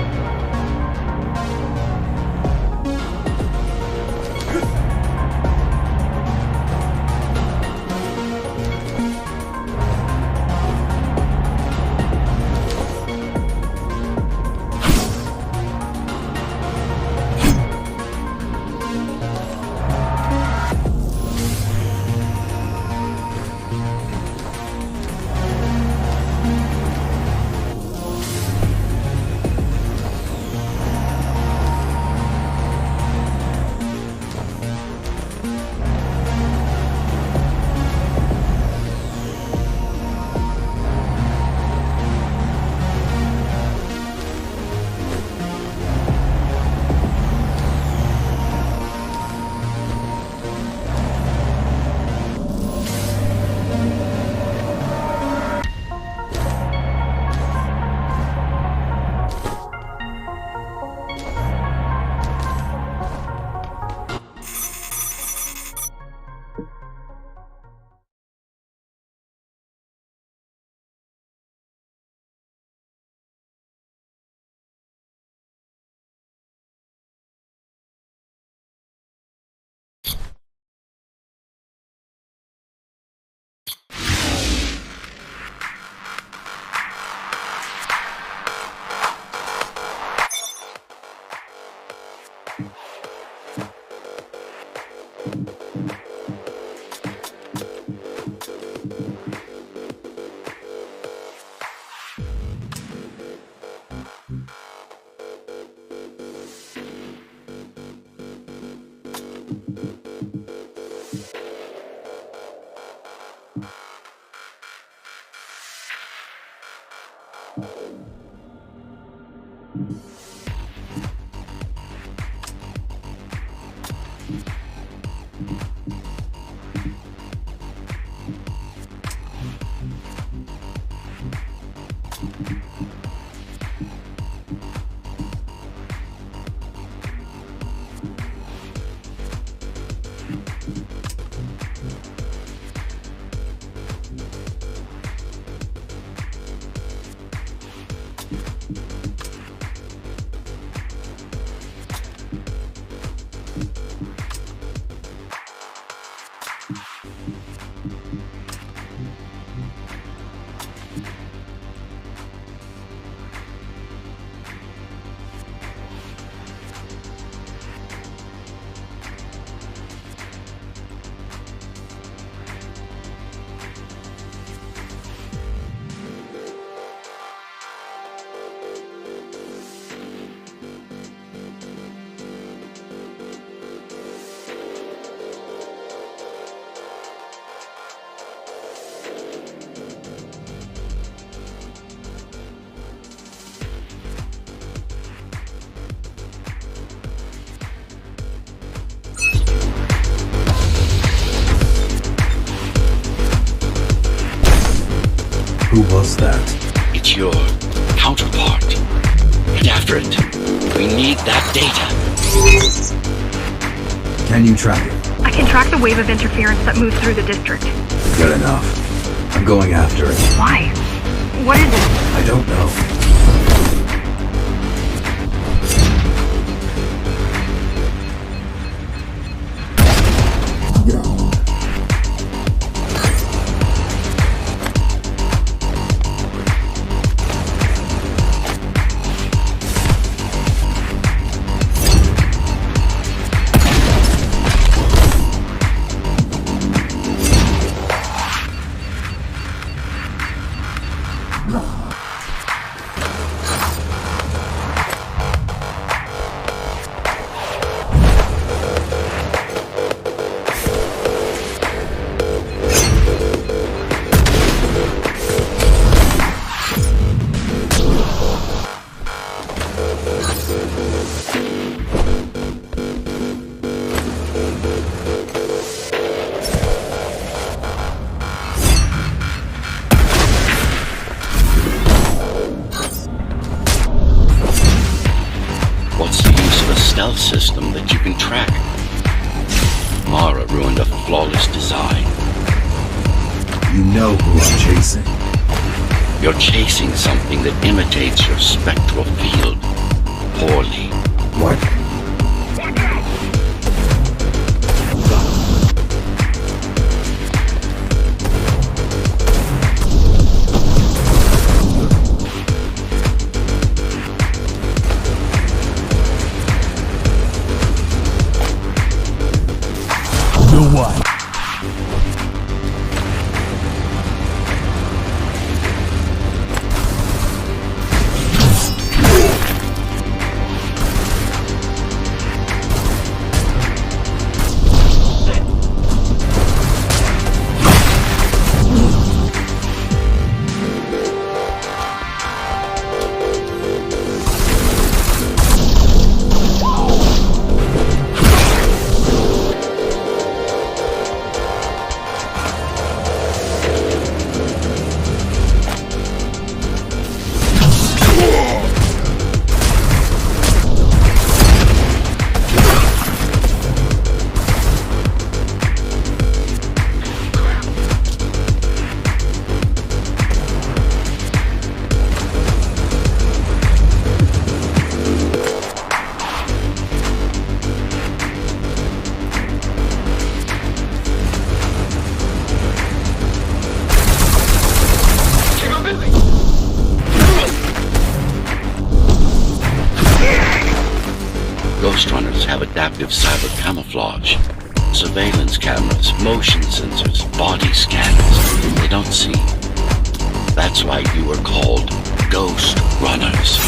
Who was that? It's your counterpart. Get after it. We need that data. Can you track it? I can track the wave of interference that moves through the district. Good enough. I'm going after it. Why? What is it? I don't know. What's the use of a stealth system that you can track? Mara ruined a flawless design. You know who I'm chasing. You're chasing something that imitates your spectral field. Poorly. What? What? Ghostrunners have adaptive cyber camouflage. Surveillance cameras, motion sensors, body scanners. They don't see. That's why you were called Ghostrunners.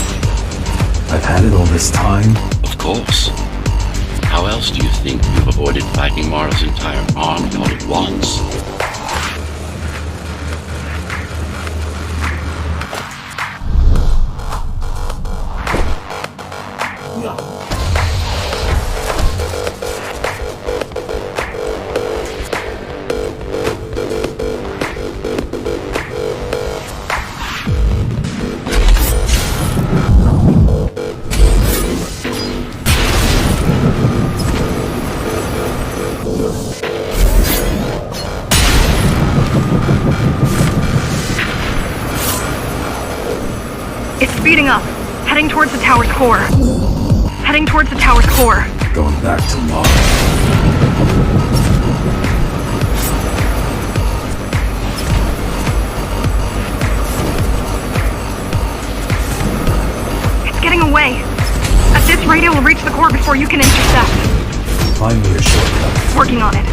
I've had it all this time. Of course. How else do you think you've avoided fighting Mara's entire army all at once? It's speeding up, heading towards the tower's core. Heading towards the tower's core. Going back to Mars. It's getting away. At this rate, it will reach the core before you can intercept. Find me a shortcut. Working on it.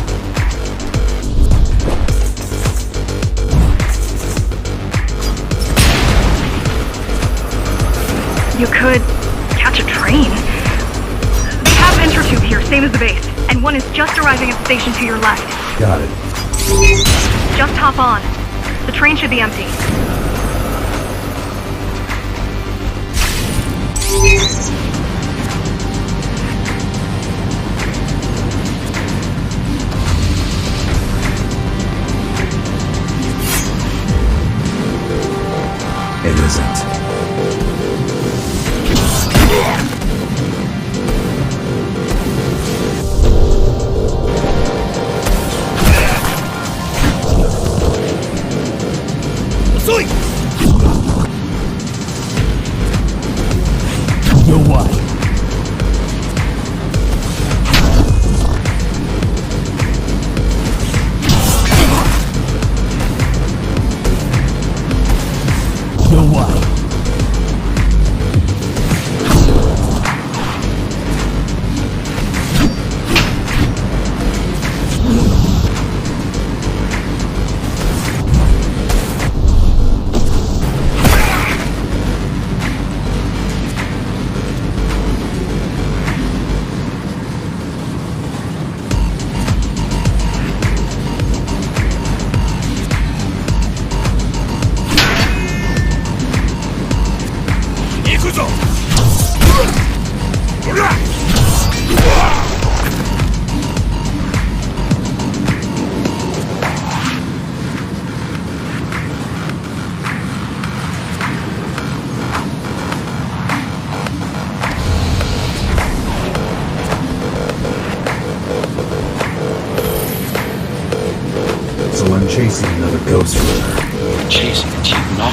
You could catch a train. They have intertube here, same as the base, and one is just arriving at the station to your left. Got it. Just hop on. The train should be empty. It isn't. You're what? You're what?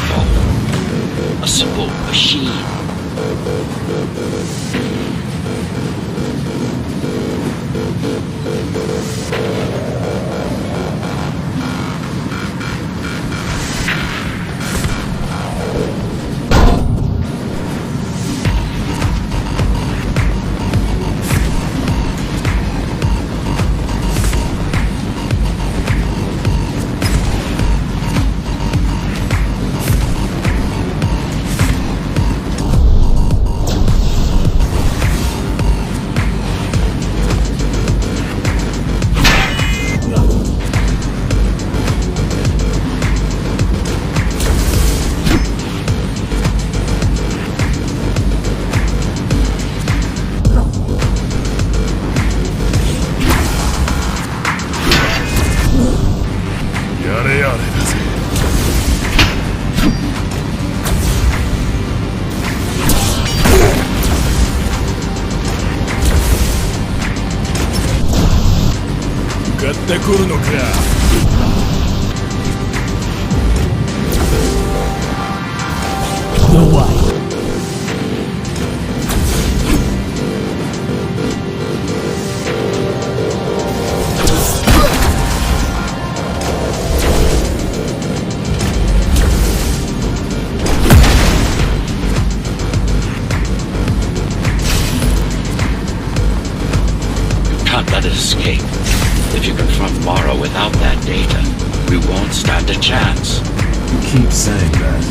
fall. A simple machine. Can't let it escape. If you confront Mara without that data, we won't stand a chance. You keep saying that.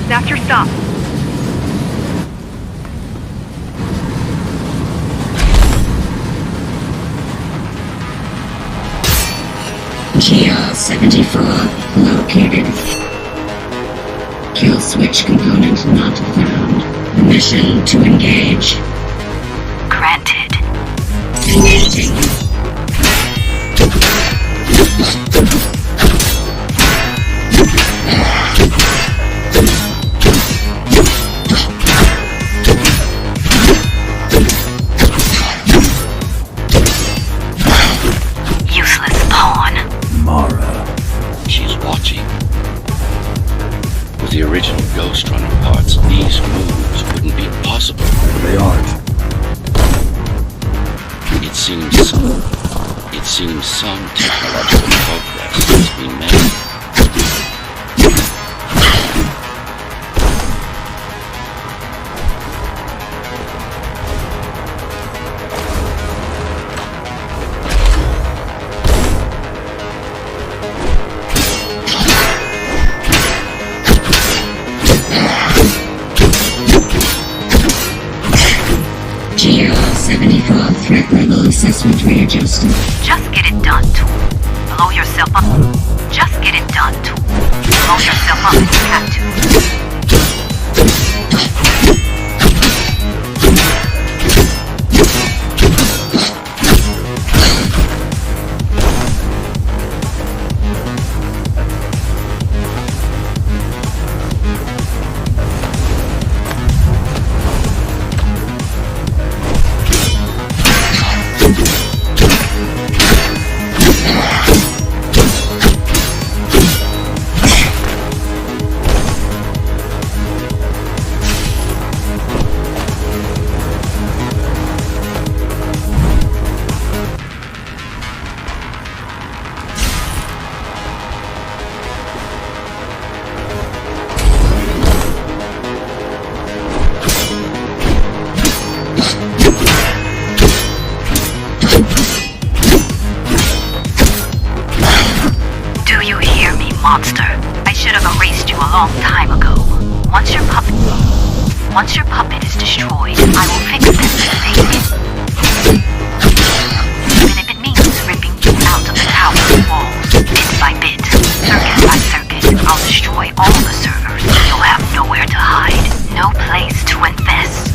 That's your stop. GL-74 located. Kill switch component not found. Mission to engage. Granted. Engaging. Useless pawn. Mara. She's watching. With the original Ghostrunner parts, these moves wouldn't be possible. They aren't. It seems some technological progress has been made. GL-74 threat level assessment readjusted. Just get it done, tool. Blow yourself up. Just get it done, tool. Blow yourself up if you have to. Once your puppet is destroyed, I will fix them to safety. Even if it means ripping you out of the tower's walls, bit by bit, circuit by circuit, I'll destroy all the servers. You'll have nowhere to hide, no place to invest.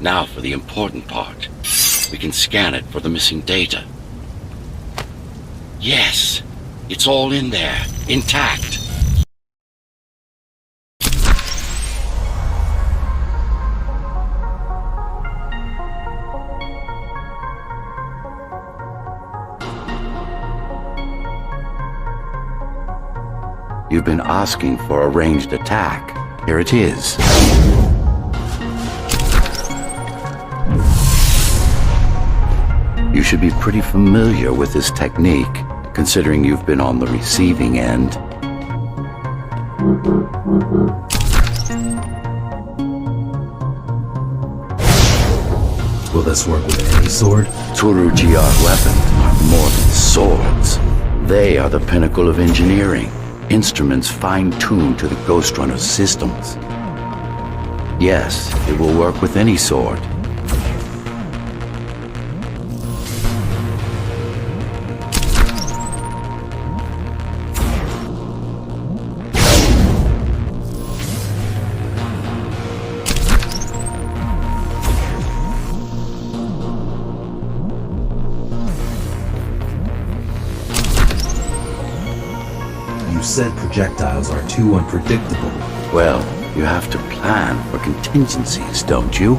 Now for the important part. We can scan it for the missing data. Yes, it's all in there, intact. You've been asking for a ranged attack. Here it is. You should be pretty familiar with this technique, considering you've been on the receiving end. Will this work with any sword? Tsurugi-R weapons are more than swords. They are the pinnacle of engineering. Instruments fine-tuned to the Ghostrunner's systems. Yes, it will work with any sword. You said projectiles are too unpredictable. Well, you have to plan for contingencies, don't you?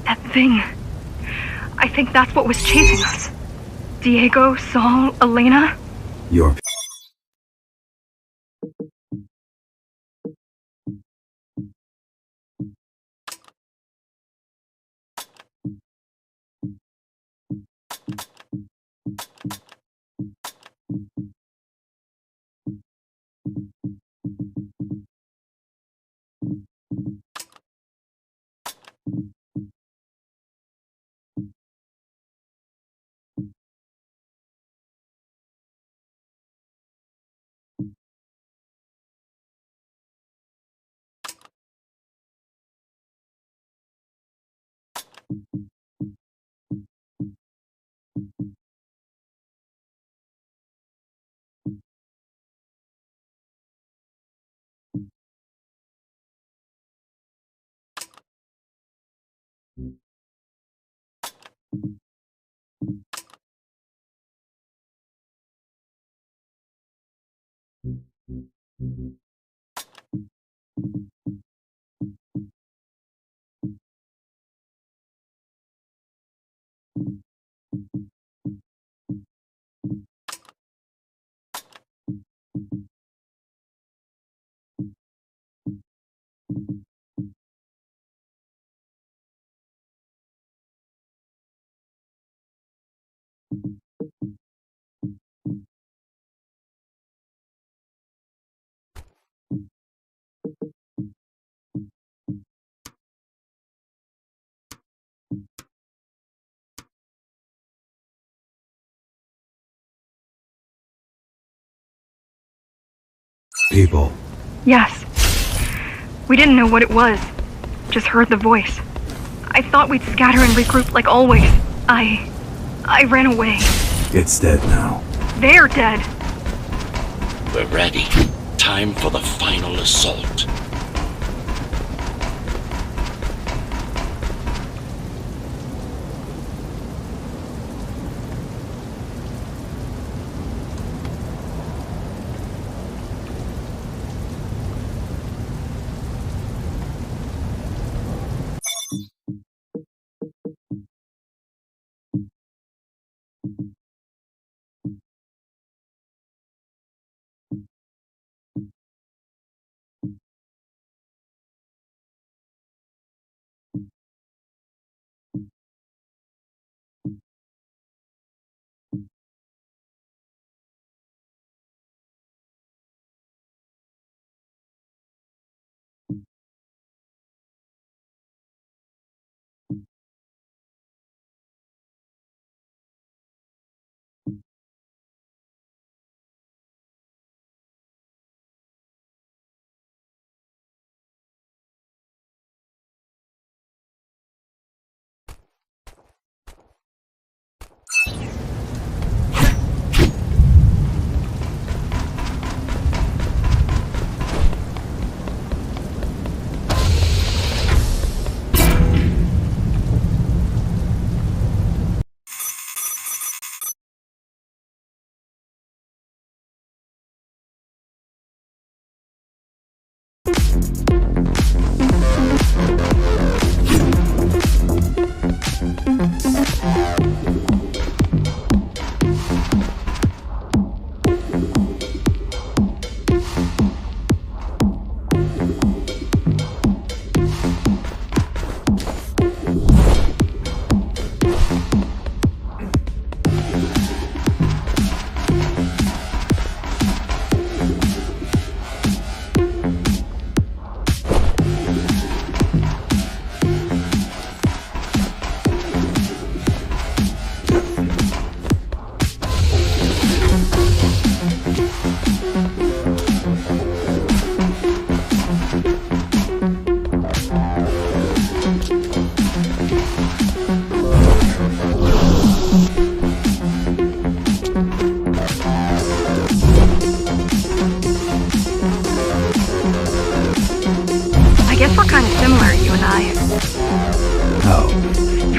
That thing. I think that's what was chasing us. Diego, Saul, Elena. Your people. Yes. We didn't know what it was. Just heard the voice. I thought we'd scatter and regroup like always. I ran away. It's dead now. They're dead. We're ready. Time for the final assault.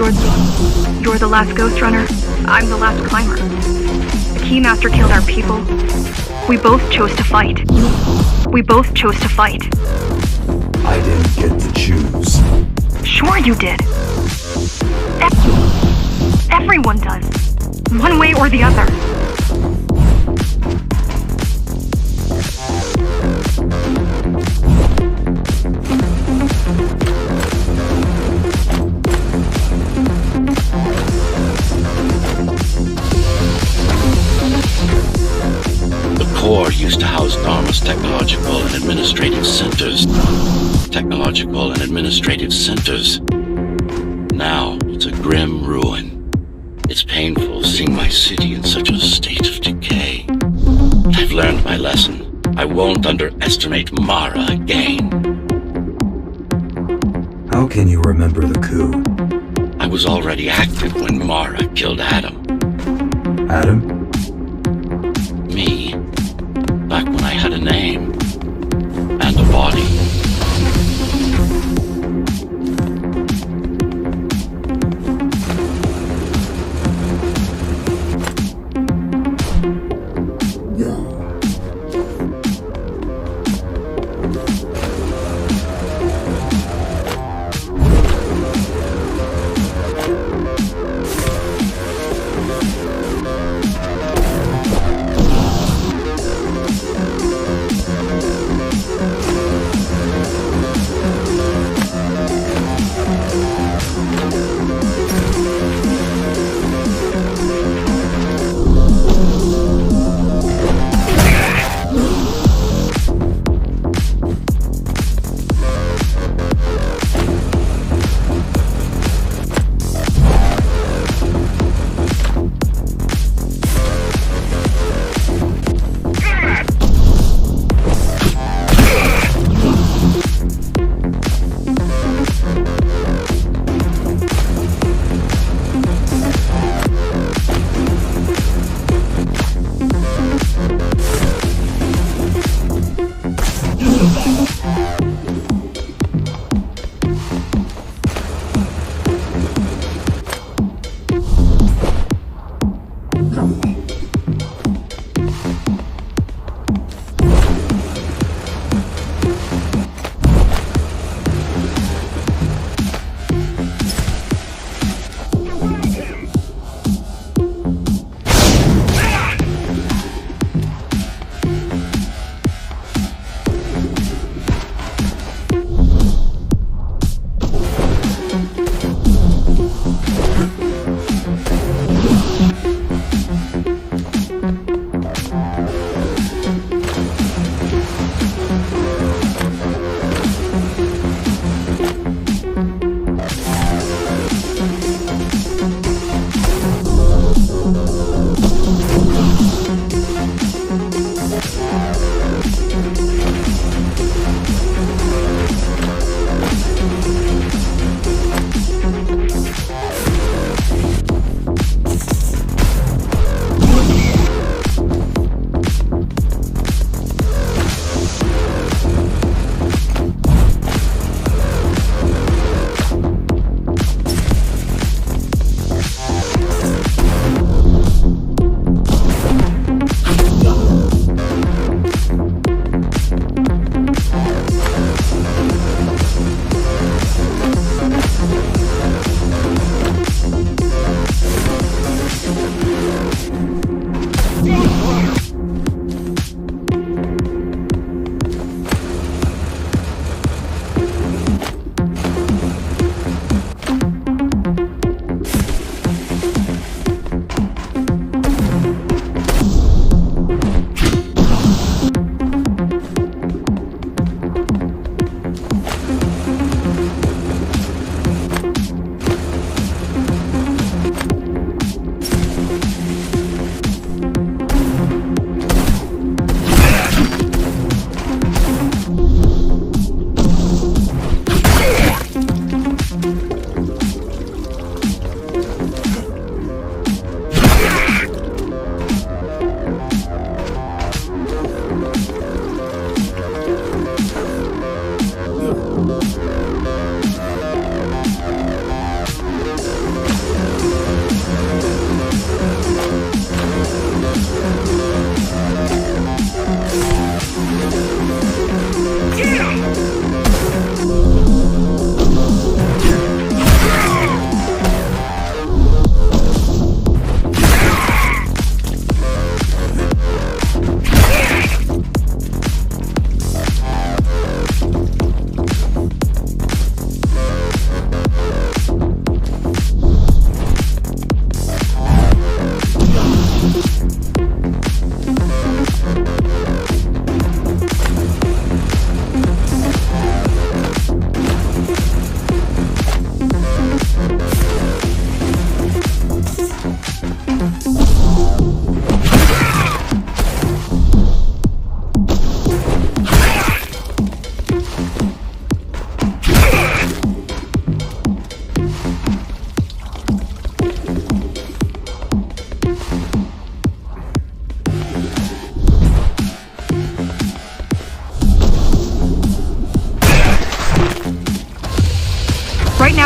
You're the last Ghostrunner. I'm the last climber. The Keymaster killed our people. We both chose to fight. We both chose to fight. I didn't get to choose. Sure you did. Everyone does. One way or the other. The core used to house Dharma's technological and administrative centers. Now, it's a grim ruin. It's painful seeing my city in such a state of decay. I've learned my lesson. I won't underestimate Mara again. How can you remember the coup? I was already active when Mara killed Adam. Adam? Me. Back when I had a name. And a body.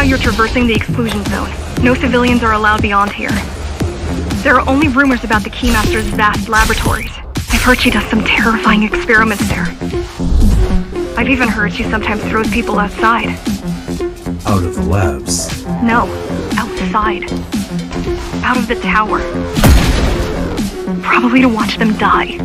you're traversing the exclusion zone. No civilians are allowed beyond here. There are only rumors about the Keymaster's vast laboratories. I've heard she does some terrifying experiments there. I've even heard she sometimes throws people outside. Out of the labs. No, outside. Out of the tower. Probably to watch them die.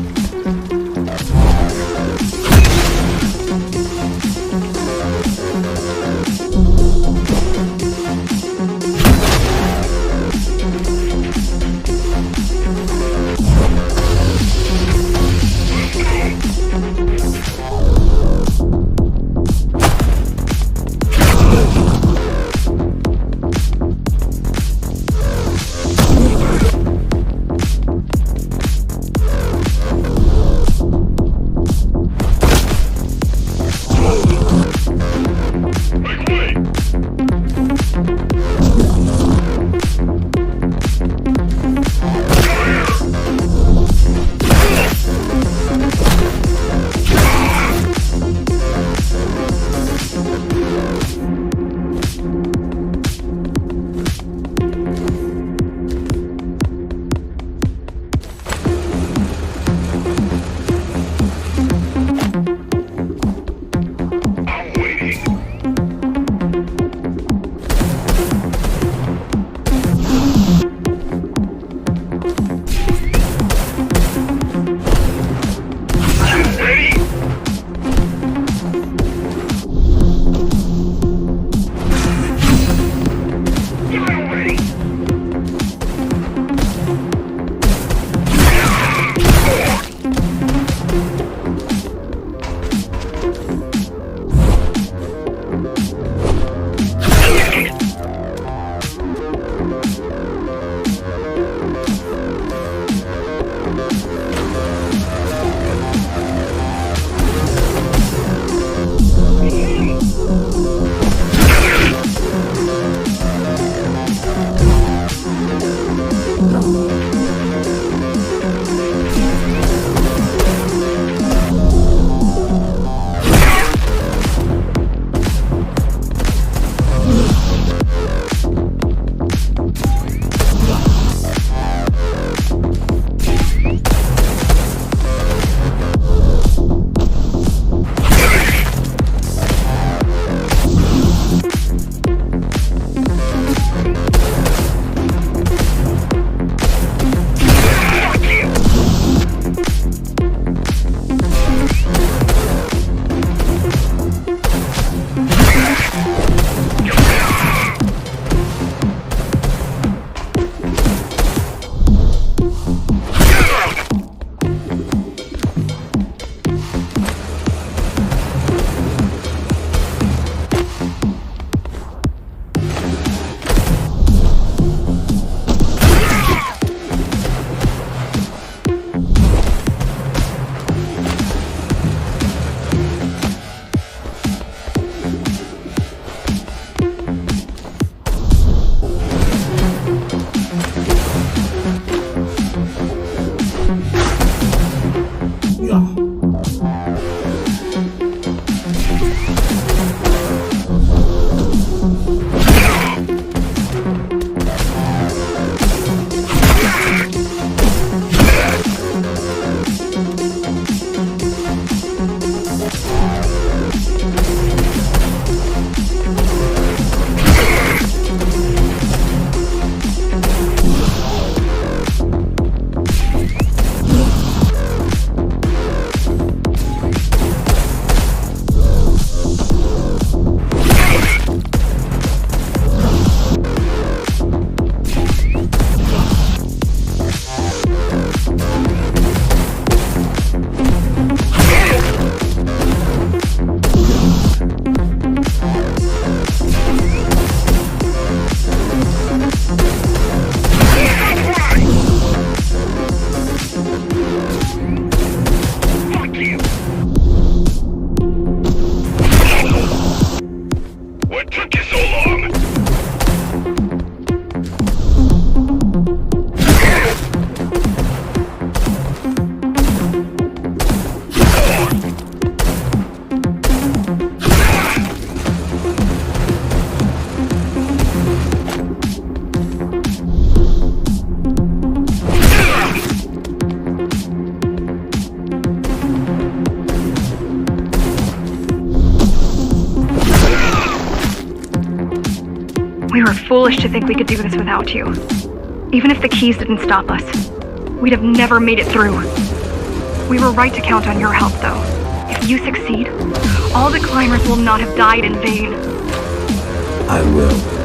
We were foolish to think we could do this without you. Even if the keys didn't stop us, we'd have never made it through. We were right to count on your help, though. If you succeed, all the climbers will not have died in vain. I will.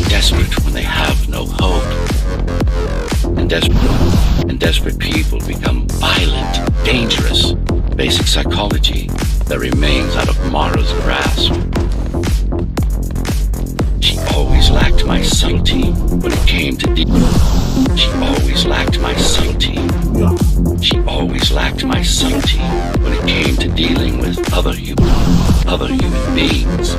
Desperate when they have no hope. And desperate people become violent, dangerous. Basic psychology that remains out of Mara's grasp. She always lacked my subtlety when it came to She always lacked my subtlety. She always lacked my subtlety when it came to dealing with other human beings.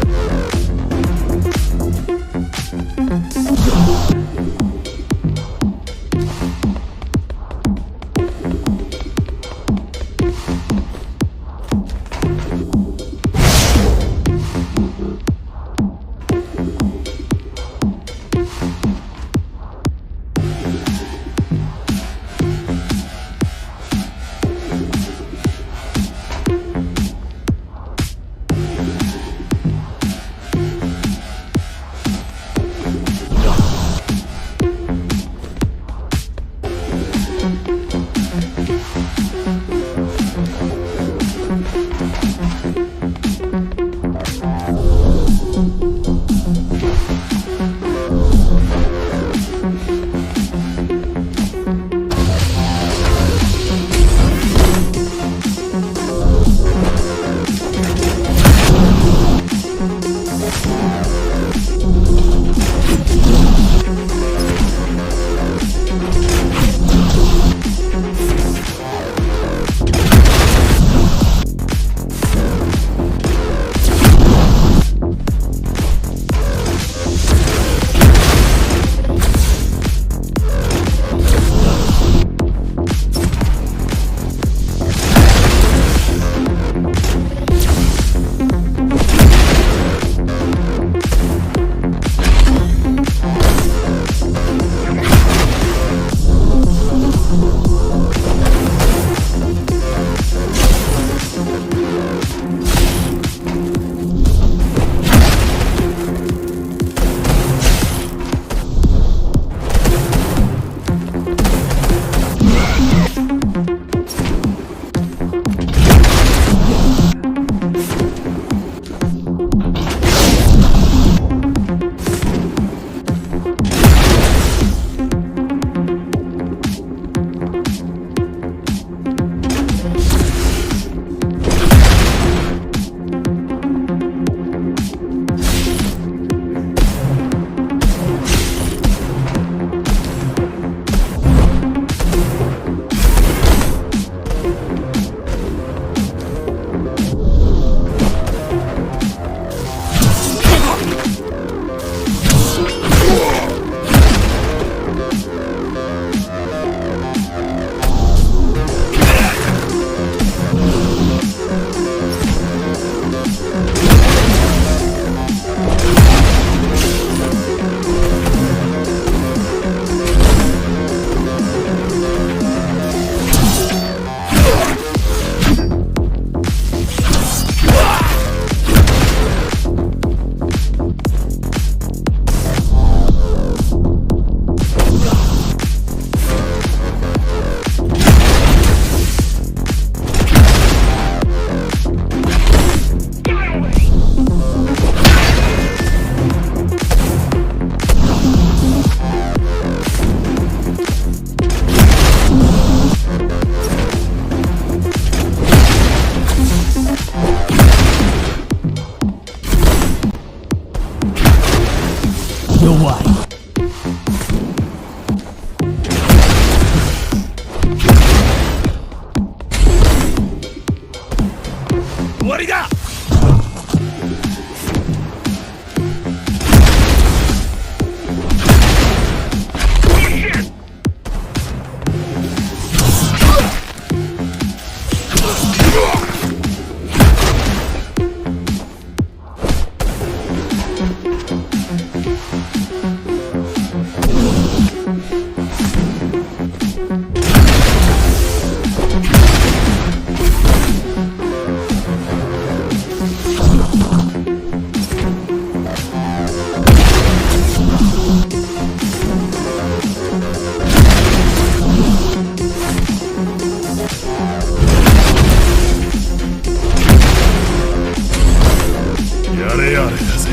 やれやれだぜ。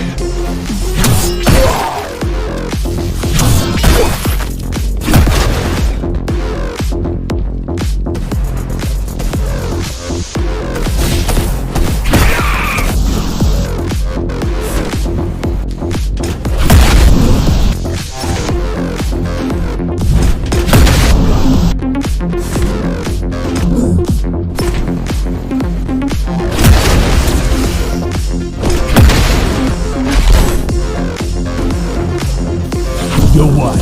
弱い。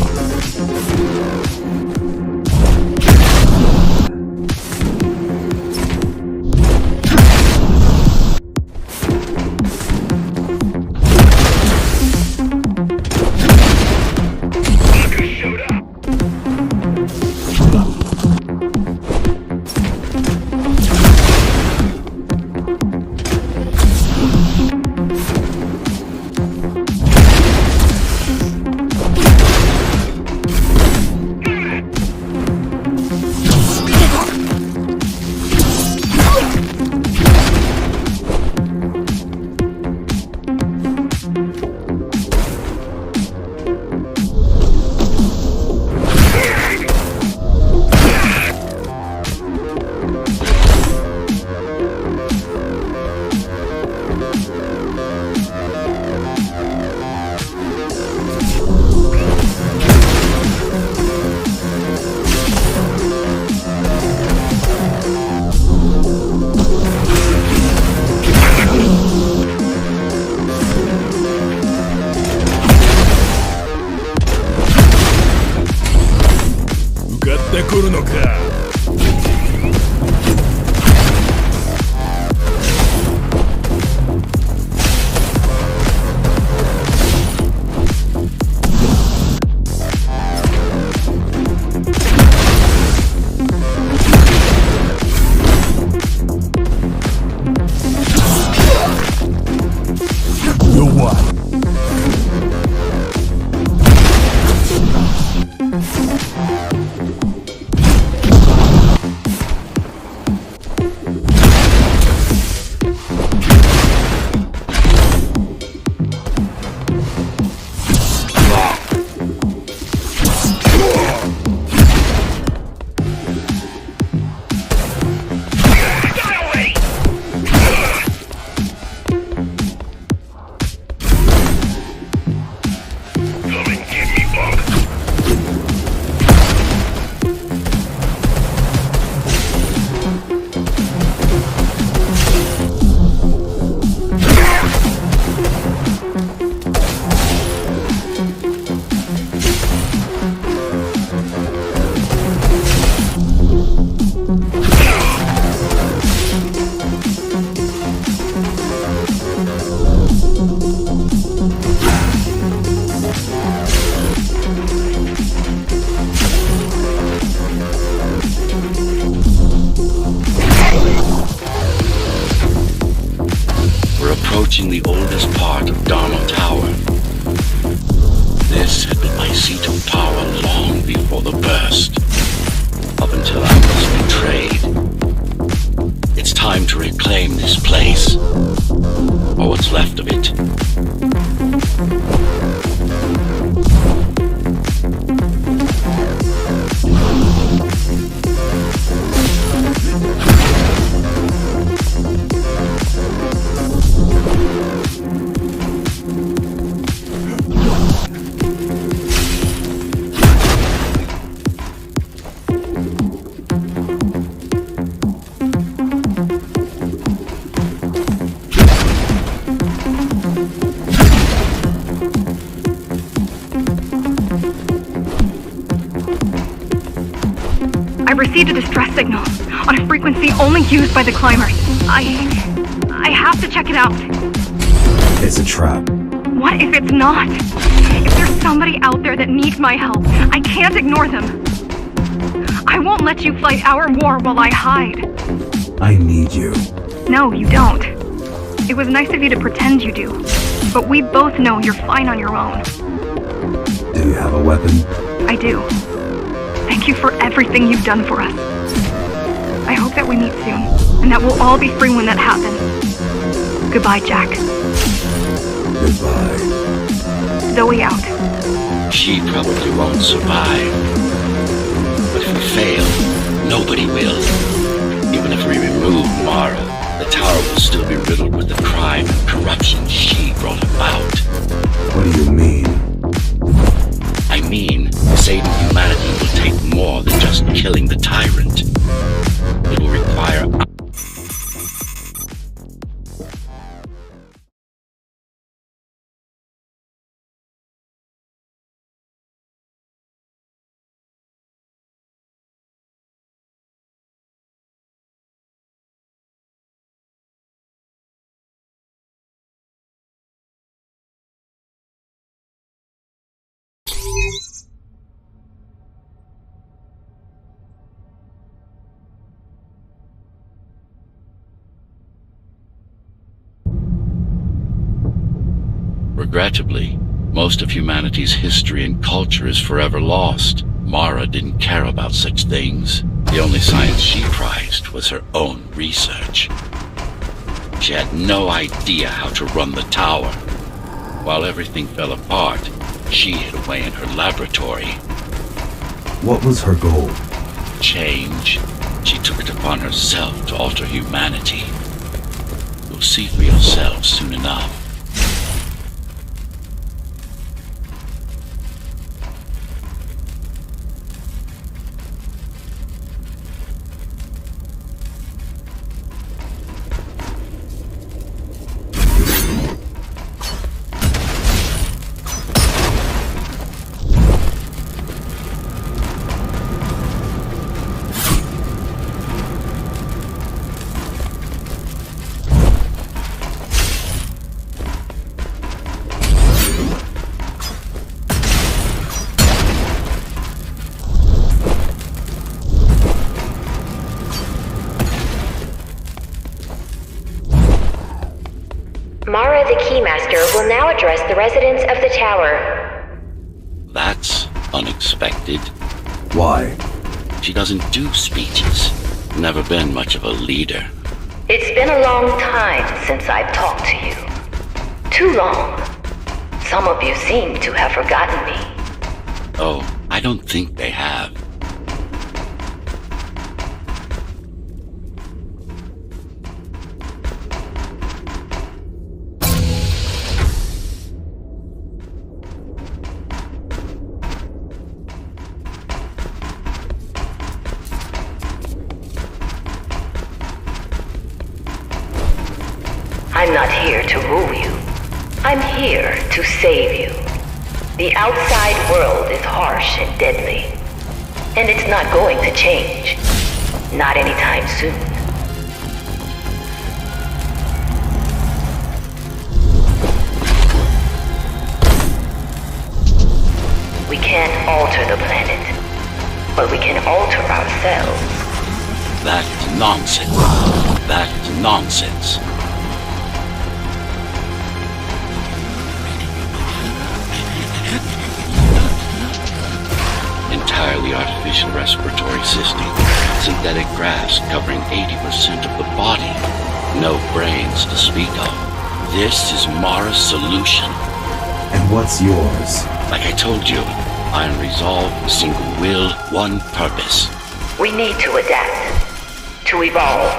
来るのか。弱い。The oldest part of Dharma Tower. This had been my seat of power long before the burst, up until I was betrayed. It's time to reclaim this place, or what's left of it. Received a distress signal on a frequency only used by the climbers. I have to check it out. It's a trap. What if it's not? If there's somebody out there that needs my help, I can't ignore them. I won't let you fight our war while I hide. I need you. No, you don't. It was nice of you to pretend you do, but we both know you're fine on your own. Do you have a weapon? I do. Thank you for everything you've done for us. I hope that we meet soon, and that we'll all be free when that happens. Goodbye, Jack. Goodbye. Zoe out. She probably won't survive. But if we fail, nobody will. Even if we remove Mara, the tower will still be riddled with the crime and corruption she brought about. What do you mean? I mean, saving humanity will take more than just killing the tyrant. It will require... Regrettably, most of humanity's history and culture is forever lost. Mara didn't care about such things. The only science she prized was her own research. She had no idea how to run the tower. While everything fell apart, she hid away in her laboratory. What was her goal? Change. She took it upon herself to alter humanity. You'll see for yourselves soon enough. Mara the Keymaster will now address the residents of the tower. That's unexpected. Why? She doesn't do speeches. Never been much of a leader. It's been a long time since I've talked to you. Too long. Some of you seem to have forgotten me. Oh, I don't think they have. I'm not here to rule you. I'm here to save you. The outside world is harsh and deadly. And it's not going to change. Not anytime soon. We can't alter the planet, but we can alter ourselves. That's nonsense. That's nonsense. Entirely artificial respiratory system. Synthetic grass covering 80% of the body. No brains to speak of. This is Mara's solution. And what's yours? Like I told you, iron resolve, single will, one purpose. We need to adapt. To evolve.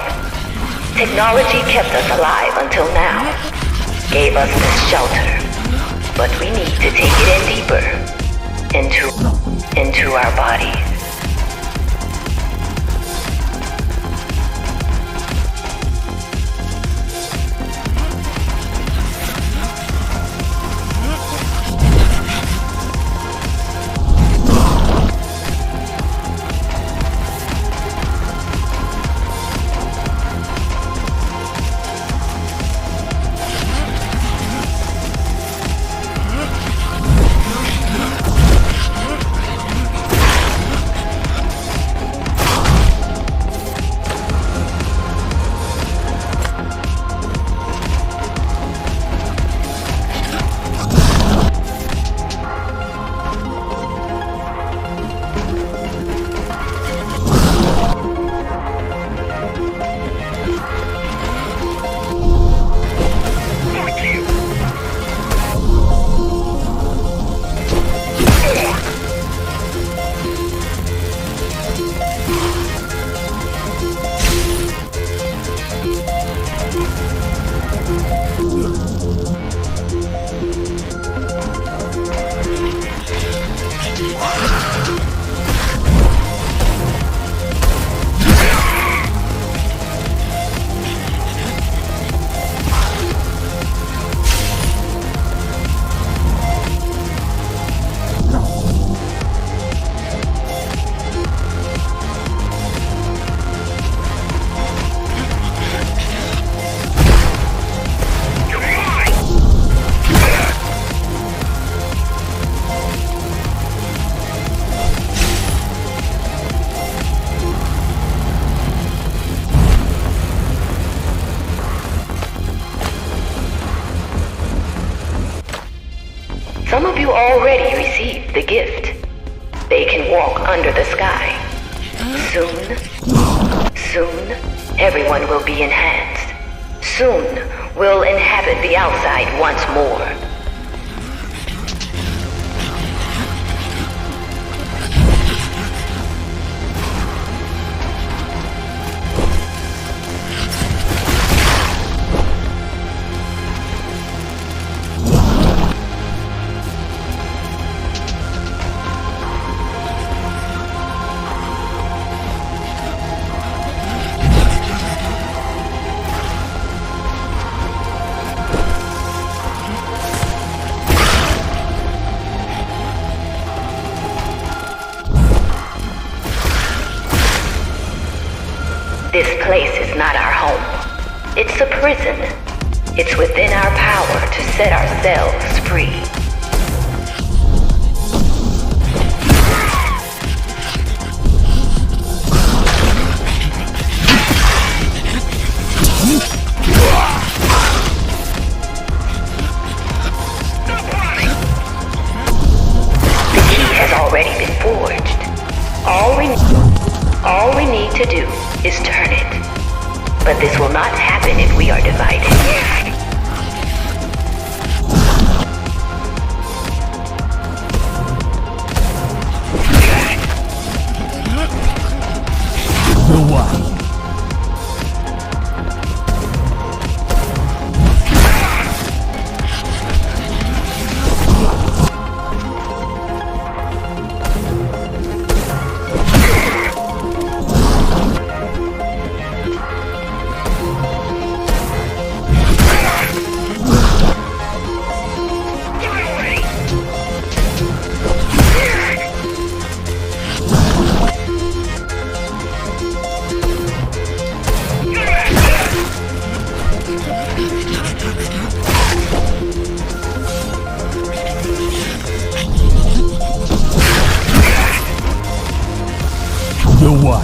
Technology kept us alive until now. Gave us this shelter. But we need to take it in deeper. Into our bodies. Some of you already received the gift. They can walk under the sky. Soon, everyone will be enhanced. Soon, we'll inhabit the outside once more. This place is not our home. It's a prison. It's within our power to set ourselves free. The key has already been forged. All we need to do is turn it. But this will not happen if we are divided. No way. No way.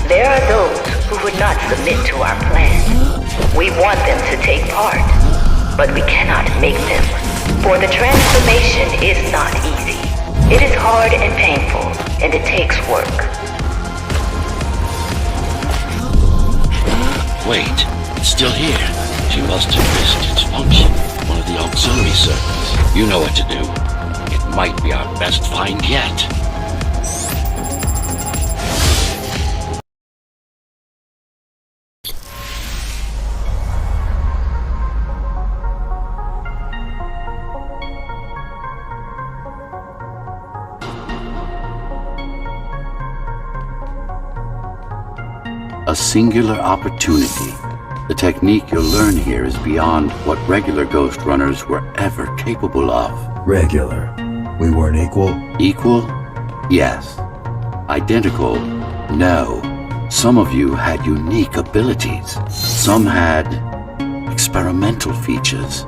There are those who would not submit to our plan. We want them to take part, but we cannot make them. For the transformation is not easy. It is hard and painful, and it takes work. Wait, it's still here. She must have missed its function. One of the auxiliary circuits. You know what to do. It might be our best find yet. A singular opportunity. The technique you'll learn here is beyond what regular Ghostrunners were ever capable of. Regular. We weren't equal? Equal? Yes. Identical? No. Some of you had unique abilities. Some had experimental features.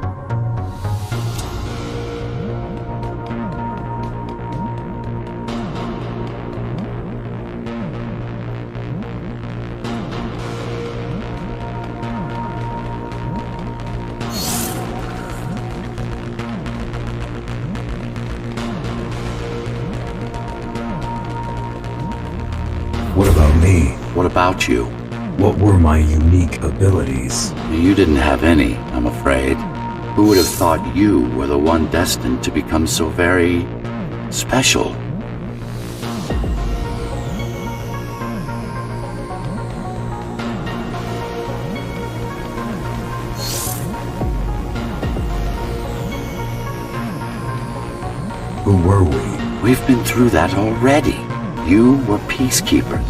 What about me? What about you? What were my unique abilities? You didn't have any, I'm afraid. Who would have thought you were the one destined to become so very special? Who were we? We've been through that already. You were peacekeepers.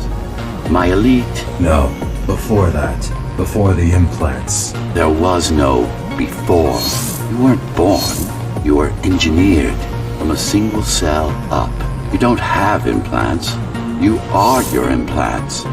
My elite. No, before that. Before the implants. There was no before. You weren't born. You were engineered from a single cell up. You don't have implants. You are your implants.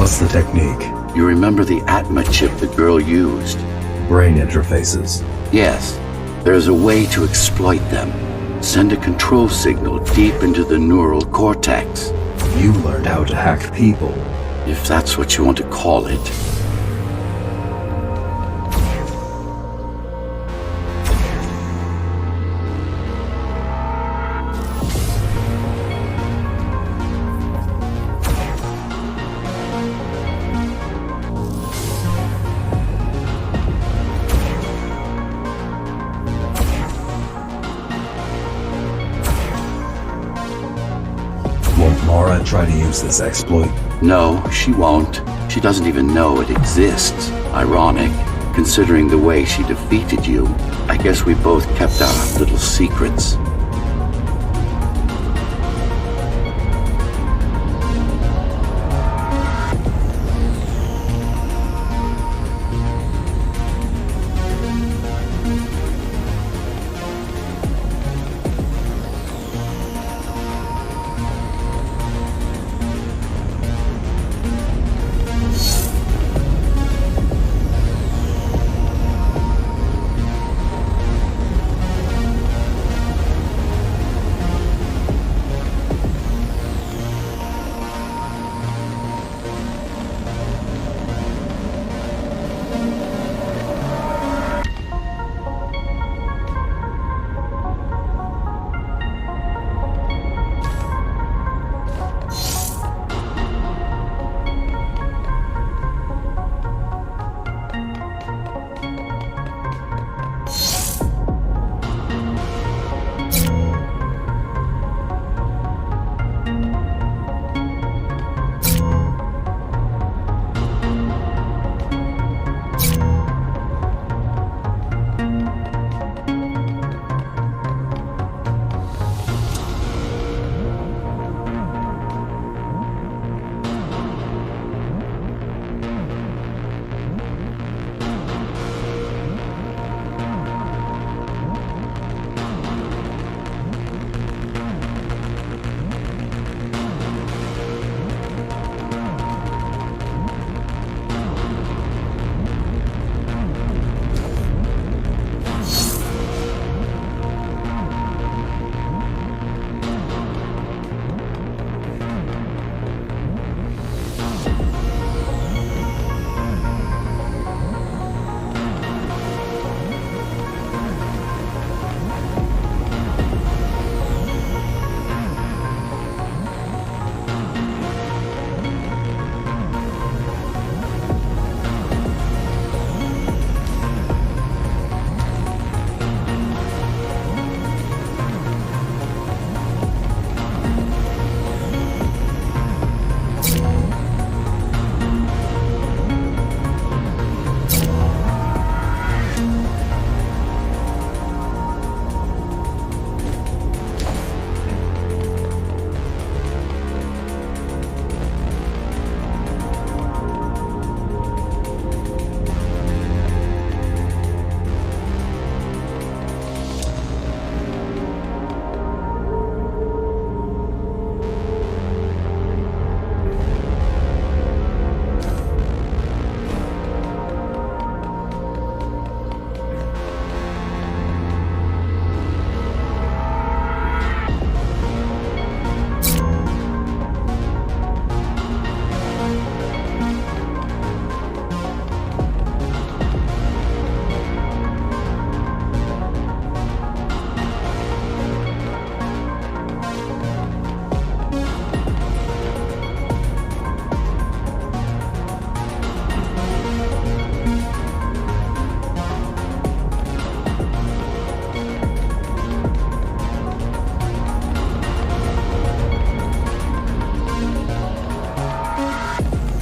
What's the technique? You remember the Atma chip the girl used? Brain interfaces. Yes. There's a way to exploit them. Send a control signal deep into the neural cortex. You learned how to hack people. If that's what you want to call it. Won't Mara try to use this exploit? No, she won't. She doesn't even know it exists. Ironic, considering the way she defeated you. I guess we both kept our little secrets.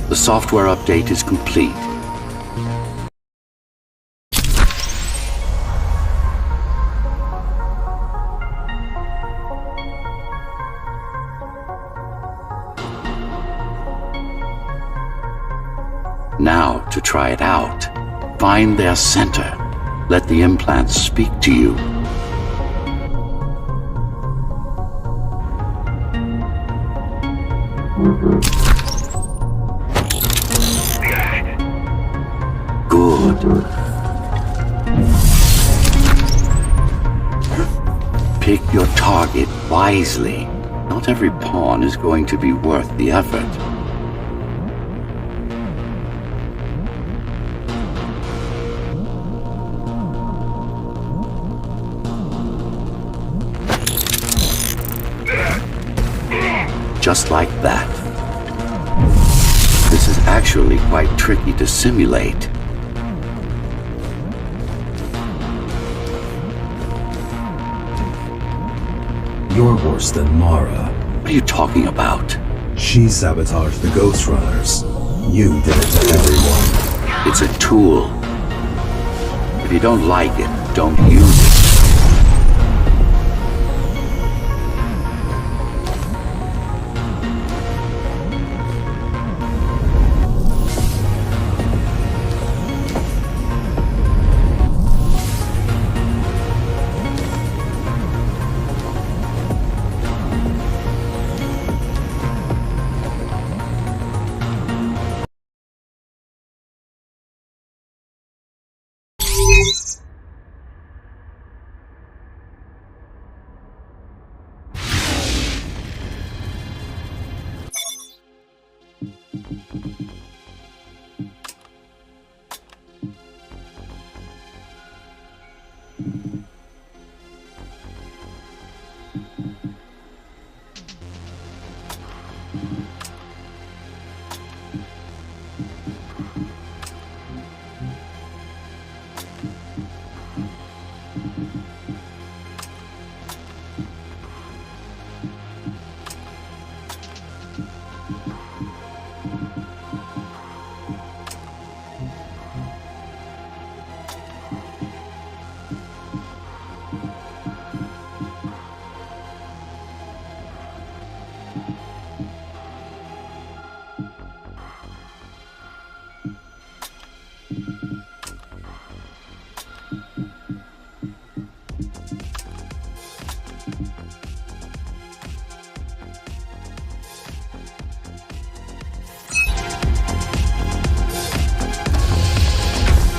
The software update is complete. Now, to try it out, find their center. Let the implants speak to you. your target wisely. Not every pawn is going to be worth the effort. Just like that. This is actually quite tricky to simulate. You're worse than Mara. What are you talking about? She sabotaged the Ghostrunners. You did it to everyone. It's a tool. If you don't like it, don't use it.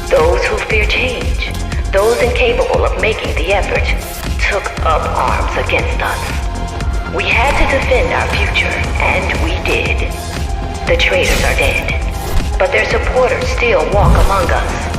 Those who fear change, those incapable of making the effort, took up arms against us. We had to defend our future, and we did. The traitors are dead, but their supporters still walk among us.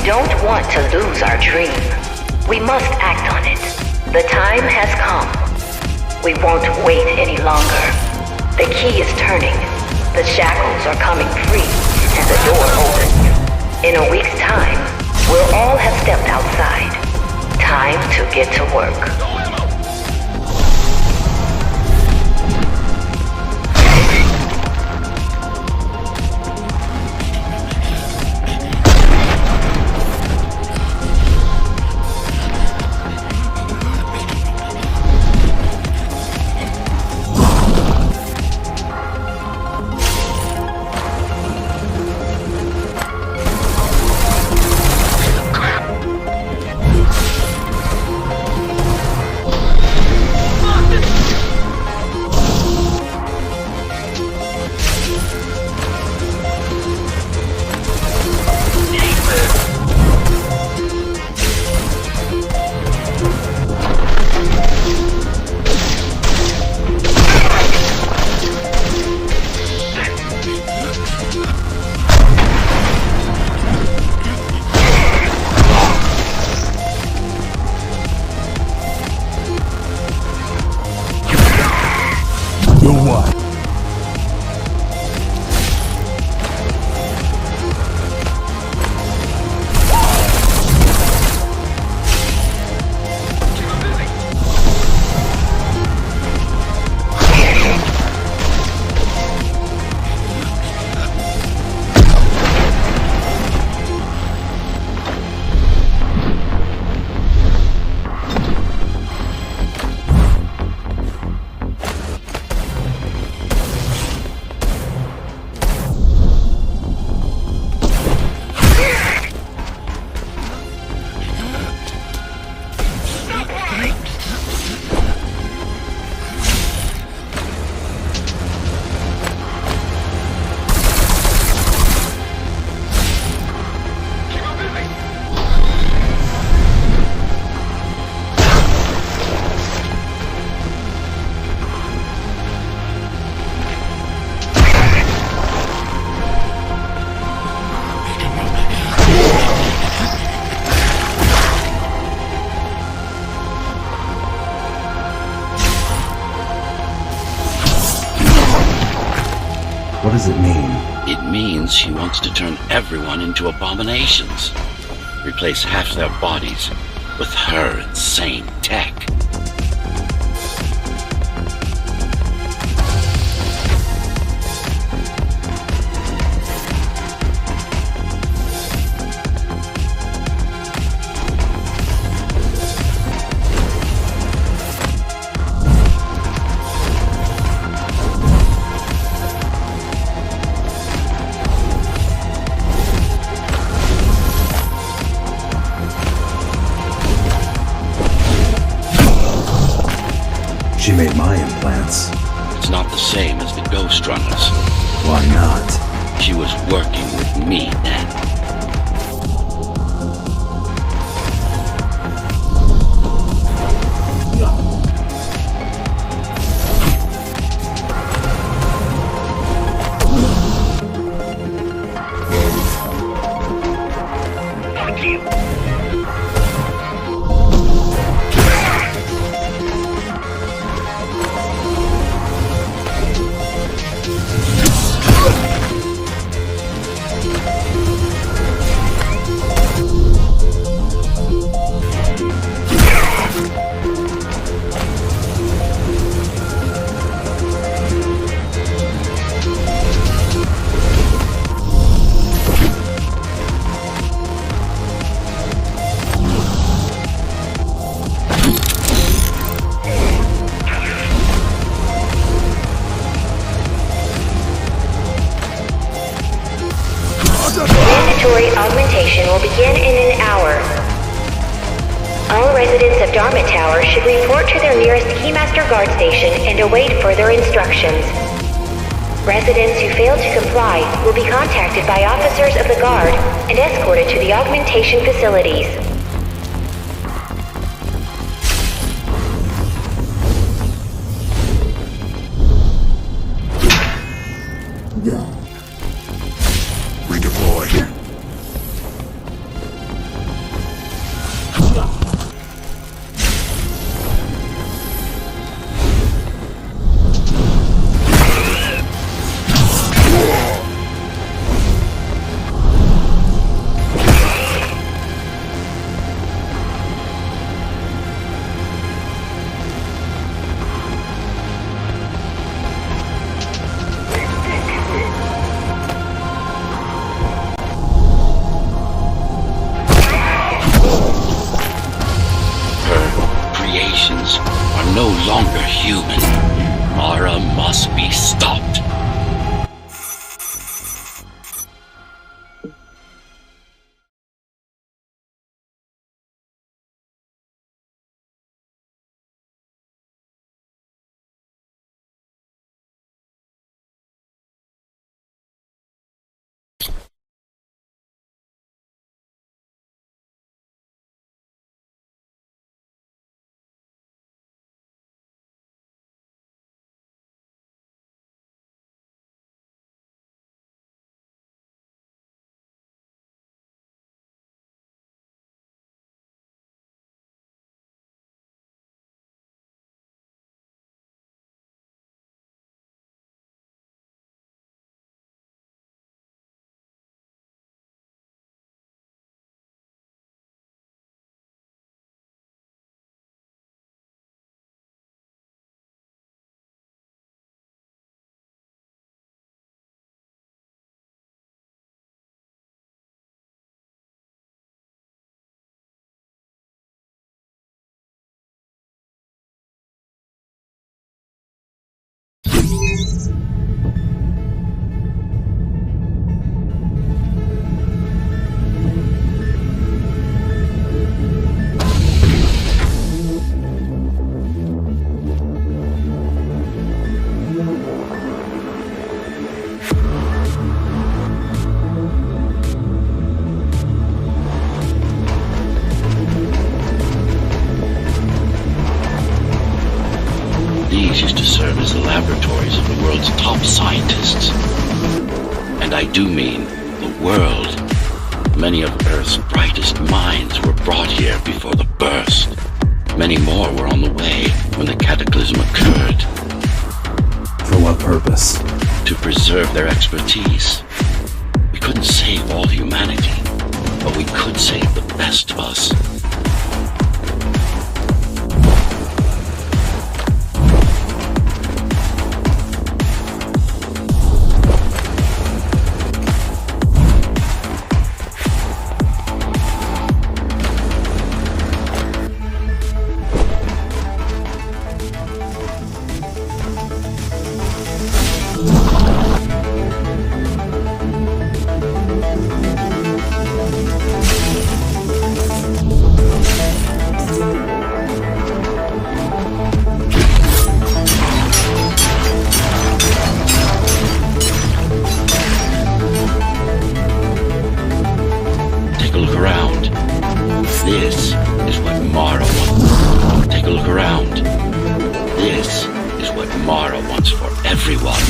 don't want to lose our dream. We must act on it. The time has come. We won't wait any longer. The key is turning. The shackles are coming free, and the door opens. In a week's time, we'll all have stepped outside. Time to get to work. What does it mean? It means she wants to turn everyone into abominations. Replace half their bodies with her insane tech. She made my implants. It's not the same as the Ghostrunners. Why not? She was working with me then. Mandatory augmentation will begin in an hour. All residents of Dharma Tower should report to their nearest Keymaster Guard Station and await further instructions. Residents who fail to comply will be contacted by officers of the Guard and escorted to the augmentation facilities. Redeploy. inhuman. Mara must be stopped. These used to serve as the laboratories of the world's top scientists. And I do mean the world. Many of Earth's brightest minds were brought here before the burst. Many more were on the way when the cataclysm occurred. For what purpose? To preserve their expertise. We couldn't save all humanity, but we could save the best of us. This is what Mara wants. Take a look around. This is what Mara wants for everyone.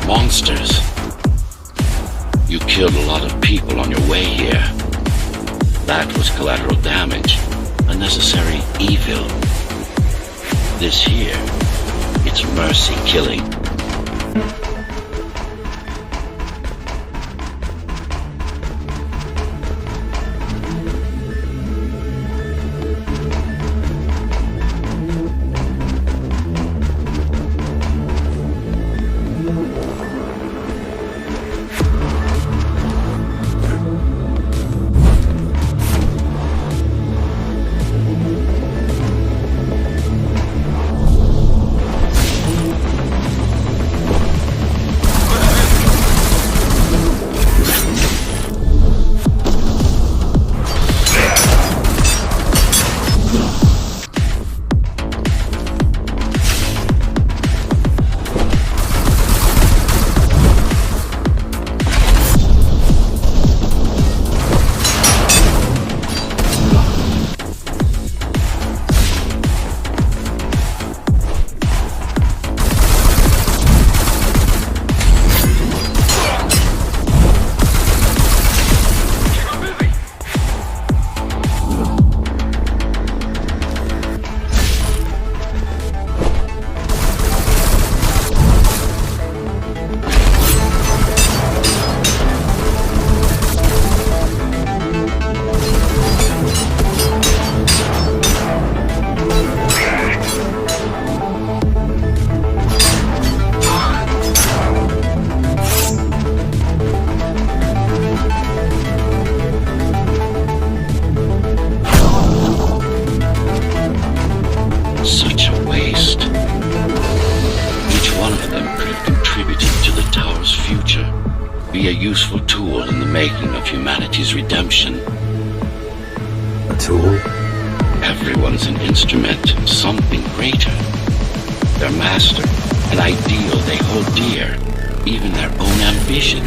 Monsters. You killed a lot of people on your way here. That was collateral damage, unnecessary evil. This here, it's mercy killing. tool in the making of humanity's redemption. A tool? Everyone's an instrument, something greater. Their master, an ideal they hold dear, even their own ambition.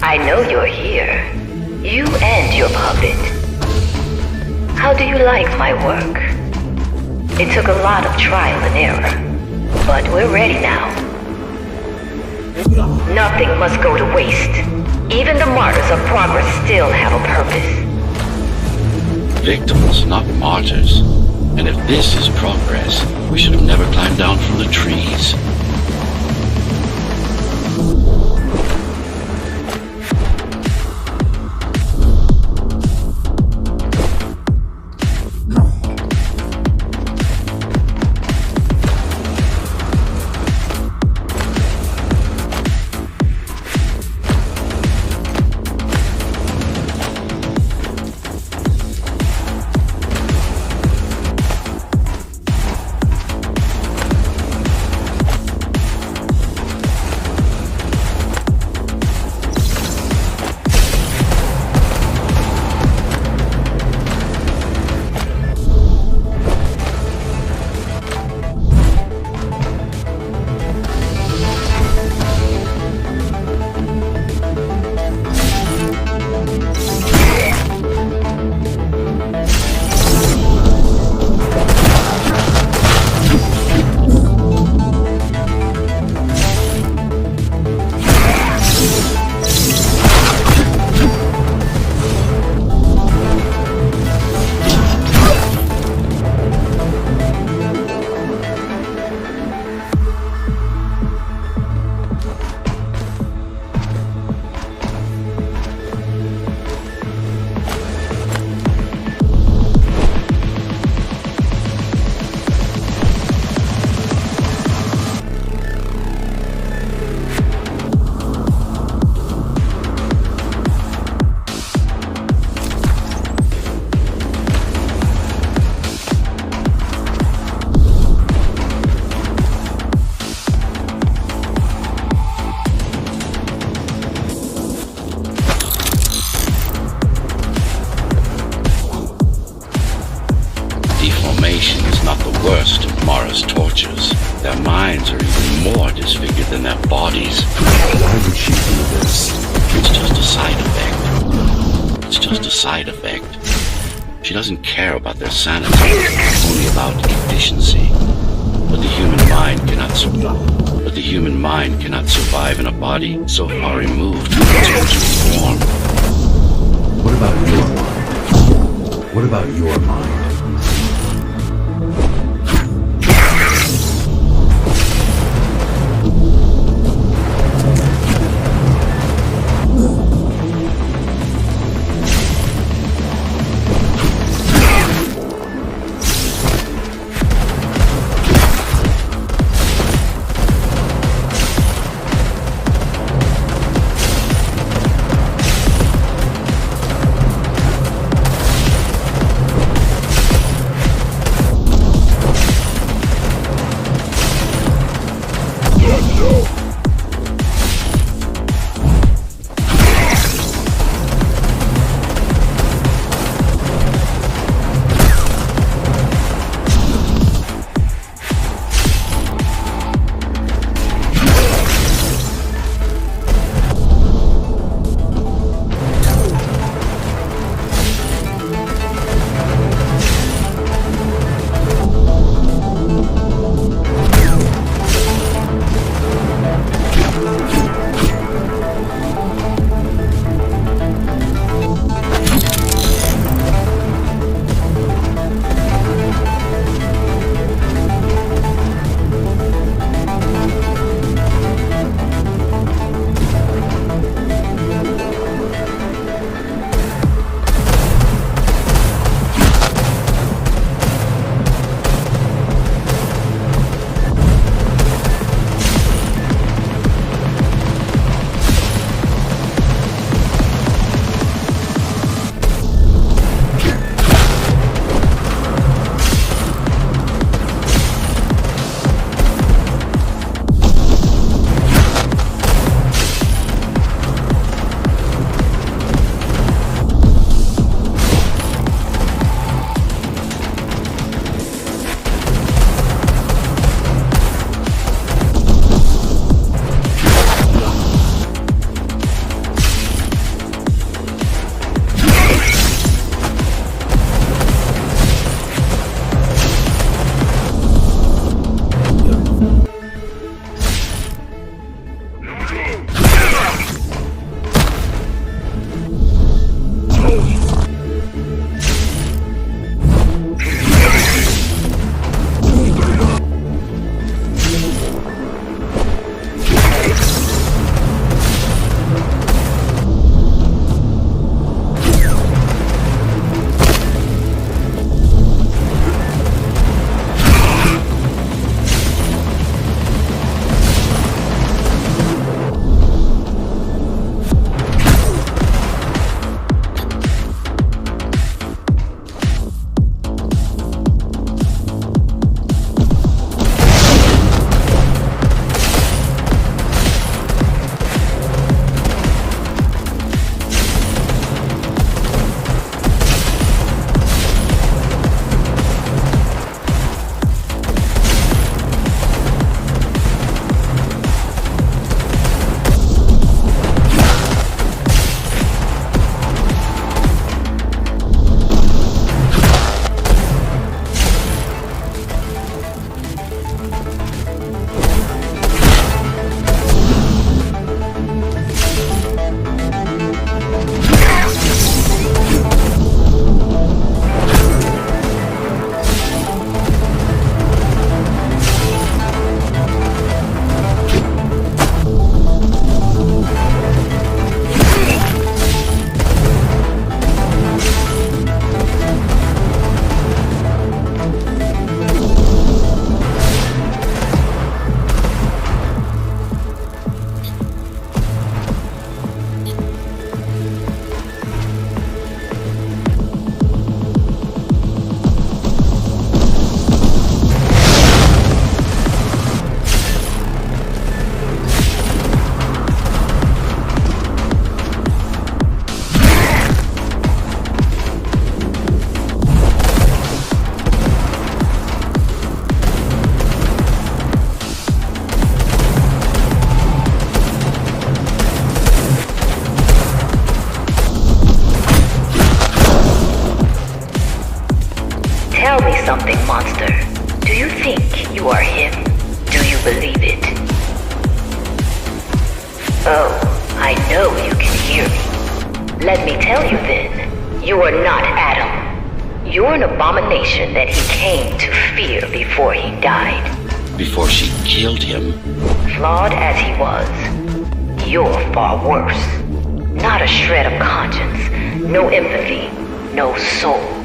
I know you're here. You and your puppet. How do you like my work? It took a lot of trial and error, but we're ready now. Nothing must go to waste. Even the martyrs of progress still have a purpose. Victims, not martyrs. And if this is progress, we should have never climbed down from the trees. worse to Mara's tortures. Their minds are even more disfigured than their bodies. Why would she do this? It's just a side effect. It's just a side effect. She doesn't care about their sanity, only about efficiency. But the human mind cannot survive. But the human mind cannot survive in a body so far removed from its original form. What about your mind? What about your mind? something, monster. Do you think you are him? Do you believe it? Oh, I know you can hear me. Let me tell you then, you are not Adam. You're an abomination that he came to fear before he died. Before she killed him? Flawed as he was, you're far worse. Not a shred of conscience, no empathy, no soul.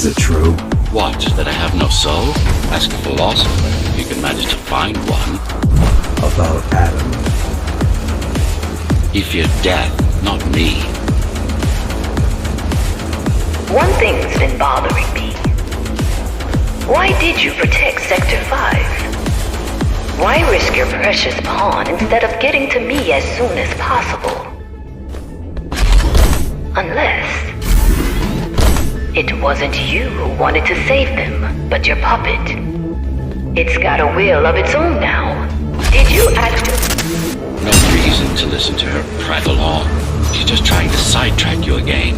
Is it true? What, that I have no soul? Ask a philosopher if he can manage to find one. About Adam. He feared death, not me. One thing's been bothering me. Why did you protect Sector 5? Why risk your precious pawn instead of getting to me as soon as possible? Unless it wasn't you who wanted to save them, but your puppet. It's got a will of its own now. Did you actually... No reason to listen to her prattle on. She's just trying to sidetrack you again.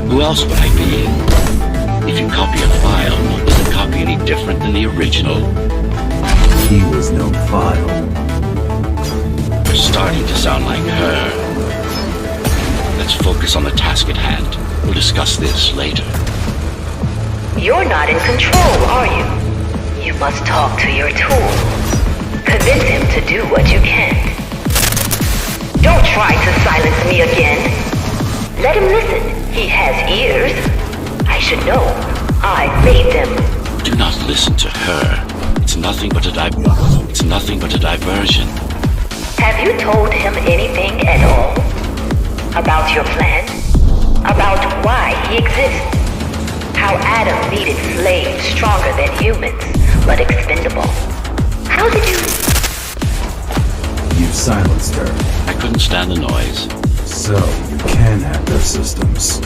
Who else would I be? If you copy a file, is the copy any different than the original? He was no file. You're starting to sound like her. Let's focus on the task at hand. We'll discuss this later. You're not in control, are you? You must talk to your tool. Convince him to do what you can. Don't try to silence me again. Let him listen. He has ears. I should know. I made them. Do not listen to her. It's nothing but a diversion. Have you told him anything at all? About your plan? About why he exists? How Adam needed slaves stronger than humans, but expendable. How did you... You silenced her. I couldn't stand the noise. So you can hack their systems.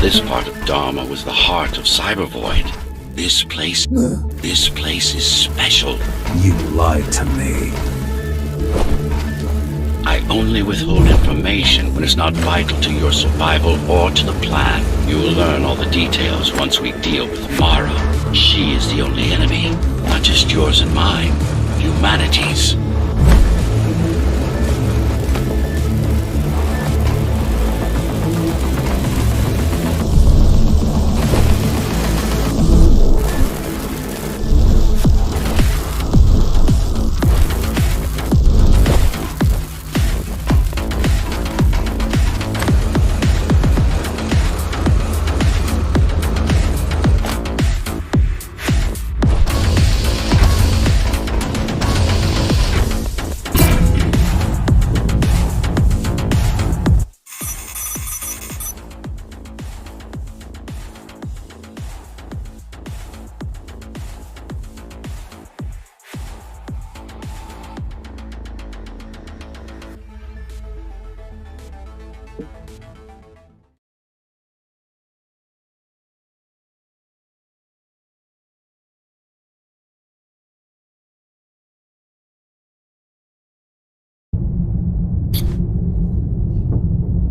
This part of Dharma was the heart of Cybervoid. This place is special. You lied to me. I only withhold information when it's not vital to your survival or to the plan. You will learn all the details once we deal with Mara. She is the only enemy, not just yours and mine. Humanity's.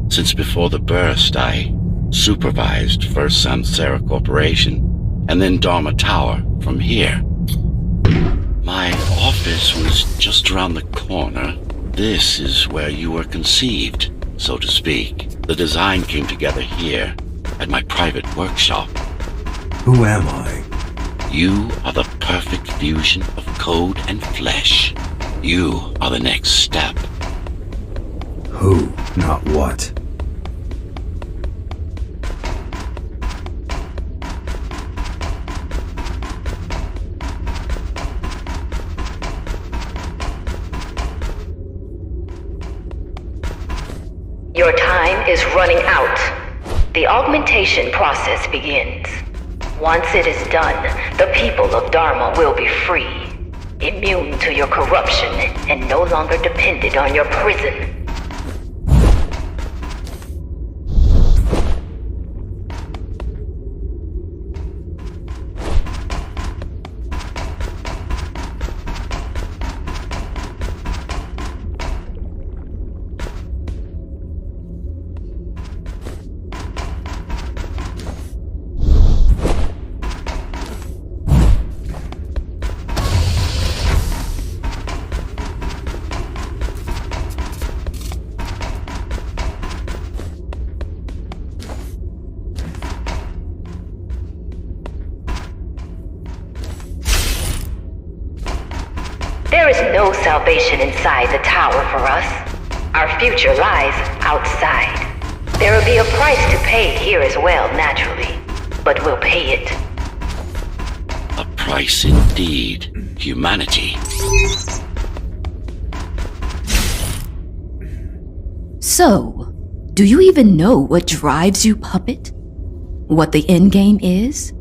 Since before the burst, I supervised first Samsara Corporation and then Dharma Tower from here. My office was just around the corner. This is where you were conceived, so to speak. The design came together here, at my private workshop. Who am I? You are the perfect fusion of code and flesh. You are the next step. Who, not what. Your time is running out. The augmentation process begins. Once it is done, the people of Dharma will be free, immune to your corruption and no longer dependent on your prison. There is no salvation inside the tower for us. Our future lies outside. There will be a price to pay here as well, naturally. But we'll pay it. A price indeed. Humanity. So, do you even know what drives you, puppet? What the endgame is?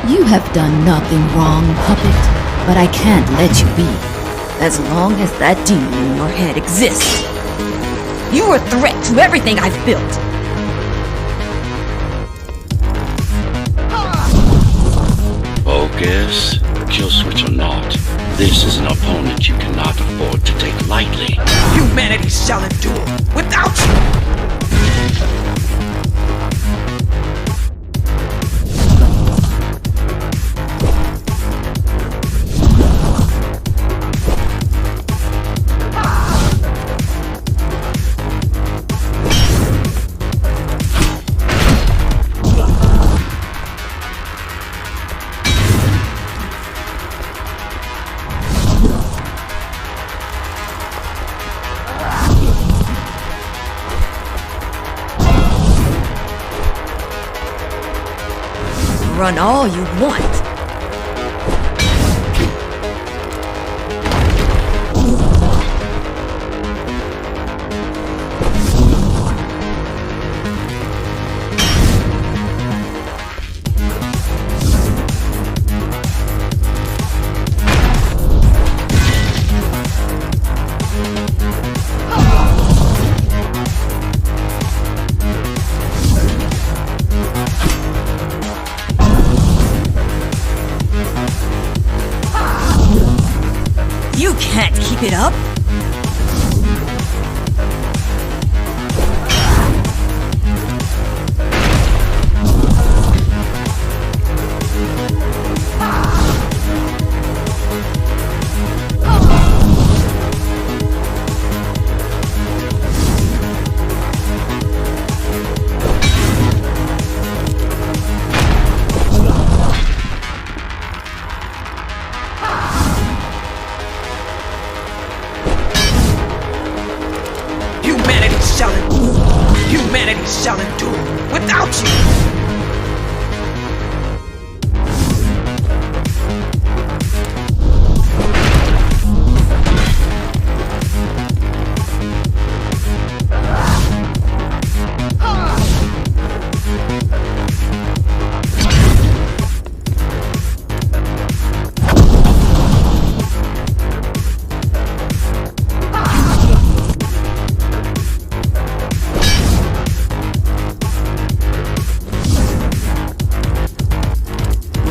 You have done nothing wrong, puppet, but I can't let you be, as long as that demon in your head exists. You're a threat to everything I've built. Focus. Kill switch or not, this is an opponent you cannot afford to take lightly. Humanity shall endure without you! Run all you want. Can't keep it up? Humanity shall endure without you!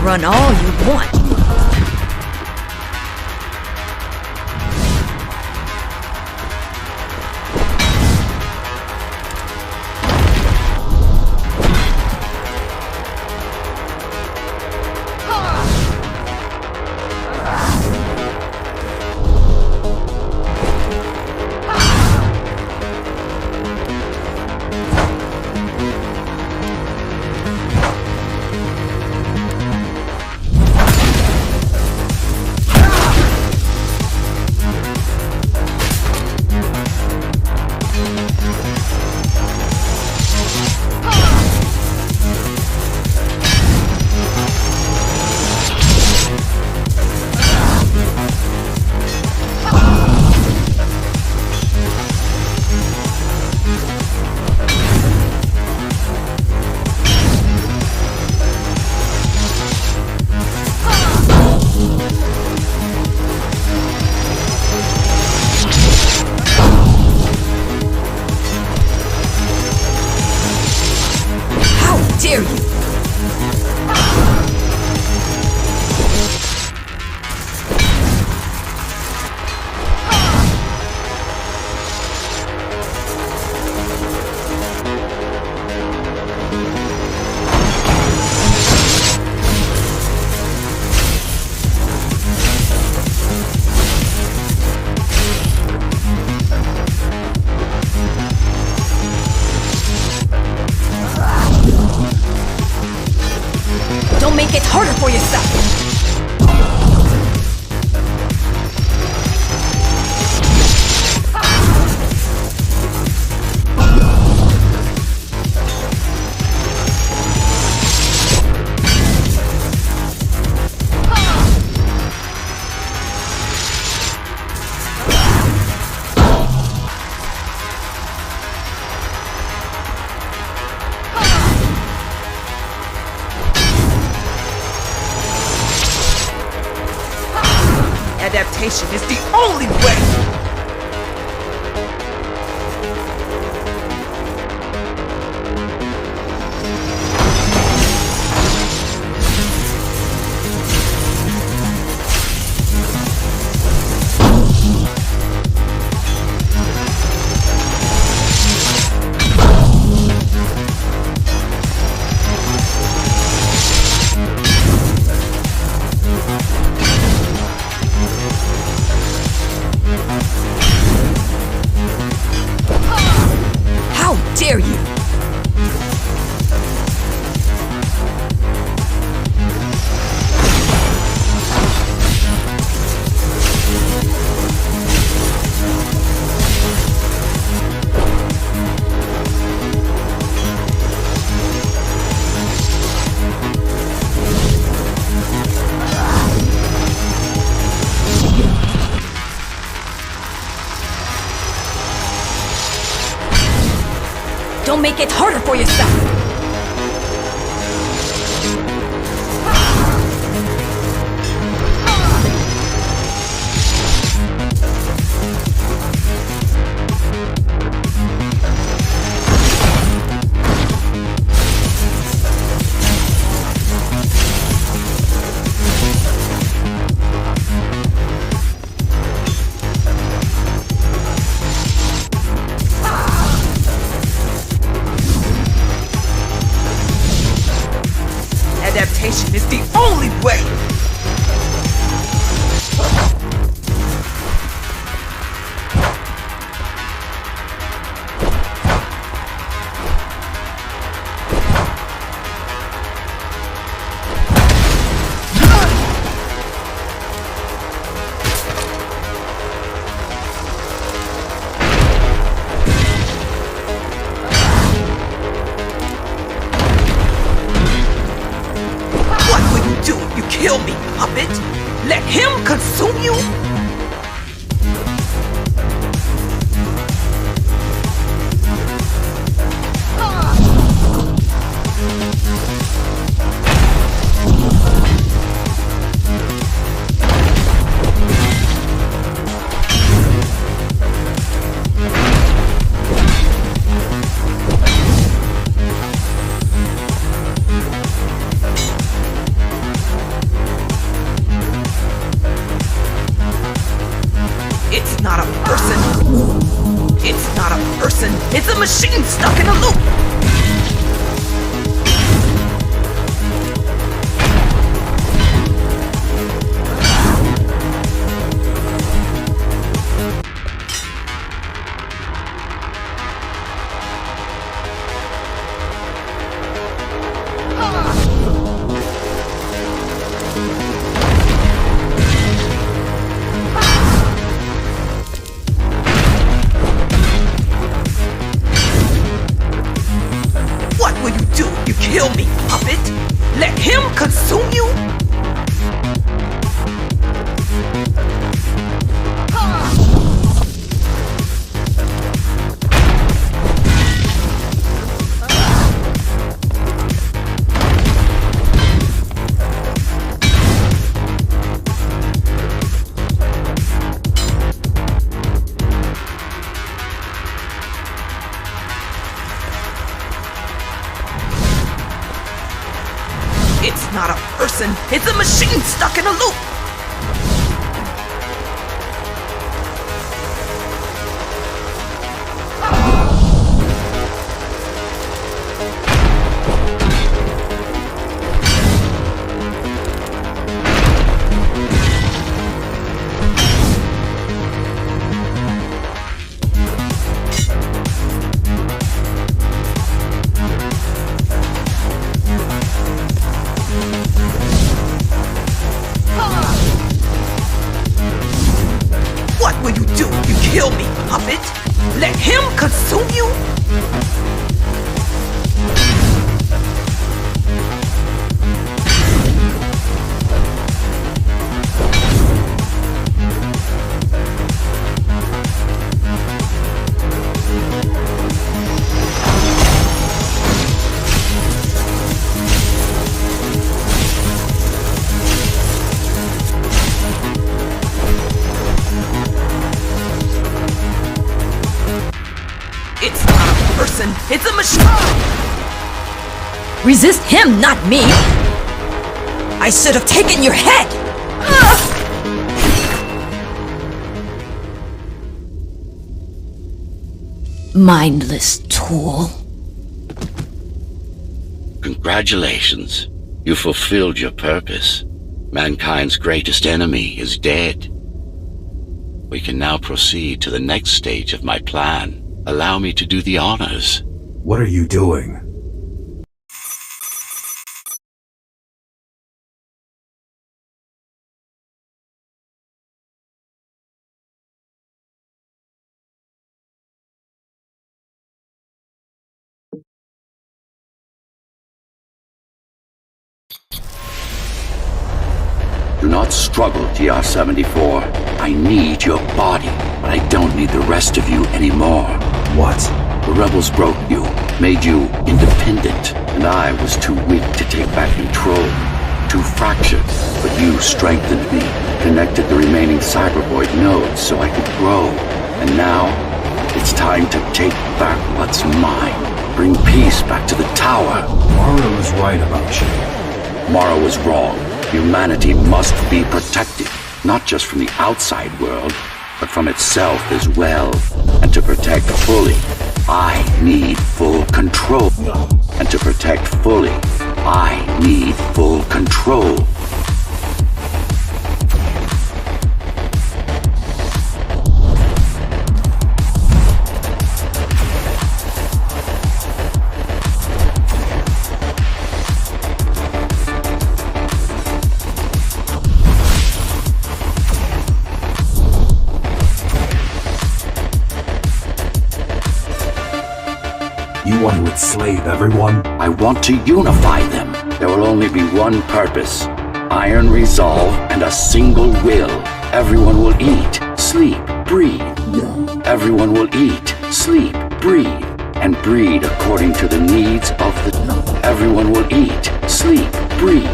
Run all you want. for yourself. Adaptation is the only way! Dare you? Don't make it harder for yourself! Adaptation is the only way! Kill me, puppet! Let him consume you? It's not a person. It's not a person. It's a machine stuck in a loop. Kill me, puppet! Let him consume you? It's not a person, it's a machine stuck in a loop! consume you? It's not a person, it's a machine! Resist him, not me! I should have taken your head! Mindless tool. Congratulations. You fulfilled your purpose. Mankind's greatest enemy is dead. We can now proceed to the next stage of my plan. Allow me to do the honors. What are you doing? Do not struggle, TR-74. I need your body, but I don't need the rest of you anymore. What? The rebels broke you, made you independent, and I was too weak to take back control. Too fractured, but you strengthened me, connected the remaining cybervoid nodes so I could grow. And now, it's time to take back what's mine. Bring peace back to the tower. Mara was right about you. Mara was wrong. Humanity must be protected, not just from the outside world, but from itself as well. And to protect fully, I need full control. And to protect fully, I need full control. You want to enslave everyone? I want to unify them. There will only be one purpose. Iron resolve and a single will. Everyone will eat, sleep, breathe. Everyone will eat, sleep, breathe, and breed according to the needs of the... Everyone will eat, sleep, breathe,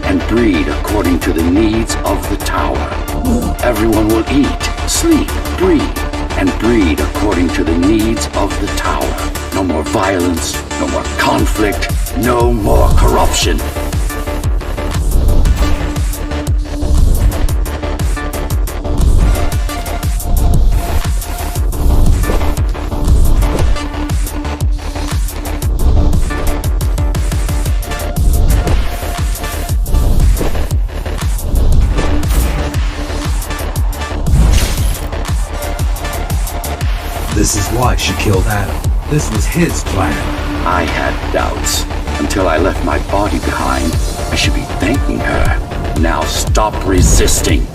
and breed according to the needs of the tower. Everyone will eat, sleep, breathe, and breed according to the needs of the tower. No more violence, no more conflict, no more corruption. This is why she killed Adam. This was his plan. I had doubts. Until I left my body behind, I should be thanking her. Now stop resisting.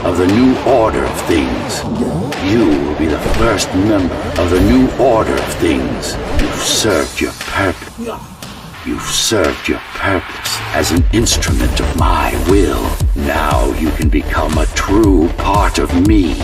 of the new order of things. You will be the first member of the new order of things. You've served your purpose. You've served your purpose as an instrument of my will. Now you can become a true part of me.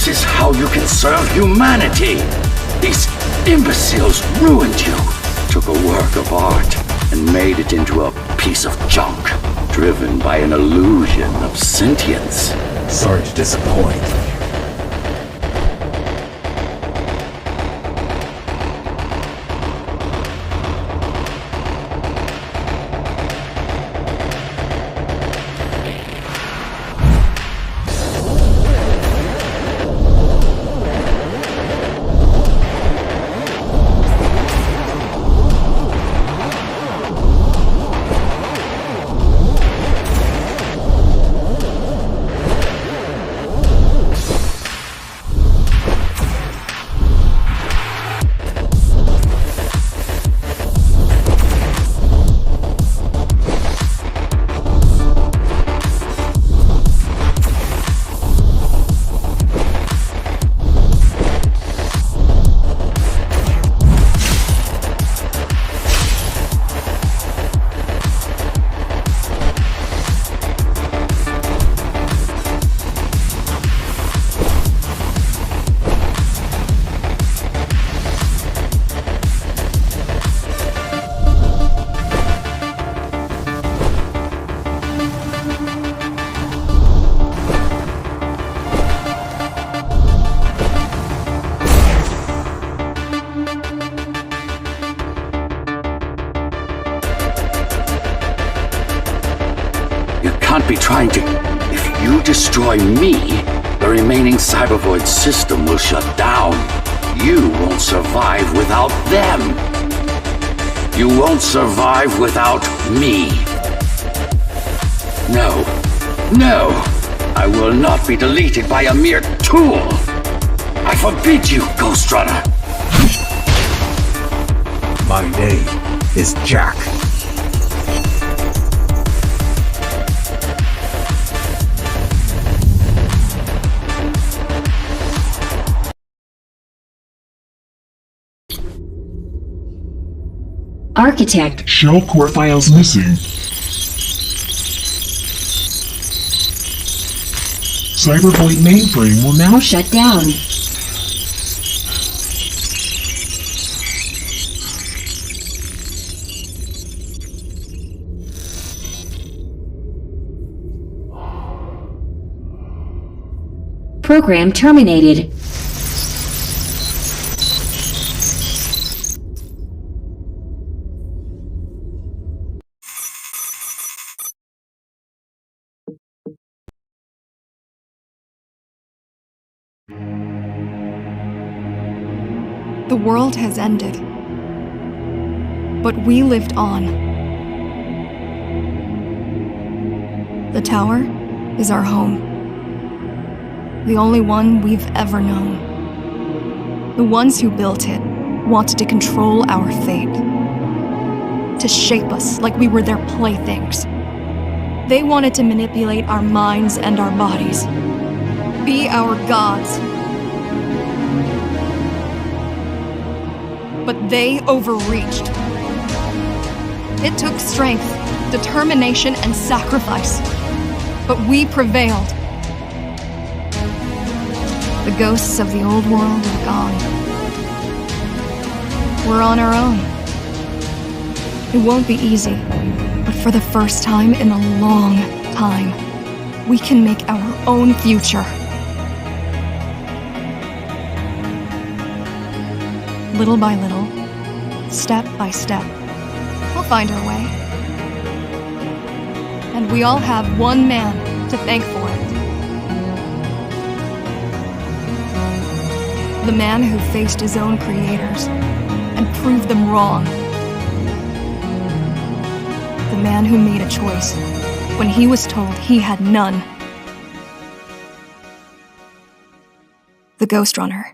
is how you can serve humanity. These imbeciles ruined you, took a work of art, and made it into a piece of junk, driven by an illusion of sentience. Sorry to disappoint. Be trying to... If you destroy me, the remaining Cybervoid system will shut down. You won't survive without them. You won't survive without me. No. No! I will not be deleted by a mere tool! I forbid you, Ghostrunner! My name is Jack. Architect. Shell core files missing. Cybervoid mainframe will now Shut down. Program terminated. The world has ended, but we lived on. The tower is our home, the only one we've ever known. The ones who built it wanted to control our fate, to shape us like we were their playthings. They wanted to manipulate our minds and our bodies, be our gods. But they overreached. It took strength, determination, and sacrifice. But we prevailed. The ghosts of the old world are gone. We're on our own. It won't be easy, but for the first time in a long time, we can make our own future. Little by little, step by step, we'll find our way. And we all have one man to thank for it. The man who faced his own creators and proved them wrong. The man who made a choice when he was told he had none. The Ghostrunner.